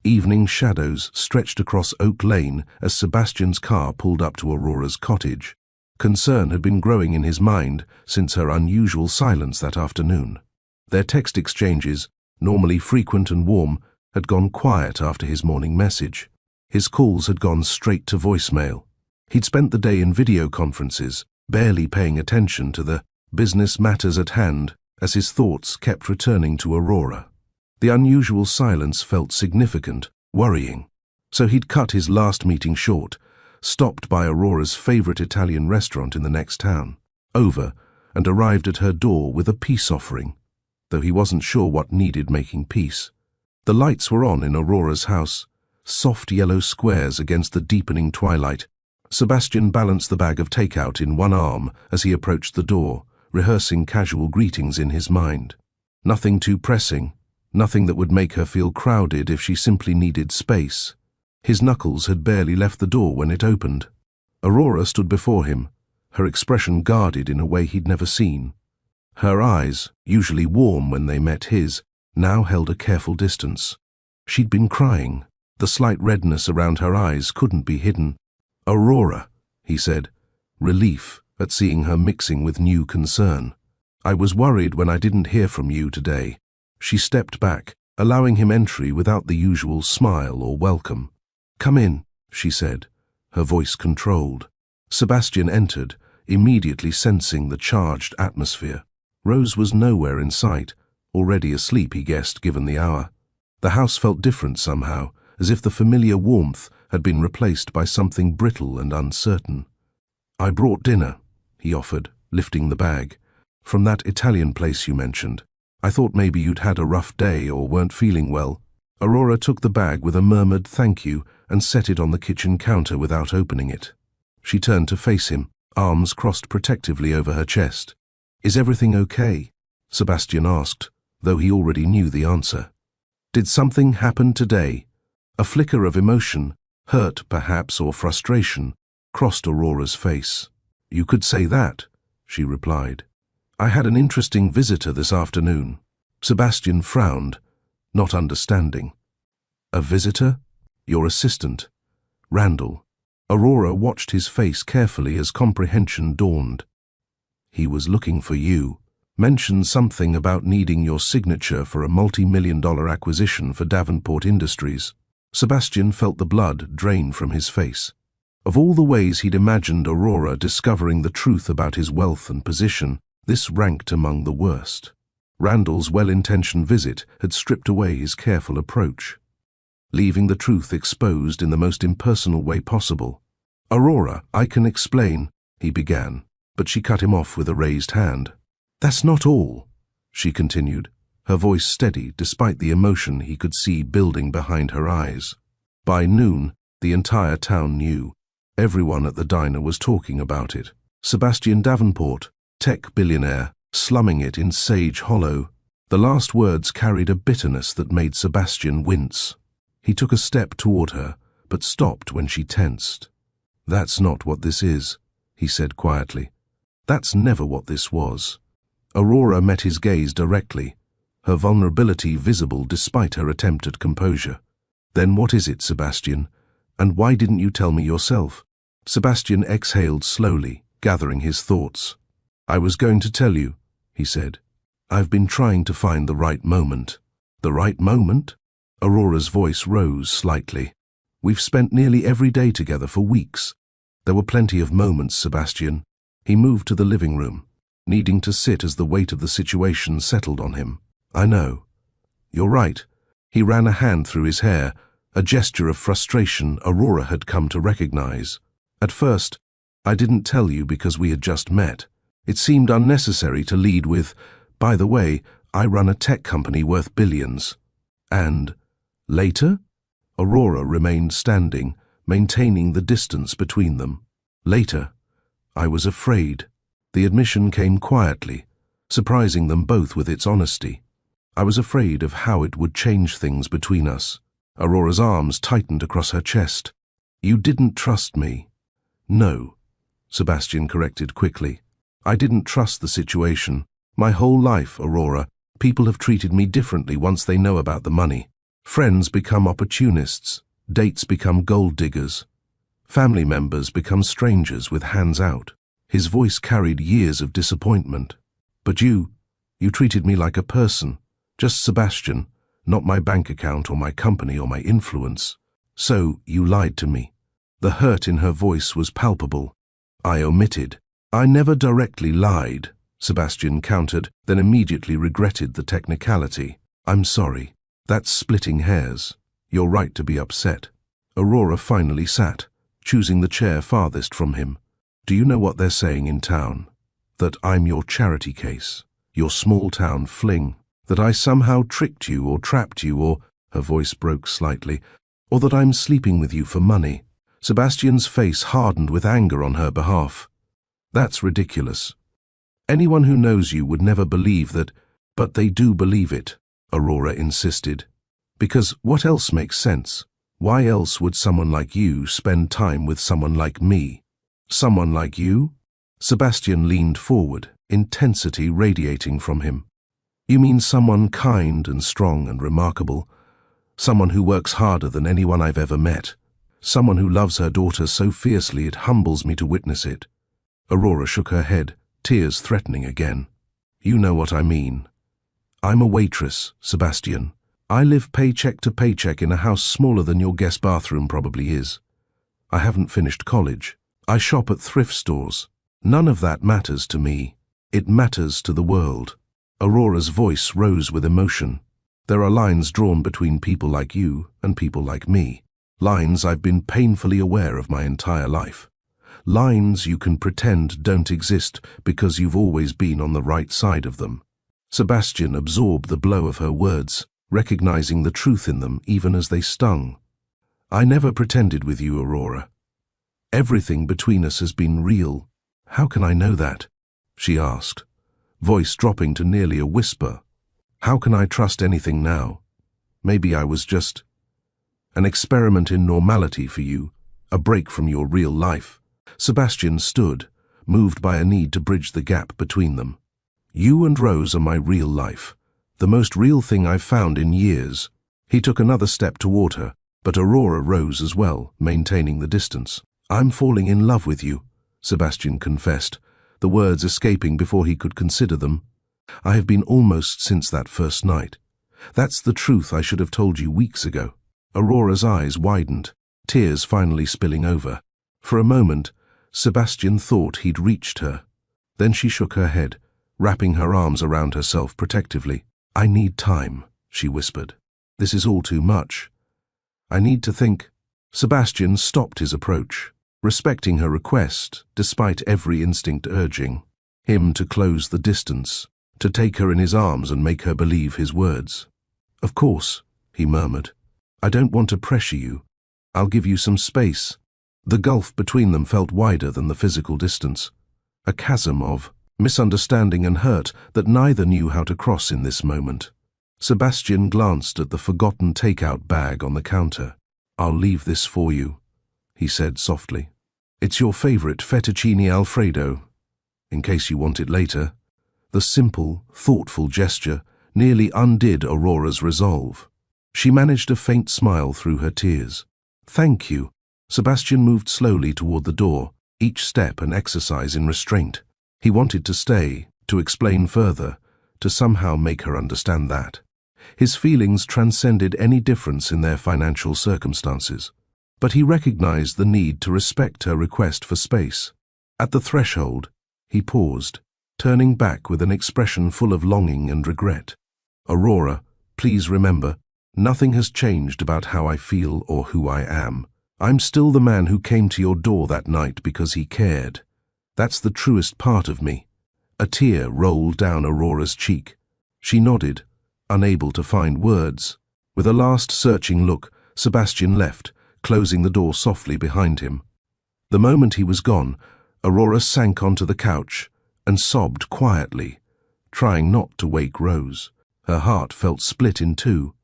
Evening shadows stretched across Oak Lane as Sebastian's car pulled up to Aurora's cottage. Concern had been growing in his mind since her unusual silence that afternoon. Their text exchanges, normally frequent and warm, had gone quiet after his morning message. His calls had gone straight to voicemail. He'd spent the day in video conferences, barely paying attention to the business matters at hand as his thoughts kept returning to Aurora. The unusual silence felt significant, worrying. So he'd cut his last meeting short, stopped by Aurora's favorite Italian restaurant in the next town, over, and arrived at her door with a peace offering, though he wasn't sure what needed making peace. The lights were on in Aurora's house, soft yellow squares against the deepening twilight. Sebastian balanced the bag of takeout in one arm as he approached the door, rehearsing casual greetings in his mind. Nothing too pressing, nothing that would make her feel crowded if she simply needed space. His knuckles had barely left the door when it opened. Aurora stood before him, her expression guarded in a way he'd never seen. Her eyes, usually warm when they met his, now held a careful distance. She'd been crying. The slight redness around her eyes couldn't be hidden. "Aurora," he said, relief at seeing her mixing with new concern. "I was worried when I didn't hear from you today." She stepped back, allowing him entry without the usual smile or welcome. "Come in," she said, her voice controlled. Sebastian entered, immediately sensing the charged atmosphere. Rose was nowhere in sight, already asleep, he guessed, given the hour. The house felt different somehow, as if the familiar warmth had been replaced by something brittle and uncertain. "I brought dinner," he offered, lifting the bag. "From that Italian place you mentioned. I thought maybe you'd had a rough day or weren't feeling well." Aurora took the bag with a murmured thank you and set it on the kitchen counter without opening it. She turned to face him, arms crossed protectively over her chest. "Is everything okay?" Sebastian asked, though he already knew the answer. "Did something happen today?" A flicker of emotion, hurt perhaps or frustration, crossed Aurora's face. "You could say that," she replied. "I had an interesting visitor this afternoon." Sebastian frowned, not understanding. "A visitor? Your assistant?" "Randall." Aurora watched his face carefully as comprehension dawned. "He was looking for you. Mentioned something about needing your signature for a multi-million-dollar acquisition for Davenport Industries." Sebastian felt the blood drain from his face. Of all the ways he'd imagined Aurora discovering the truth about his wealth and position, this ranked among the worst. Randall's well-intentioned visit had stripped away his careful approach, leaving the truth exposed in the most impersonal way possible. "Aurora, I can explain," he began, but she cut him off with a raised hand. "That's not all," she continued, her voice steady despite the emotion he could see building behind her eyes. By noon, the entire town knew. Everyone at the diner was talking about it. Sebastian Davenport, tech billionaire, slumming it in Sage Hollow. The last words carried a bitterness that made Sebastian wince. He took a step toward her, but stopped when she tensed. "That's not what this is," he said quietly. "That's never what this was." Aurora met his gaze directly, her vulnerability visible despite her attempt at composure. "Then what is it, Sebastian? And why didn't you tell me yourself?" Sebastian exhaled slowly, gathering his thoughts. "I was going to tell you," he said. "I've been trying to find the right moment." "The right moment?" Aurora's voice rose slightly. "We've spent nearly every day together for weeks. There were plenty of moments, Sebastian." He moved to the living room, needing to sit as the weight of the situation settled on him. "I know. You're right." He ran a hand through his hair, a gesture of frustration Aurora had come to recognize. "At first, I didn't tell you because we had just met. It seemed unnecessary to lead with, 'By the way, I run a tech company worth billions.' And later?" Aurora remained standing, maintaining the distance between them. "Later, I was afraid." The admission came quietly, surprising them both with its honesty. "I was afraid of how it would change things between us." Aurora's arms tightened across her chest. "You didn't trust me." "No," Sebastian corrected quickly. "I didn't trust the situation. My whole life, Aurora, people have treated me differently once they know about the money. Friends become opportunists, dates become gold diggers, family members become strangers with hands out." His voice carried years of disappointment. "But you treated me like a person, just Sebastian, not my bank account or my company or my influence. So you lied to me." The hurt in her voice was palpable. "I omitted." "I never directly lied," Sebastian countered, then immediately regretted the technicality. "I'm sorry. That's splitting hairs. You're right to be upset." Aurora finally sat, choosing the chair farthest from him. "Do you know what they're saying in town? That I'm your charity case, your small-town fling, that I somehow tricked you or trapped you or," her voice broke slightly, "or that I'm sleeping with you for money." Sebastian's face hardened with anger on her behalf. "That's ridiculous. Anyone who knows you would never believe that." "But they do believe it," Aurora insisted. "Because what else makes sense? Why else would someone like you spend time with someone like me?" "Someone like you?" Sebastian leaned forward, intensity radiating from him. "You mean someone kind and strong and remarkable? Someone who works harder than anyone I've ever met? Someone who loves her daughter so fiercely it humbles me to witness it?" Aurora shook her head, tears threatening again. "You know what I mean. I'm a waitress, Sebastian. I live paycheck to paycheck in a house smaller than your guest bathroom probably is. I haven't finished college. I shop at thrift stores. None of that matters to me. It matters to the world." Aurora's voice rose with emotion. "There are lines drawn between people like you and people like me. Lines I've been painfully aware of my entire life. Lines you can pretend don't exist because you've always been on the right side of them." Sebastian absorbed the blow of her words, recognizing the truth in them even as they stung. "I never pretended with you, Aurora. Everything between us has been real." "How can I know that?" she asked, voice dropping to nearly a whisper. "How can I trust anything now? Maybe I was just an experiment in normality for you, a break from your real life." Sebastian stood, moved by a need to bridge the gap between them. "You and Rose are my real life, the most real thing I've found in years." He took another step toward her, but Aurora rose as well, maintaining the distance. "I'm falling in love with you," Sebastian confessed, the words escaping before he could consider them. "I have been almost since that first night. That's the truth I should have told you weeks ago." Aurora's eyes widened, tears finally spilling over. For a moment, Sebastian thought he'd reached her. Then she shook her head, wrapping her arms around herself protectively. "I need time," she whispered. "This is all too much. I need to think." Sebastian stopped his approach, respecting her request despite every instinct urging him to close the distance, to take her in his arms and make her believe his words. "Of course," he murmured. "I don't want to pressure you. I'll give you some space." The gulf between them felt wider than the physical distance, a chasm of misunderstanding and hurt that neither knew how to cross in this moment. Sebastian glanced at the forgotten takeout bag on the counter. "I'll leave this for you," he said softly. "It's your favorite fettuccine Alfredo, in case you want it later." The simple, thoughtful gesture, nearly undid Aurora's resolve. She managed a faint smile through her tears. "Thank you." Sebastian moved slowly toward the door, each step an exercise in restraint. He wanted to stay, to explain further, to somehow make her understand that. His feelings transcended any difference in their financial circumstances. But he recognized the need to respect her request for space. At the threshold, he paused, turning back with an expression full of longing and regret. "Aurora, please remember, nothing has changed about how I feel or who I am. I'm still the man who came to your door that night because he cared. That's the truest part of me." A tear rolled down Aurora's cheek. She nodded, unable to find words. With a last searching look, Sebastian left, closing the door softly behind him. The moment he was gone, Aurora sank onto the couch and sobbed quietly, trying not to wake Rose. Her heart felt split in two.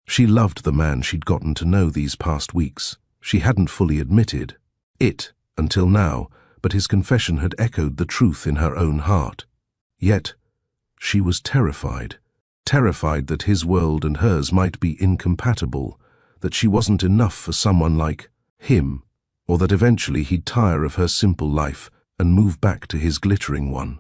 She loved the man she'd gotten to know these past weeks. She hadn't fully admitted it until now, but his confession had echoed the truth in her own heart. Yet, she was terrified. Terrified that his world and hers might be incompatible, that she wasn't enough for someone like him, or that eventually he'd tire of her simple life and move back to his glittering one.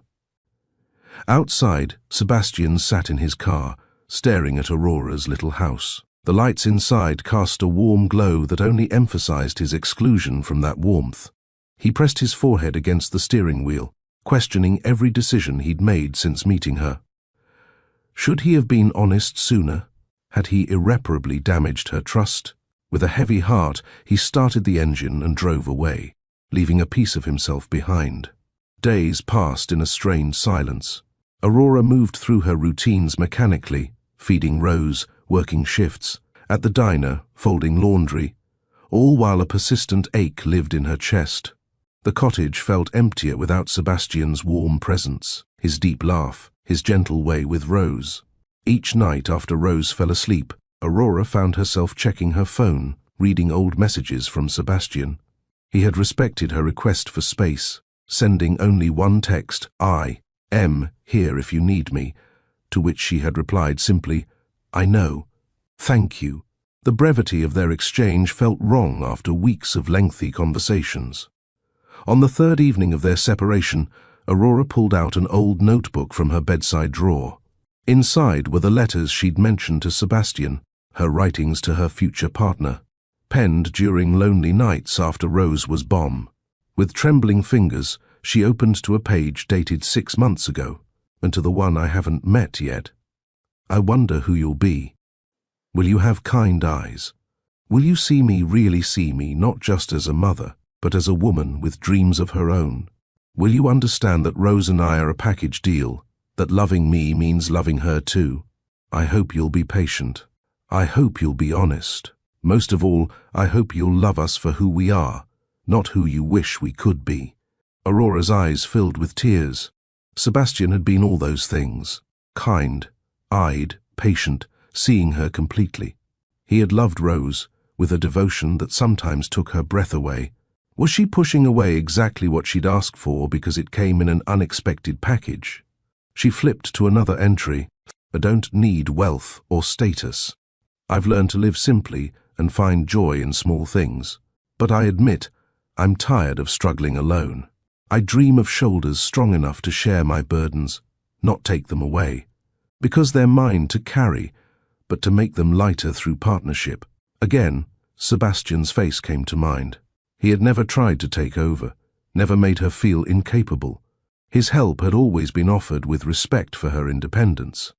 Outside, Sebastian sat in his car, staring at Aurora's little house. The lights inside cast a warm glow that only emphasized his exclusion from that warmth. He pressed his forehead against the steering wheel, questioning every decision he'd made since meeting her. Should he have been honest sooner? Had he irreparably damaged her trust? With a heavy heart, he started the engine and drove away, leaving a piece of himself behind. Days passed in a strained silence. Aurora moved through her routines mechanically, feeding Rose, working shifts, at the diner, folding laundry, all while a persistent ache lived in her chest. The cottage felt emptier without Sebastian's warm presence, his deep laugh, his gentle way with Rose. Each night after Rose fell asleep, Aurora found herself checking her phone, reading old messages from Sebastian. He had respected her request for space, sending only one text, "I am here if you need me," to which she had replied simply, "I know. Thank you." The brevity of their exchange felt wrong after weeks of lengthy conversations. On the third evening of their separation, Aurora pulled out an old notebook from her bedside drawer. Inside were the letters she'd mentioned to Sebastian, her writings to her future partner, penned during lonely nights after Rose was bomb. With trembling fingers, she opened to a page dated 6 months ago, and to the one I haven't met yet. "I wonder who you'll be. Will you have kind eyes? Will you see me, really see me, not just as a mother, but as a woman with dreams of her own? Will you understand that Rose and I are a package deal, that loving me means loving her too? I hope you'll be patient. I hope you'll be honest. Most of all, I hope you'll love us for who we are, not who you wish we could be." Aurora's eyes filled with tears. Sebastian had been all those things. Kind, eyed, patient, seeing her completely. He had loved Rose, with a devotion that sometimes took her breath away. Was she pushing away exactly what she'd asked for because it came in an unexpected package? She flipped to another entry. "I don't need wealth or status. I've learned to live simply and find joy in small things. But I admit, I'm tired of struggling alone. I dream of shoulders strong enough to share my burdens, not take them away. Because they're mine to carry, but to make them lighter through partnership." Again, Sebastian's face came to mind. He had never tried to take over, never made her feel incapable. His help had always been offered with respect for her independence.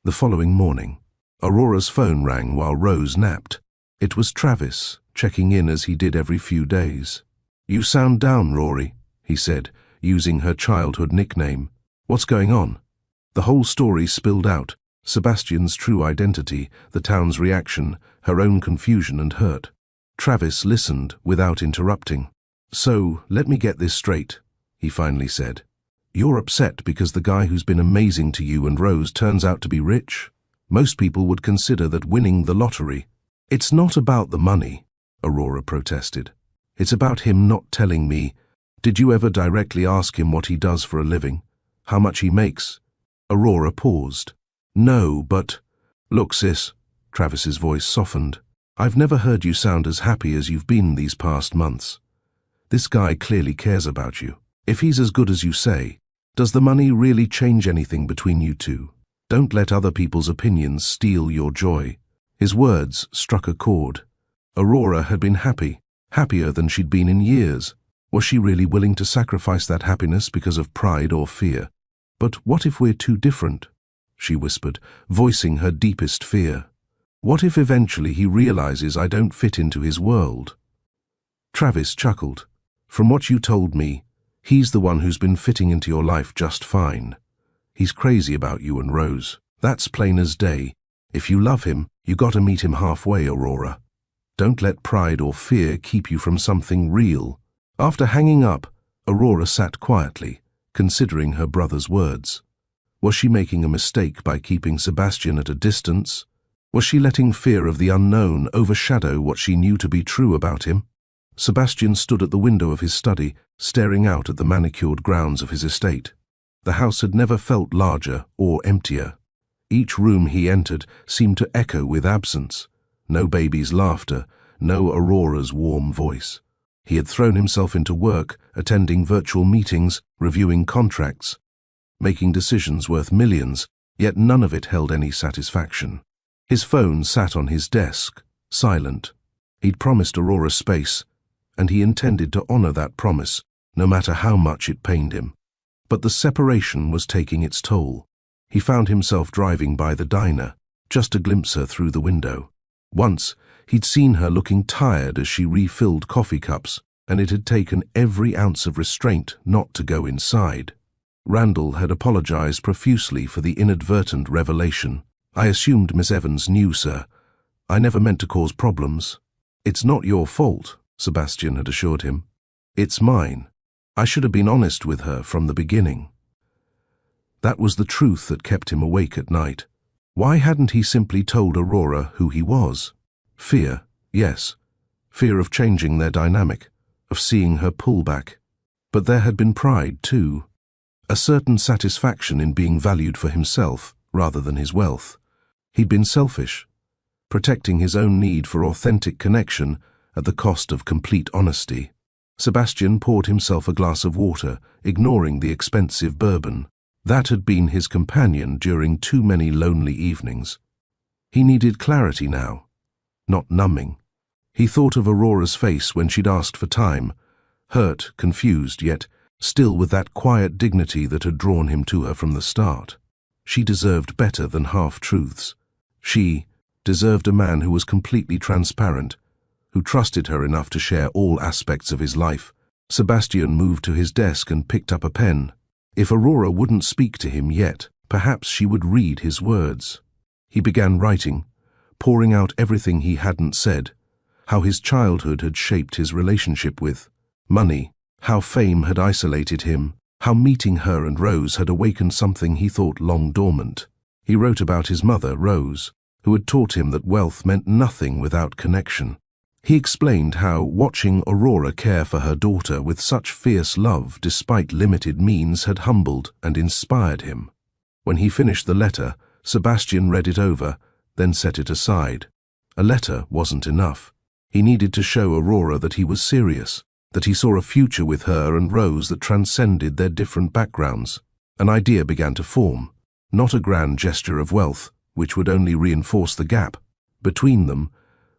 The following morning, Aurora's phone rang while Rose napped. It was Travis, checking in as he did every few days. "You sound down, Rory," he said, using her childhood nickname. "What's going on?" The whole story spilled out, Sebastian's true identity, the town's reaction, her own confusion and hurt. Travis listened without interrupting. "So, let me get this straight," he finally said. "You're upset because the guy who's been amazing to you and Rose turns out to be rich? Most people would consider that winning the lottery." "It's not about the money," Aurora protested. "It's about him not telling me. Did you ever directly ask him what he does for a living? How much he makes?" Aurora paused. No, but… Look, sis, Travis's voice softened. I've never heard you sound as happy as you've been these past months. This guy clearly cares about you. If he's as good as you say, does the money really change anything between you two? Don't let other people's opinions steal your joy. His words struck a chord. Aurora had been happy, happier than she'd been in years. Was she really willing to sacrifice that happiness because of pride or fear? But what if we're too different? She whispered, voicing her deepest fear. What if eventually he realizes I don't fit into his world? Travis chuckled. From what you told me, he's the one who's been fitting into your life just fine. He's crazy about you and Rose. That's plain as day. If you love him, you gotta meet him halfway, Aurora. Don't let pride or fear keep you from something real. After hanging up, Aurora sat quietly, considering her brother's words. Was she making a mistake by keeping Sebastian at a distance? Was she letting fear of the unknown overshadow what she knew to be true about him? Sebastian stood at the window of his study, staring out at the manicured grounds of his estate. The house had never felt larger or emptier. Each room he entered seemed to echo with absence. No baby's laughter, no Aurora's warm voice. He had thrown himself into work, attending virtual meetings, reviewing contracts, making decisions worth millions, yet none of it held any satisfaction. His phone sat on his desk, silent. He'd promised Aurora space, and he intended to honor that promise, no matter how much it pained him. But the separation was taking its toll. He found himself driving by the diner, just to glimpse her through the window. Once, he'd seen her looking tired as she refilled coffee cups, and it had taken every ounce of restraint not to go inside. Randall had apologized profusely for the inadvertent revelation. I assumed Miss Evans knew, sir. I never meant to cause problems. It's not your fault, Sebastian had assured him. It's mine. I should have been honest with her from the beginning. That was the truth that kept him awake at night. Why hadn't he simply told Aurora who he was? Fear, yes. Fear of changing their dynamic, of seeing her pull back. But there had been pride, too. A certain satisfaction in being valued for himself rather than his wealth. He'd been selfish, protecting his own need for authentic connection at the cost of complete honesty. Sebastian poured himself a glass of water, ignoring the expensive bourbon. That had been his companion during too many lonely evenings. He needed clarity now, not numbing. He thought of Aurora's face when she'd asked for time, hurt, confused, yet still with that quiet dignity that had drawn him to her from the start. She deserved better than half-truths. She deserved a man who was completely transparent, who trusted her enough to share all aspects of his life. Sebastian moved to his desk and picked up a pen. If Aurora wouldn't speak to him yet, perhaps she would read his words. He began writing, pouring out everything he hadn't said, how his childhood had shaped his relationship with money, how fame had isolated him, how meeting her and Rose had awakened something he thought long dormant. He wrote about his mother, Rose, who had taught him that wealth meant nothing without connection. He explained how watching Aurora care for her daughter with such fierce love despite limited means had humbled and inspired him. When he finished the letter, Sebastian read it over, then set it aside. A letter wasn't enough. He needed to show Aurora that he was serious, that he saw a future with her and Rose that transcended their different backgrounds. An idea began to form, not a grand gesture of wealth, which would only reinforce the gap between them,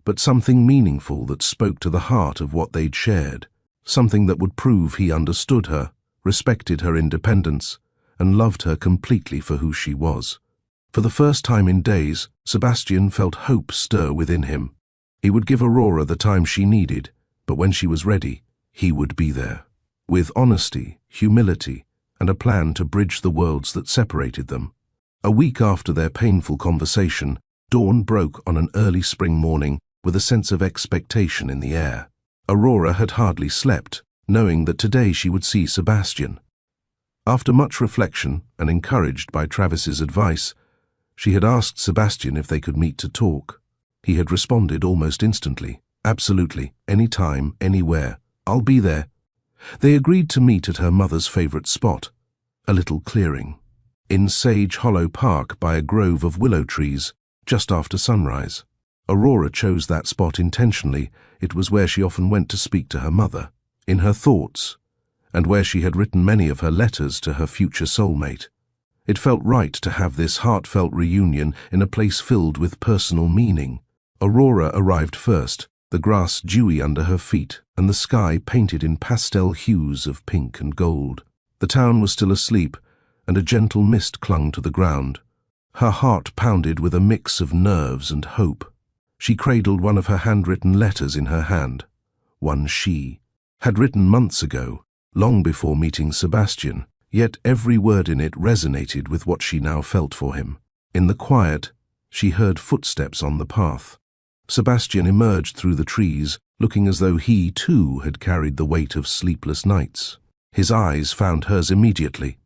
but something meaningful that spoke to the heart of what they'd shared, something that would prove he understood her, respected her independence, and loved her completely for who she was. For the first time in days, Sebastian felt hope stir within him. He would give Aurora the time she needed, but when she was ready, he would be there, with honesty, humility, and a plan to bridge the worlds that separated them. A week after their painful conversation, dawn broke on an early spring morning with a sense of expectation in the air. Aurora had hardly slept, knowing that today she would see Sebastian. After much reflection and encouraged by Travis's advice, she had asked Sebastian if they could meet to talk. He had responded almost instantly, "Absolutely, anytime, anywhere. I'll be there." They agreed to meet at her mother's favorite spot, a little clearing. in Sage Hollow Park by a grove of willow trees, just after sunrise. Aurora chose that spot intentionally. It was where she often went to speak to her mother, in her thoughts, and where she had written many of her letters to her future soulmate. It felt right to have this heartfelt reunion in a place filled with personal meaning. Aurora arrived first, the grass dewy under her feet and the sky painted in pastel hues of pink and gold. The town was still asleep, and a gentle mist clung to the ground. Her heart pounded with a mix of nerves and hope. She cradled one of her handwritten letters in her hand, one she had written months ago, long before meeting Sebastian, yet every word in it resonated with what she now felt for him. In the quiet, she heard footsteps on the path. Sebastian emerged through the trees, looking as though he, too, had carried the weight of sleepless nights. His eyes found hers immediately.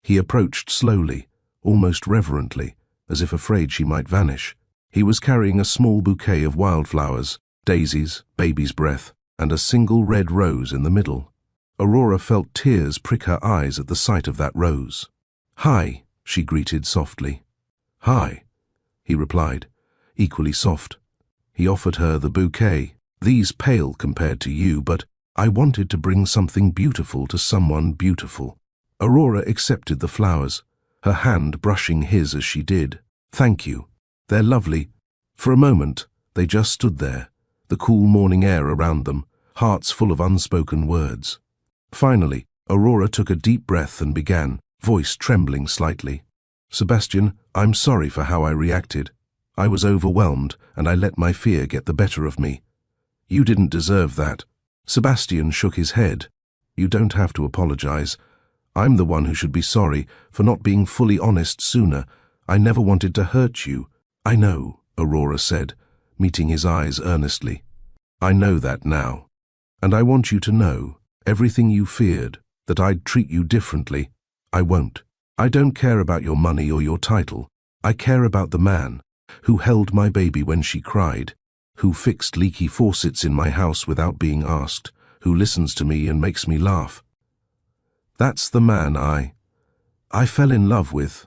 He approached slowly, almost reverently, as if afraid she might vanish. He was carrying a small bouquet of wildflowers, daisies, baby's breath, and a single red rose in the middle. Aurora felt tears prick her eyes at the sight of that rose. "Hi," she greeted softly. "Hi," he replied, equally soft. He offered her the bouquet. "These pale compared to you, but I wanted to bring something beautiful to someone beautiful." Aurora accepted the flowers, her hand brushing his as she did. "Thank you. They're lovely." For a moment, they just stood there, the cool morning air around them, hearts full of unspoken words. Finally, Aurora took a deep breath and began, voice trembling slightly. "Sebastian, I'm sorry for how I reacted. I was overwhelmed, and I let my fear get the better of me. You didn't deserve that." Sebastian shook his head. "You don't have to apologize. I'm the one who should be sorry for not being fully honest sooner. I never wanted to hurt you." "I know," Aurora said, meeting his eyes earnestly. "I know that now. And I want you to know, everything you feared, that I'd treat you differently, I won't. I don't care about your money or your title. I care about the man who held my baby when she cried, who fixed leaky faucets in my house without being asked, who listens to me and makes me laugh. That's the man I fell in love with."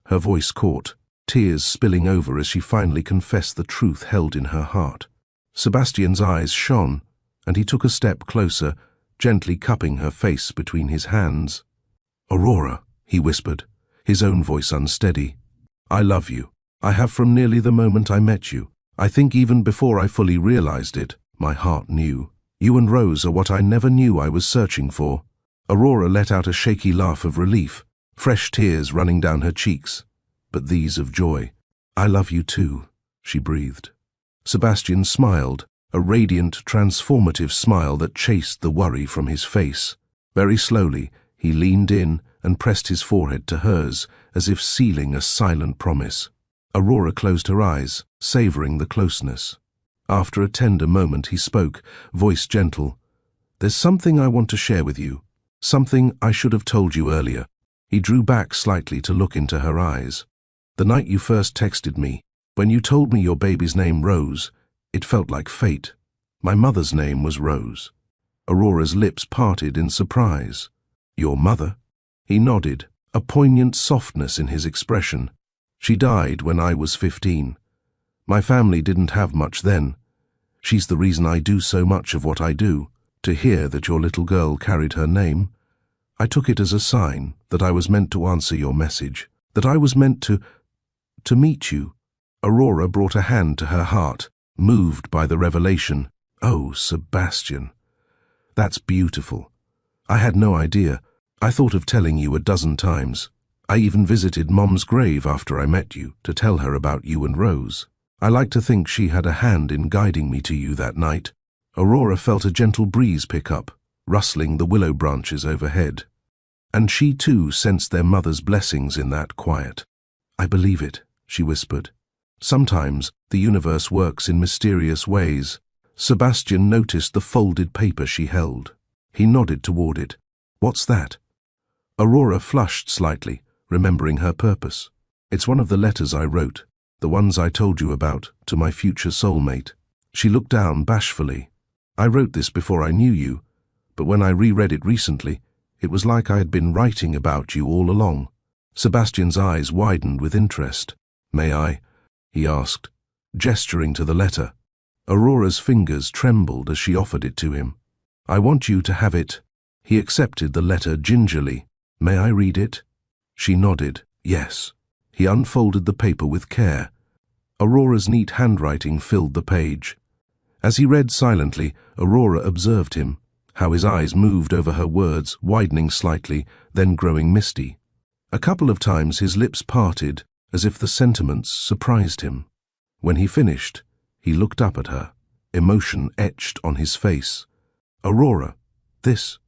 Her voice caught, tears spilling over as she finally confessed the truth held in her heart. Sebastian's eyes shone, and he took a step closer, gently cupping her face between his hands. "Aurora," he whispered, his own voice unsteady. "I love you. I have from nearly the moment I met you. I think even before I fully realized it, my heart knew. You and Rose are what I never knew I was searching for." Aurora let out a shaky laugh of relief, fresh tears running down her cheeks, but these of joy. "I love you too," she breathed. Sebastian smiled, a radiant, transformative smile that chased the worry from his face. Very slowly, he leaned in and pressed his forehead to hers, as if sealing a silent promise. Aurora closed her eyes, savoring the closeness. After a tender moment he spoke, voice gentle. "There's something I want to share with you. Something I should have told you earlier." He drew back slightly to look into her eyes. "The night you first texted me, when you told me your baby's name Rose, it felt like fate. My mother's name was Rose." Aurora's lips parted in surprise. "Your mother?" He nodded, a poignant softness in his expression. "She died when I was 15. My family didn't have much then. She's the reason I do so much of what I do. To hear that your little girl carried her name, I took it as a sign that I was meant to answer your message, that I was meant to meet you." Aurora brought a hand to her heart, moved by the revelation. "Oh, Sebastian, that's beautiful. I had no idea. I thought of telling you a dozen times. I even visited Mom's grave after I met you to tell her about you and Rose. I like to think she had a hand in guiding me to you that night." Aurora felt a gentle breeze pick up, rustling the willow branches overhead. And she too sensed their mother's blessings in that quiet. "I believe it," she whispered. "Sometimes the universe works in mysterious ways." Sebastian noticed the folded paper she held. He nodded toward it. "What's that?" Aurora flushed slightly, remembering her purpose. "It's one of the letters I wrote, the ones I told you about, to my future soulmate." She looked down bashfully. "I wrote this before I knew you, but when I reread it recently, it was like I had been writing about you all along." Sebastian's eyes widened with interest. "May I?" he asked, gesturing to the letter. Aurora's fingers trembled as she offered it to him. "I want you to have it." He accepted the letter gingerly. "May I read it?" She nodded. "Yes." He unfolded the paper with care. Aurora's neat handwriting filled the page. As he read silently, Aurora observed him, how his eyes moved over her words, widening slightly, then growing misty. A couple of times his lips parted, as if the sentiments surprised him. When he finished, he looked up at her, emotion etched on his face. "Aurora, this."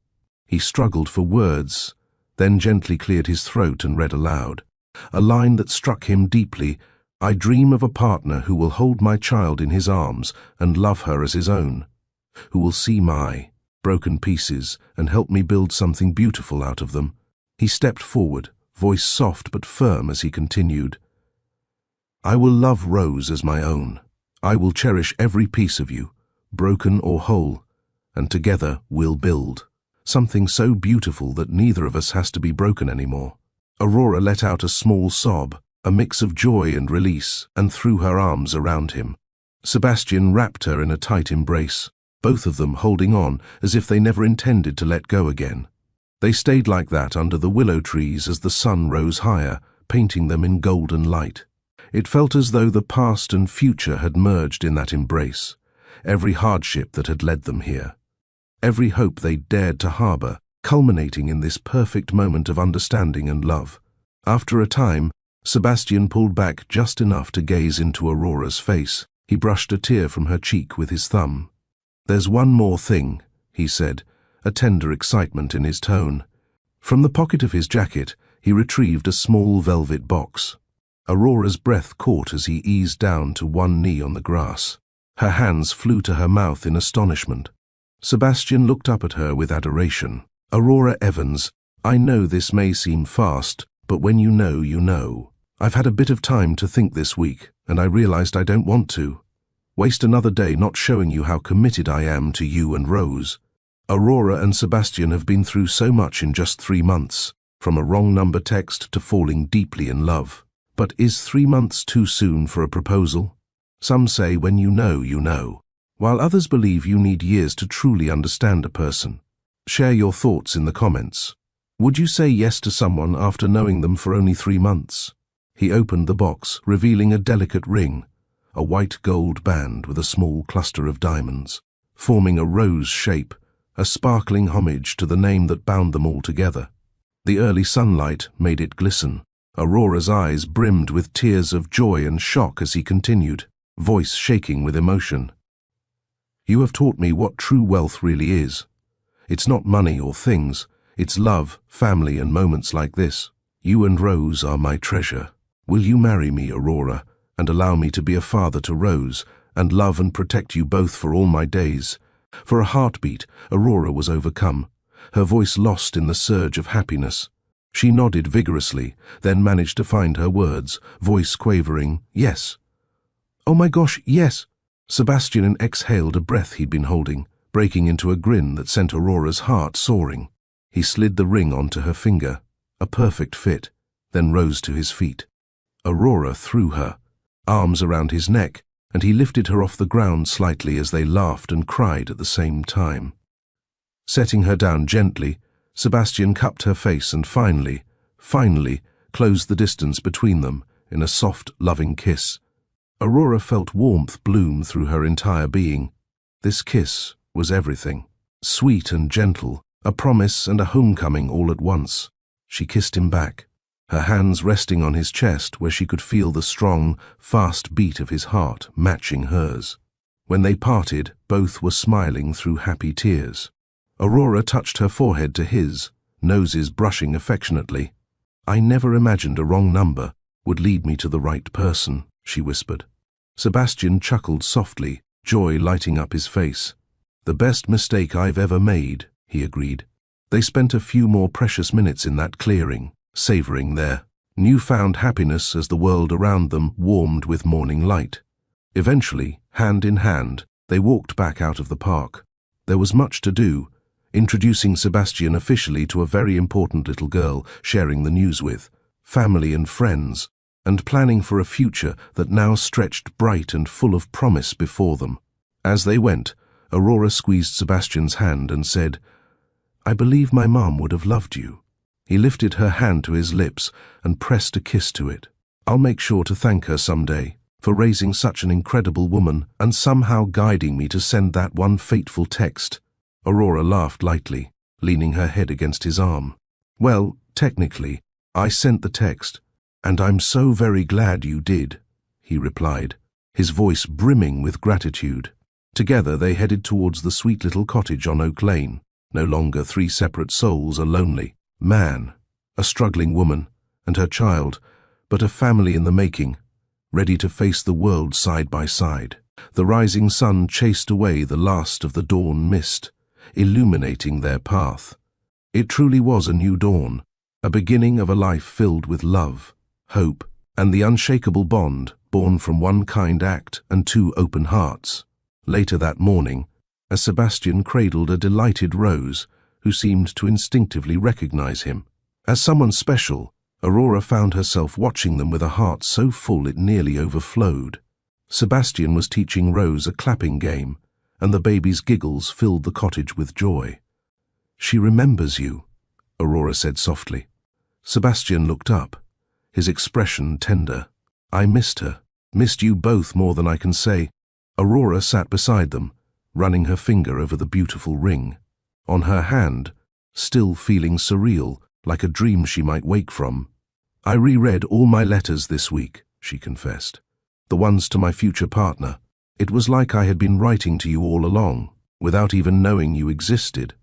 He struggled for words, then gently cleared his throat and read aloud. A line that struck him deeply. "I dream of a partner who will hold my child in his arms and love her as his own, who will see my broken pieces and help me build something beautiful out of them." He stepped forward, voice soft but firm as he continued. "I will love Rose as my own. I will cherish every piece of you, broken or whole, and together we'll build something so beautiful that neither of us has to be broken anymore." Aurora let out a small sob, a mix of joy and release, and threw her arms around him. Sebastian wrapped her in a tight embrace, both of them holding on as if they never intended to let go again. They stayed like that under the willow trees as the sun rose higher, painting them in golden light. It felt as though the past and future had merged in that embrace, every hardship that had led them here, every hope they dared to harbor, culminating in this perfect moment of understanding and love. After a time, Sebastian pulled back just enough to gaze into Aurora's face. He brushed a tear from her cheek with his thumb. "There's one more thing," he said, a tender excitement in his tone. From the pocket of his jacket, he retrieved a small velvet box. Aurora's breath caught as he eased down to one knee on the grass. Her hands flew to her mouth in astonishment. Sebastian looked up at her with adoration. "Aurora Evans, I know this may seem fast, but when you know, you know. I've had a bit of time to think this week, and I realized I don't want to waste another day not showing you how committed I am to you and Rose. Aurora and Sebastian have been through so much in just 3 months, from a wrong number text to falling deeply in love. But is 3 months too soon for a proposal? Some say when you know, you know, while others believe you need years to truly understand a person. Share your thoughts in the comments. Would you say yes to someone after knowing them for only 3 months? He opened the box, revealing a delicate ring, a white gold band with a small cluster of diamonds, forming a rose shape, a sparkling homage to the name that bound them all together. The early sunlight made it glisten. Aurora's eyes brimmed with tears of joy and shock as he continued, voice shaking with emotion. "You have taught me what true wealth really is. It's not money or things, it's love, family, and moments like this. You and Rose are my treasure. Will you marry me, Aurora, and allow me to be a father to Rose, and love and protect you both for all my days?" For a heartbeat, Aurora was overcome, her voice lost in the surge of happiness. She nodded vigorously, then managed to find her words, voice quavering, "Yes." "Oh my gosh, yes!" Sebastian exhaled a breath he'd been holding, breaking into a grin that sent Aurora's heart soaring. He slid the ring onto her finger, a perfect fit, then rose to his feet. Aurora threw her, arms around his neck, and he lifted her off the ground slightly as they laughed and cried at the same time. Setting her down gently, Sebastian cupped her face and finally, closed the distance between them in a soft, loving kiss. Aurora felt warmth bloom through her entire being. This kiss was everything. Sweet and gentle, a promise and a homecoming all at once. She kissed him back, her hands resting on his chest where she could feel the strong, fast beat of his heart matching hers. When they parted, both were smiling through happy tears. Aurora touched her forehead to his, noses brushing affectionately. "I never imagined a wrong number would lead me to the right person," she whispered. Sebastian chuckled softly, joy lighting up his face. "The best mistake I've ever made," he agreed. They spent a few more precious minutes in that clearing, savoring their newfound happiness as the world around them warmed with morning light. Eventually, hand in hand, they walked back out of the park. There was much to do, introducing Sebastian officially to a very important little girl sharing the news with. family and friends, and planning for a future that now stretched bright and full of promise before them. As they went, Aurora squeezed Sebastian's hand and said, "I believe my mom would have loved you." He lifted her hand to his lips and pressed a kiss to it. "I'll make sure to thank her someday for raising such an incredible woman and somehow guiding me to send that one fateful text." Aurora laughed lightly, leaning her head against his arm. "Well, technically, I sent the text, and I'm so very glad you did," he replied, his voice brimming with gratitude. Together they headed towards the sweet little cottage on Oak Lane, no longer three separate souls, a lonely man, a struggling woman, and her child, but a family in the making, ready to face the world side by side. The rising sun chased away the last of the dawn mist, illuminating their path. It truly was a new dawn, a beginning of a life filled with love, hope, and the unshakable bond born from one kind act and two open hearts. Later that morning, as Sebastian cradled a delighted Rose, who seemed to instinctively recognize him as someone special, Aurora found herself watching them with a heart so full it nearly overflowed. Sebastian was teaching Rose a clapping game, and the baby's giggles filled the cottage with joy. "She remembers you," Aurora said softly. Sebastian looked up, his expression tender. "I missed her, missed you both more than I can say." Aurora sat beside them, running her finger over the beautiful ring. On her hand, still feeling surreal, like a dream she might wake from. "I reread all my letters this week," she confessed. "The ones to my future partner. It was like I had been writing to you all along, without even knowing you existed."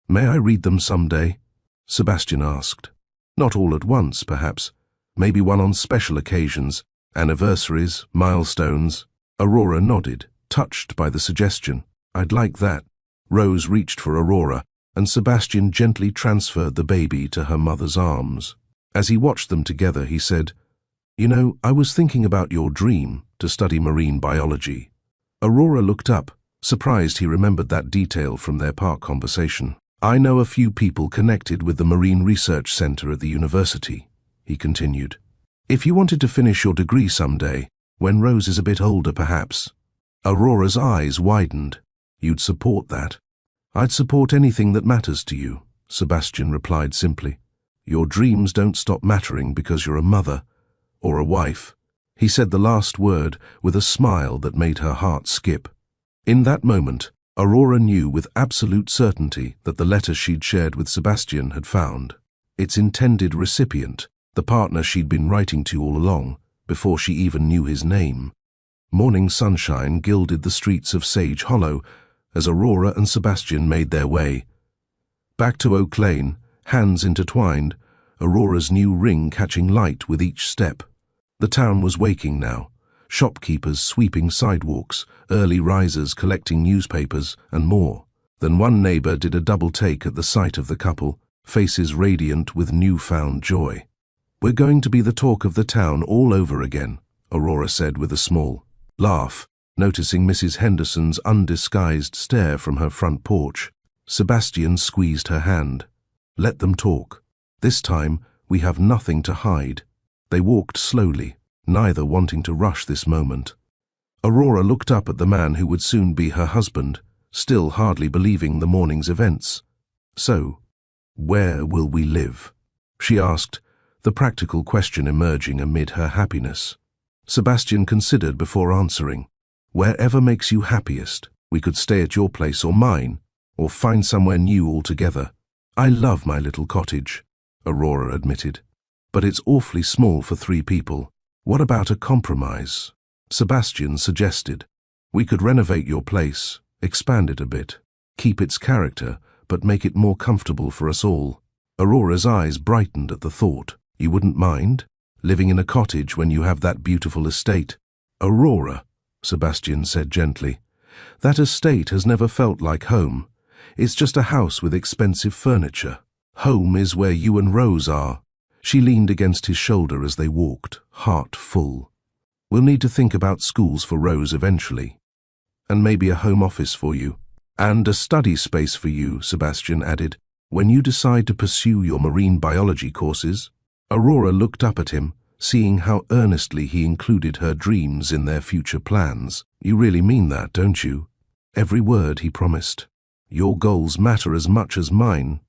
"May I read them someday?" Sebastian asked. "Not all at once, perhaps. Maybe one on special occasions, anniversaries, milestones." Aurora nodded, touched by the suggestion. "I'd like that." Rose reached for Aurora, and Sebastian gently transferred the baby to her mother's arms. As he watched them together, he said, "You know, I was thinking about your dream to study marine biology." Aurora looked up, surprised he remembered that detail from their park conversation. "I know a few people connected with the Marine Research Center at the university," he continued. "If you wanted to finish your degree someday, when Rose is a bit older perhaps." Aurora's eyes widened. "You'd support that?" "I'd support anything that matters to you," Sebastian replied simply. "Your dreams don't stop mattering because you're a mother or a wife." He said the last word with a smile that made her heart skip. In that moment, Aurora knew with absolute certainty that the letter she'd shared with Sebastian had found its intended recipient, the partner she'd been writing to all along, before she even knew his name. Morning sunshine gilded the streets of Sage Hollow as Aurora and Sebastian made their way back to Oak Lane, hands intertwined, Aurora's new ring catching light with each step. The town was waking now, shopkeepers sweeping sidewalks, early risers collecting newspapers, and more. Then one neighbor did a double take at the sight of the couple, faces radiant with newfound joy. "We're going to be the talk of the town all over again," Aurora said with a small laugh, noticing Mrs. Henderson's undisguised stare from her front porch. Sebastian squeezed her hand. "Let them talk. This time, we have nothing to hide." They walked slowly, neither wanting to rush this moment. Aurora looked up at the man who would soon be her husband, still hardly believing the morning's events. "So, where will we live?" she asked, the practical question emerging amid her happiness. Sebastian considered before answering. "Wherever makes you happiest. We could stay at your place or mine, or find somewhere new altogether." "I love my little cottage," Aurora admitted, "but it's awfully small for 3 people. What about a compromise?" Sebastian suggested. "We could renovate your place, expand it a bit, keep its character, but make it more comfortable for us all." Aurora's eyes brightened at the thought. "You wouldn't mind living in a cottage when you have that beautiful estate?" "Aurora," Sebastian said gently, "that estate has never felt like home. It's just a house with expensive furniture. Home is where you and Rose are." She leaned against his shoulder as they walked, heart full. "We'll need to think about schools for Rose eventually. And maybe a home office for you. And a study space for you," Sebastian added, "when you decide to pursue your marine biology courses." Aurora looked up at him, seeing how earnestly he included her dreams in their future plans. "You really mean that, don't you?" "Every word," he promised. "Your goals matter as much as mine."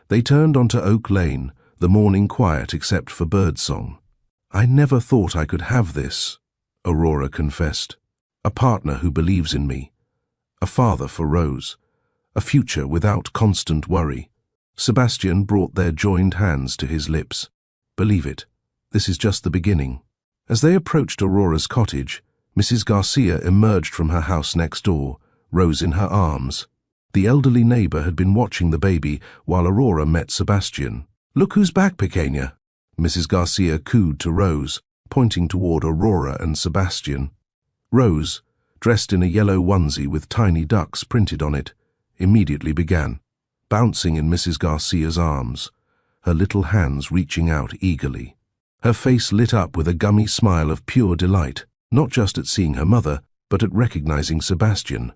They turned onto Oak Lane, the morning quiet except for birdsong. "I never thought I could have this," Aurora confessed. "A partner who believes in me. A father for Rose. A future without constant worry." Sebastian brought their joined hands to his lips. "Believe it, this is just the beginning." As they approached Aurora's cottage, Mrs. Garcia emerged from her house next door, Rose in her arms. The elderly neighbor had been watching the baby while Aurora met Sebastian. "Look who's back, pequeña," Mrs. Garcia cooed to Rose, pointing toward Aurora and Sebastian. Rose, dressed in a yellow onesie with tiny ducks printed on it, immediately began, bouncing in Mrs. Garcia's arms, her little hands reaching out eagerly. Her face lit up with a gummy smile of pure delight, not just at seeing her mother, but at recognizing Sebastian.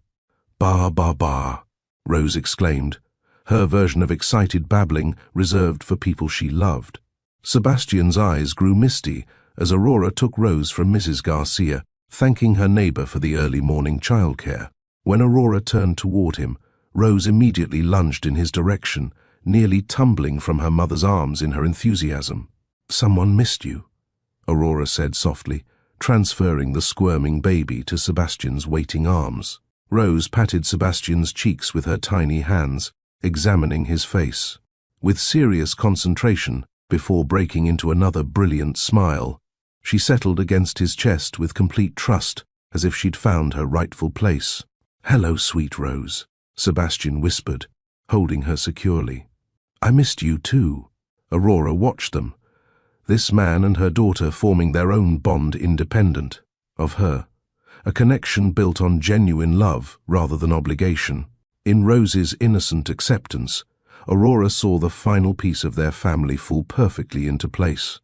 "Ba, ba, ba," Rose exclaimed, her version of excited babbling reserved for people she loved. Sebastian's eyes grew misty as Aurora took Rose from Mrs. Garcia, thanking her neighbor for the early morning childcare. When Aurora turned toward him, Rose immediately lunged in his direction, nearly tumbling from her mother's arms in her enthusiasm. "Someone missed you," Aurora said softly, transferring the squirming baby to Sebastian's waiting arms. Rose patted Sebastian's cheeks with her tiny hands, examining his face. With serious concentration, before breaking into another brilliant smile, she settled against his chest with complete trust, as if she'd found her rightful place. "Hello, sweet Rose," Sebastian whispered, holding her securely. "I missed you too." Aurora watched them, this man and her daughter forming their own bond independent of her, a connection built on genuine love rather than obligation. In Rose's innocent acceptance, Aurora saw the final piece of their family fall perfectly into place.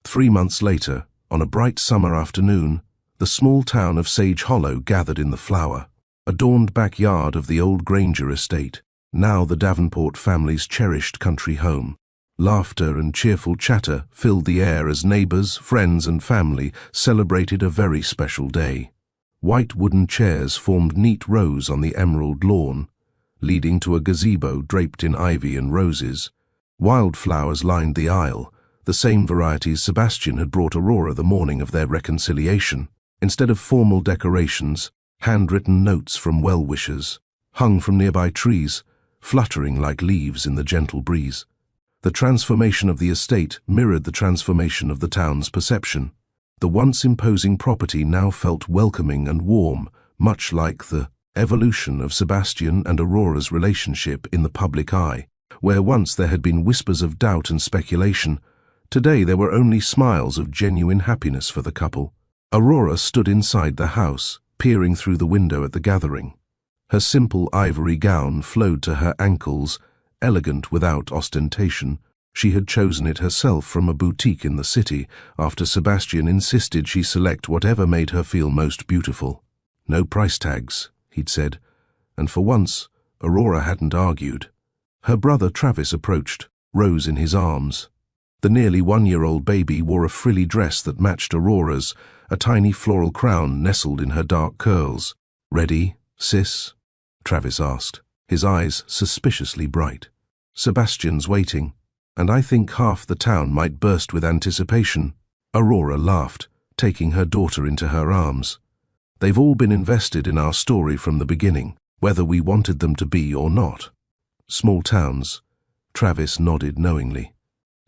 3 months later, on a bright summer afternoon, the small town of Sage Hollow gathered in the flower, adorned backyard of the old Granger estate, now the Davenport family's cherished country home. Laughter and cheerful chatter filled the air as neighbors, friends, and family celebrated a very special day. White wooden chairs formed neat rows on the emerald lawn, leading to a gazebo draped in ivy and roses. Wildflowers lined the aisle, the same varieties Sebastian had brought Aurora the morning of their reconciliation. Instead of formal decorations, handwritten notes from well-wishers hung from nearby trees, fluttering like leaves in the gentle breeze. The transformation of the estate mirrored the transformation of the town's perception. The once imposing property now felt welcoming and warm, much like the evolution of Sebastian and Aurora's relationship in the public eye. Where once there had been whispers of doubt and speculation, today there were only smiles of genuine happiness for the couple. Aurora stood inside the house, peering through the window at the gathering. Her simple ivory gown flowed to her ankles, elegant without ostentation. She had chosen it herself from a boutique in the city after Sebastian insisted she select whatever made her feel most beautiful. "No price tags," he'd said, and for once, Aurora hadn't argued. Her brother Travis approached, Rose in his arms. The nearly 1-year-old baby wore a frilly dress that matched Aurora's, a tiny floral crown nestled in her dark curls. "Ready, sis?" Travis asked, his eyes suspiciously bright. "Sebastian's waiting, and I think half the town might burst with anticipation." Aurora laughed, taking her daughter into her arms. "They've all been invested in our story from the beginning, whether we wanted them to be or not." Small towns, Travis nodded knowingly.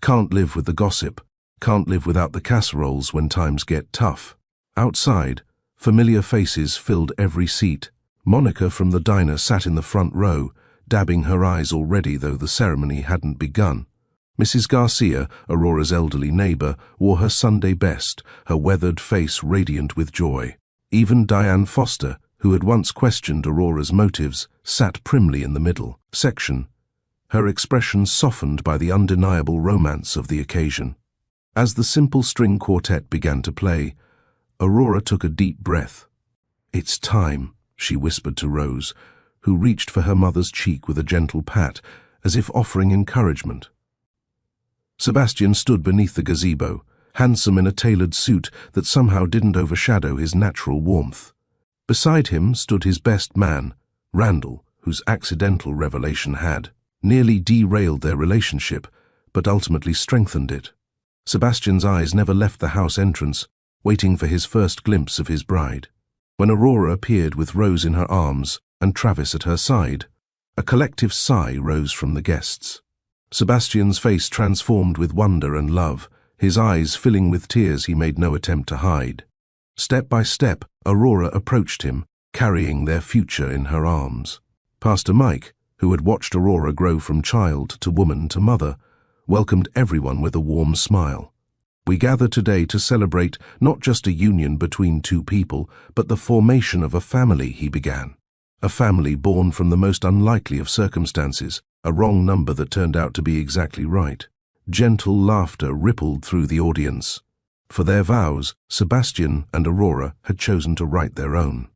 Can't live with the gossip, can't live without the casseroles when times get tough. Outside, familiar faces filled every seat. Monica from the diner sat in the front row, dabbing her eyes already though the ceremony hadn't begun. Mrs. Garcia, Aurora's elderly neighbor, wore her Sunday best, her weathered face radiant with joy. Even Diane Foster, who had once questioned Aurora's motives, sat primly in the middle section, her expression softened by the undeniable romance of the occasion. As the simple string quartet began to play, Aurora took a deep breath. "It's time," she whispered to Rose, who reached for her mother's cheek with a gentle pat, as if offering encouragement. Sebastian stood beneath the gazebo, handsome in a tailored suit that somehow didn't overshadow his natural warmth. Beside him stood his best man, Randall, whose accidental revelation had nearly derailed their relationship, but ultimately strengthened it. Sebastian's eyes never left the house entrance, waiting for his first glimpse of his bride. When Aurora appeared with Rose in her arms and Travis at her side, a collective sigh rose from the guests. Sebastian's face transformed with wonder and love, his eyes filling with tears he made no attempt to hide. Step by step, Aurora approached him, carrying their future in her arms. Pastor Mike, who had watched Aurora grow from child to woman to mother, welcomed everyone with a warm smile. "We gather today to celebrate not just a union between two people, but the formation of a family," he began. "A family born from the most unlikely of circumstances, a wrong number that turned out to be exactly right." Gentle laughter rippled through the audience. For their vows, Sebastian and Aurora had chosen to write their own.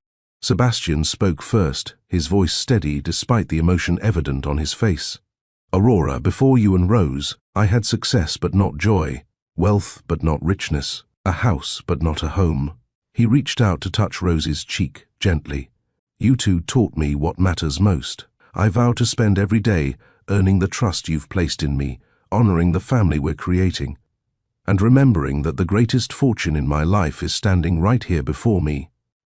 Sebastian spoke first, his voice steady despite the emotion evident on his face. "Aurora, before you and Rose, I had success but not joy, wealth but not richness, a house but not a home." He reached out to touch Rose's cheek gently. "You two taught me what matters most. I vow to spend every day earning the trust you've placed in me, honoring the family we're creating, and remembering that the greatest fortune in my life is standing right here before me."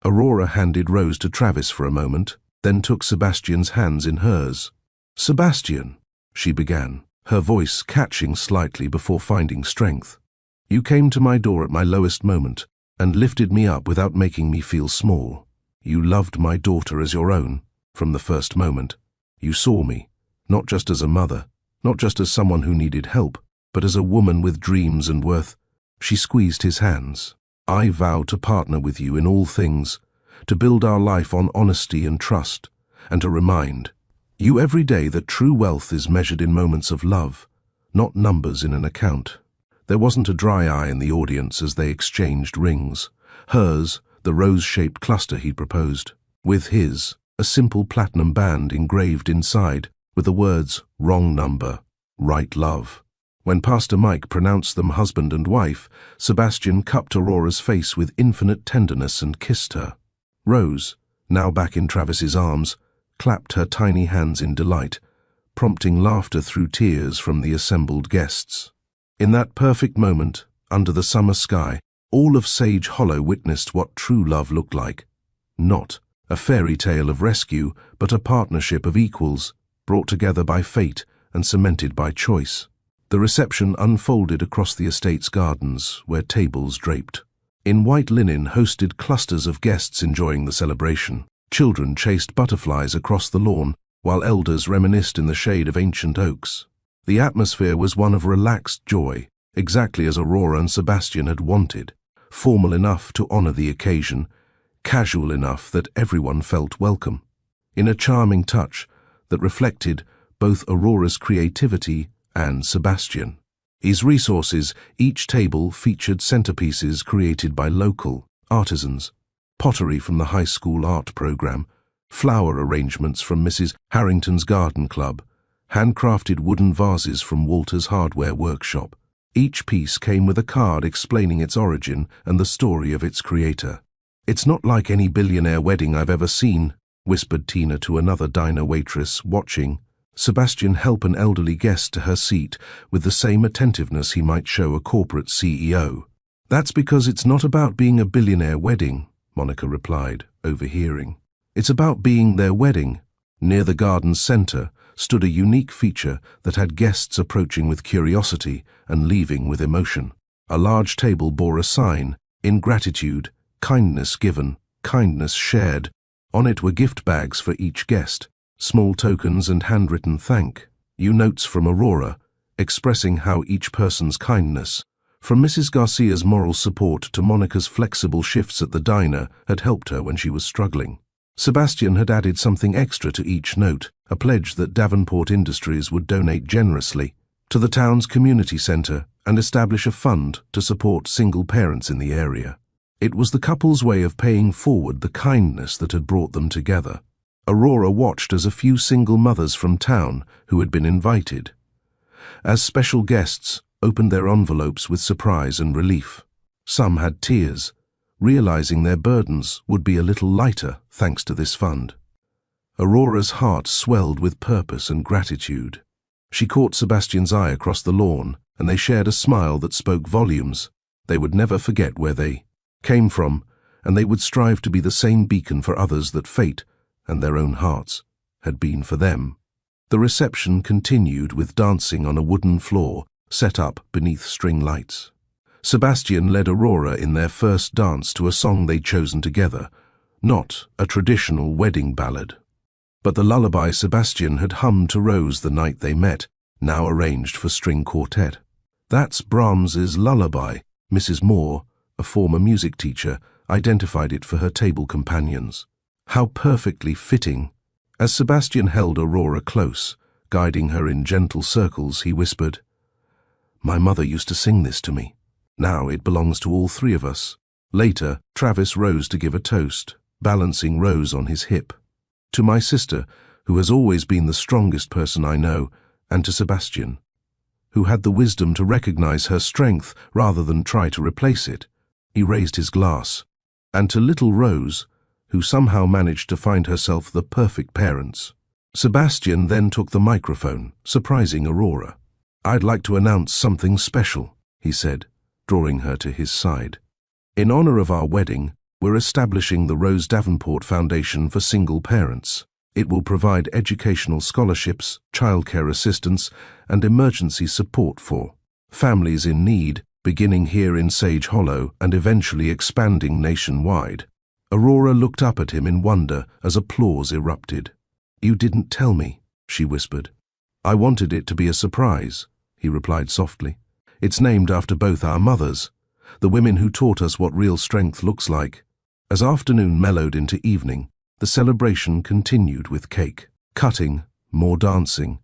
Aurora handed Rose to Travis for a moment, then took Sebastian's hands in hers. "Sebastian," she began, her voice catching slightly before finding strength. "You came to my door at my lowest moment and lifted me up without making me feel small. You loved my daughter as your own from the first moment. You saw me, not just as a mother, not just as someone who needed help, but as a woman with dreams and worth." She squeezed his hands. "I vow to partner with you in all things, to build our life on honesty and trust, and to remind you every day that true wealth is measured in moments of love, not numbers in an account." There wasn't a dry eye in the audience as they exchanged rings. Hers, the rose-shaped cluster he'd proposed, with his, a simple platinum band engraved inside with the words, "Wrong number, right love." When Pastor Mike pronounced them husband and wife, Sebastian cupped Aurora's face with infinite tenderness and kissed her. Rose, now back in Travis's arms, clapped her tiny hands in delight, prompting laughter through tears from the assembled guests. In that perfect moment, under the summer sky, all of Sage Hollow witnessed what true love looked like. Not a fairy tale of rescue, but a partnership of equals, brought together by fate and cemented by choice. The reception unfolded across the estate's gardens, where tables draped in white linen hosted clusters of guests enjoying the celebration. Children chased butterflies across the lawn, while elders reminisced in the shade of ancient oaks. The atmosphere was one of relaxed joy, exactly as Aurora and Sebastian had wanted, formal enough to honor the occasion, casual enough that everyone felt welcome. In a charming touch that reflected both Aurora's creativity and Sebastian. His resources, each table featured centerpieces created by local artisans, pottery from the high school art program, flower arrangements from Mrs. Harrington's garden club, handcrafted wooden vases from Walter's hardware workshop. Each piece came with a card explaining its origin and the story of its creator. "It's not like any billionaire wedding I've ever seen," whispered Tina to another diner waitress watching. Sebastian helped an elderly guest to her seat with the same attentiveness he might show a corporate CEO. "That's because it's not about being a billionaire wedding," Monica replied, overhearing. "It's about being their wedding." Near the garden's center stood a unique feature that had guests approaching with curiosity and leaving with emotion. A large table bore a sign, "In gratitude, kindness given, kindness shared." On it were gift bags for each guest, small tokens and handwritten thank you notes from Aurora, expressing how each person's kindness, from Mrs. Garcia's moral support to Monica's flexible shifts at the diner, had helped her when she was struggling. Sebastian had added something extra to each note, a pledge that Davenport Industries would donate generously to the town's community center and establish a fund to support single parents in the area. It was the couple's way of paying forward the kindness that had brought them together. Aurora watched as a few single mothers from town, who had been invited as special guests, opened their envelopes with surprise and relief. Some had tears, realizing their burdens would be a little lighter thanks to this fund. Aurora's heart swelled with purpose and gratitude. She caught Sebastian's eye across the lawn, and they shared a smile that spoke volumes. They would never forget where they came from, and they would strive to be the same beacon for others that fate, and their own hearts, had been for them. The reception continued with dancing on a wooden floor set up beneath string lights. Sebastian led Aurora in their first dance to a song they'd chosen together, not a traditional wedding ballad, but the lullaby Sebastian had hummed to Rose the night they met, now arranged for string quartet. "That's Brahms's lullaby," Mrs. Moore, a former music teacher, identified it for her table companions. How perfectly fitting. As Sebastian held Aurora close, guiding her in gentle circles, he whispered, "My mother used to sing this to me. Now it belongs to all three of us." Later, Travis rose to give a toast, balancing Rose on his hip. "To my sister, who has always been the strongest person I know, and to Sebastian, who had the wisdom to recognize her strength rather than try to replace it." He raised his glass. "And to little Rose, who somehow managed to find herself the perfect parents." Sebastian then took the microphone, surprising Aurora. "I'd like to announce something special," he said, drawing her to his side. "In honor of our wedding, we're establishing the Rose Davenport Foundation for Single Parents. It will provide educational scholarships, childcare assistance, and emergency support for families in need, beginning here in Sage Hollow and eventually expanding nationwide." Aurora looked up at him in wonder as applause erupted. "You didn't tell me," she whispered. "I wanted it to be a surprise," he replied softly. "It's named after both our mothers, the women who taught us what real strength looks like." As afternoon mellowed into evening, the celebration continued with cake, cutting, more dancing,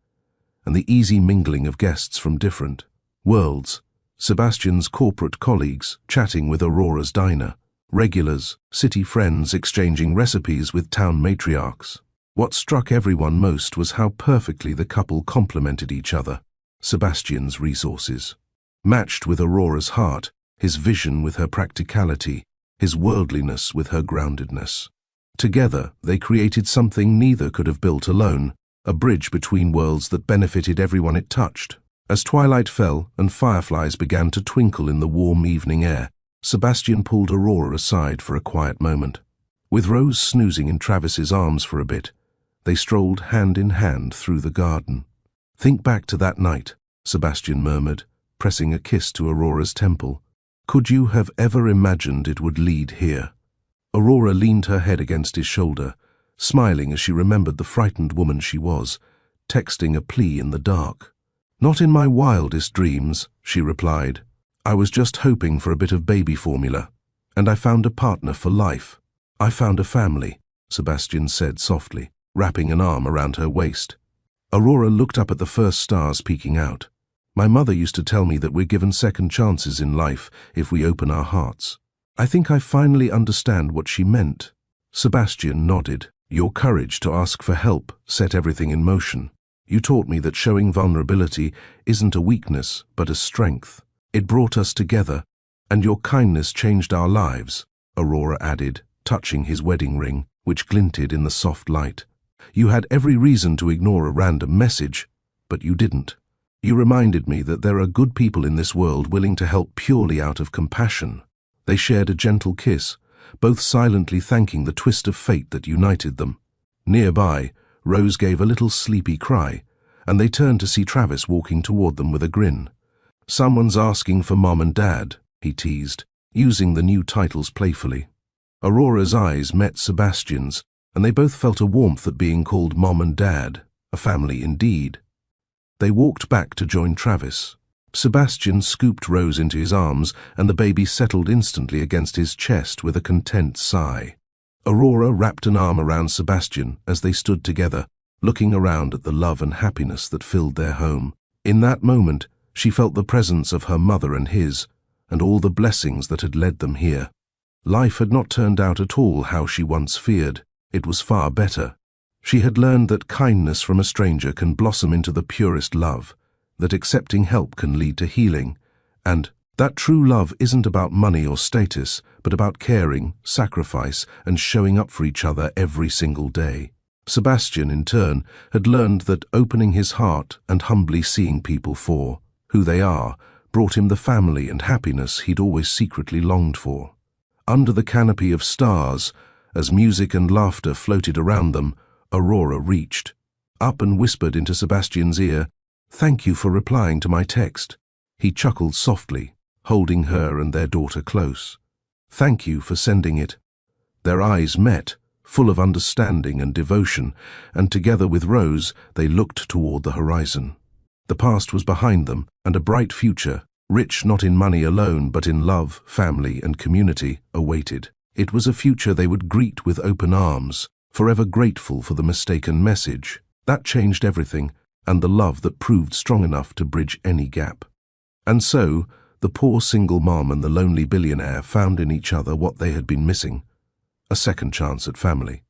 and the easy mingling of guests from different worlds. Sebastian's corporate colleagues chatting with Aurora's diner, regulars, city friends exchanging recipes with town matriarchs. What struck everyone most was how perfectly the couple complemented each other. Sebastian's resources matched with Aurora's heart, his vision with her practicality, his worldliness with her groundedness. Together, they created something neither could have built alone, a bridge between worlds that benefited everyone it touched. As twilight fell and fireflies began to twinkle in the warm evening air, Sebastian pulled Aurora aside for a quiet moment. With Rose snoozing in Travis's arms for a bit, they strolled hand in hand through the garden. "Think back to that night," Sebastian murmured, pressing a kiss to Aurora's temple. "Could you have ever imagined it would lead here?" Aurora leaned her head against his shoulder, smiling as she remembered the frightened woman she was, texting a plea in the dark. "Not in my wildest dreams," she replied. "I was just hoping for a bit of baby formula, and I found a partner for life. I found a family," Sebastian said softly, wrapping an arm around her waist. Aurora looked up at the first stars peeking out. "My mother used to tell me that we're given second chances in life if we open our hearts. I think I finally understand what she meant." Sebastian nodded. "Your courage to ask for help set everything in motion. You taught me that showing vulnerability isn't a weakness, but a strength. It brought us together, and your kindness changed our lives," Aurora added, touching his wedding ring, which glinted in the soft light. "You had every reason to ignore a random message, but you didn't. You reminded me that there are good people in this world willing to help purely out of compassion." They shared a gentle kiss, both silently thanking the twist of fate that united them. Nearby, Rose gave a little sleepy cry, and they turned to see Travis walking toward them with a grin. "Someone's asking for Mom and Dad," he teased, using the new titles playfully. Aurora's eyes met Sebastian's, and they both felt a warmth at being called Mom and Dad, a family indeed. They walked back to join Travis. Sebastian scooped Rose into his arms, and the baby settled instantly against his chest with a content sigh. Aurora wrapped an arm around Sebastian as they stood together, looking around at the love and happiness that filled their home. In that moment, she felt the presence of her mother and his, and all the blessings that had led them here. Life had not turned out at all how she once feared. It was far better. She had learned that kindness from a stranger can blossom into the purest love. that accepting help can lead to healing, and that true love isn't about money or status, but about caring, sacrifice, and showing up for each other every single day. Sebastian, in turn, had learned that opening his heart and humbly seeing people for who they are brought him the family and happiness he'd always secretly longed for. Under the canopy of stars, as music and laughter floated around them, Aurora reached up and whispered into Sebastian's ear, "Thank you for replying to my text." He chuckled softly, holding her and their daughter close. "Thank you for sending it." Their eyes met, full of understanding and devotion, and together with Rose, they looked toward the horizon. The past was behind them, and a bright future, rich not in money alone but in love, family, and community, awaited. It was a future they would greet with open arms, forever grateful for the mistaken message. That changed everything, and the love that proved strong enough to bridge any gap. And so, the poor single mom and the lonely billionaire found in each other what they had been missing: a second chance at family,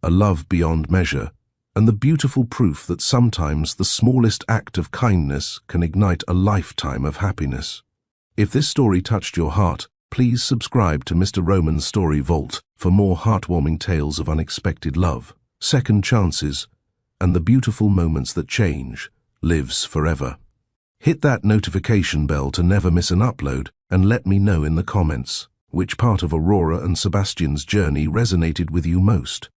a love beyond measure, and the beautiful proof that sometimes the smallest act of kindness can ignite a lifetime of happiness. If this story touched your heart, please subscribe to Mr. Roman's Story Vault for more heartwarming tales of unexpected love, second chances, and the beautiful moments that change lives forever. Hit that notification bell to never miss an upload, and let me know in the comments which part of Aurora and Sebastian's journey resonated with you most.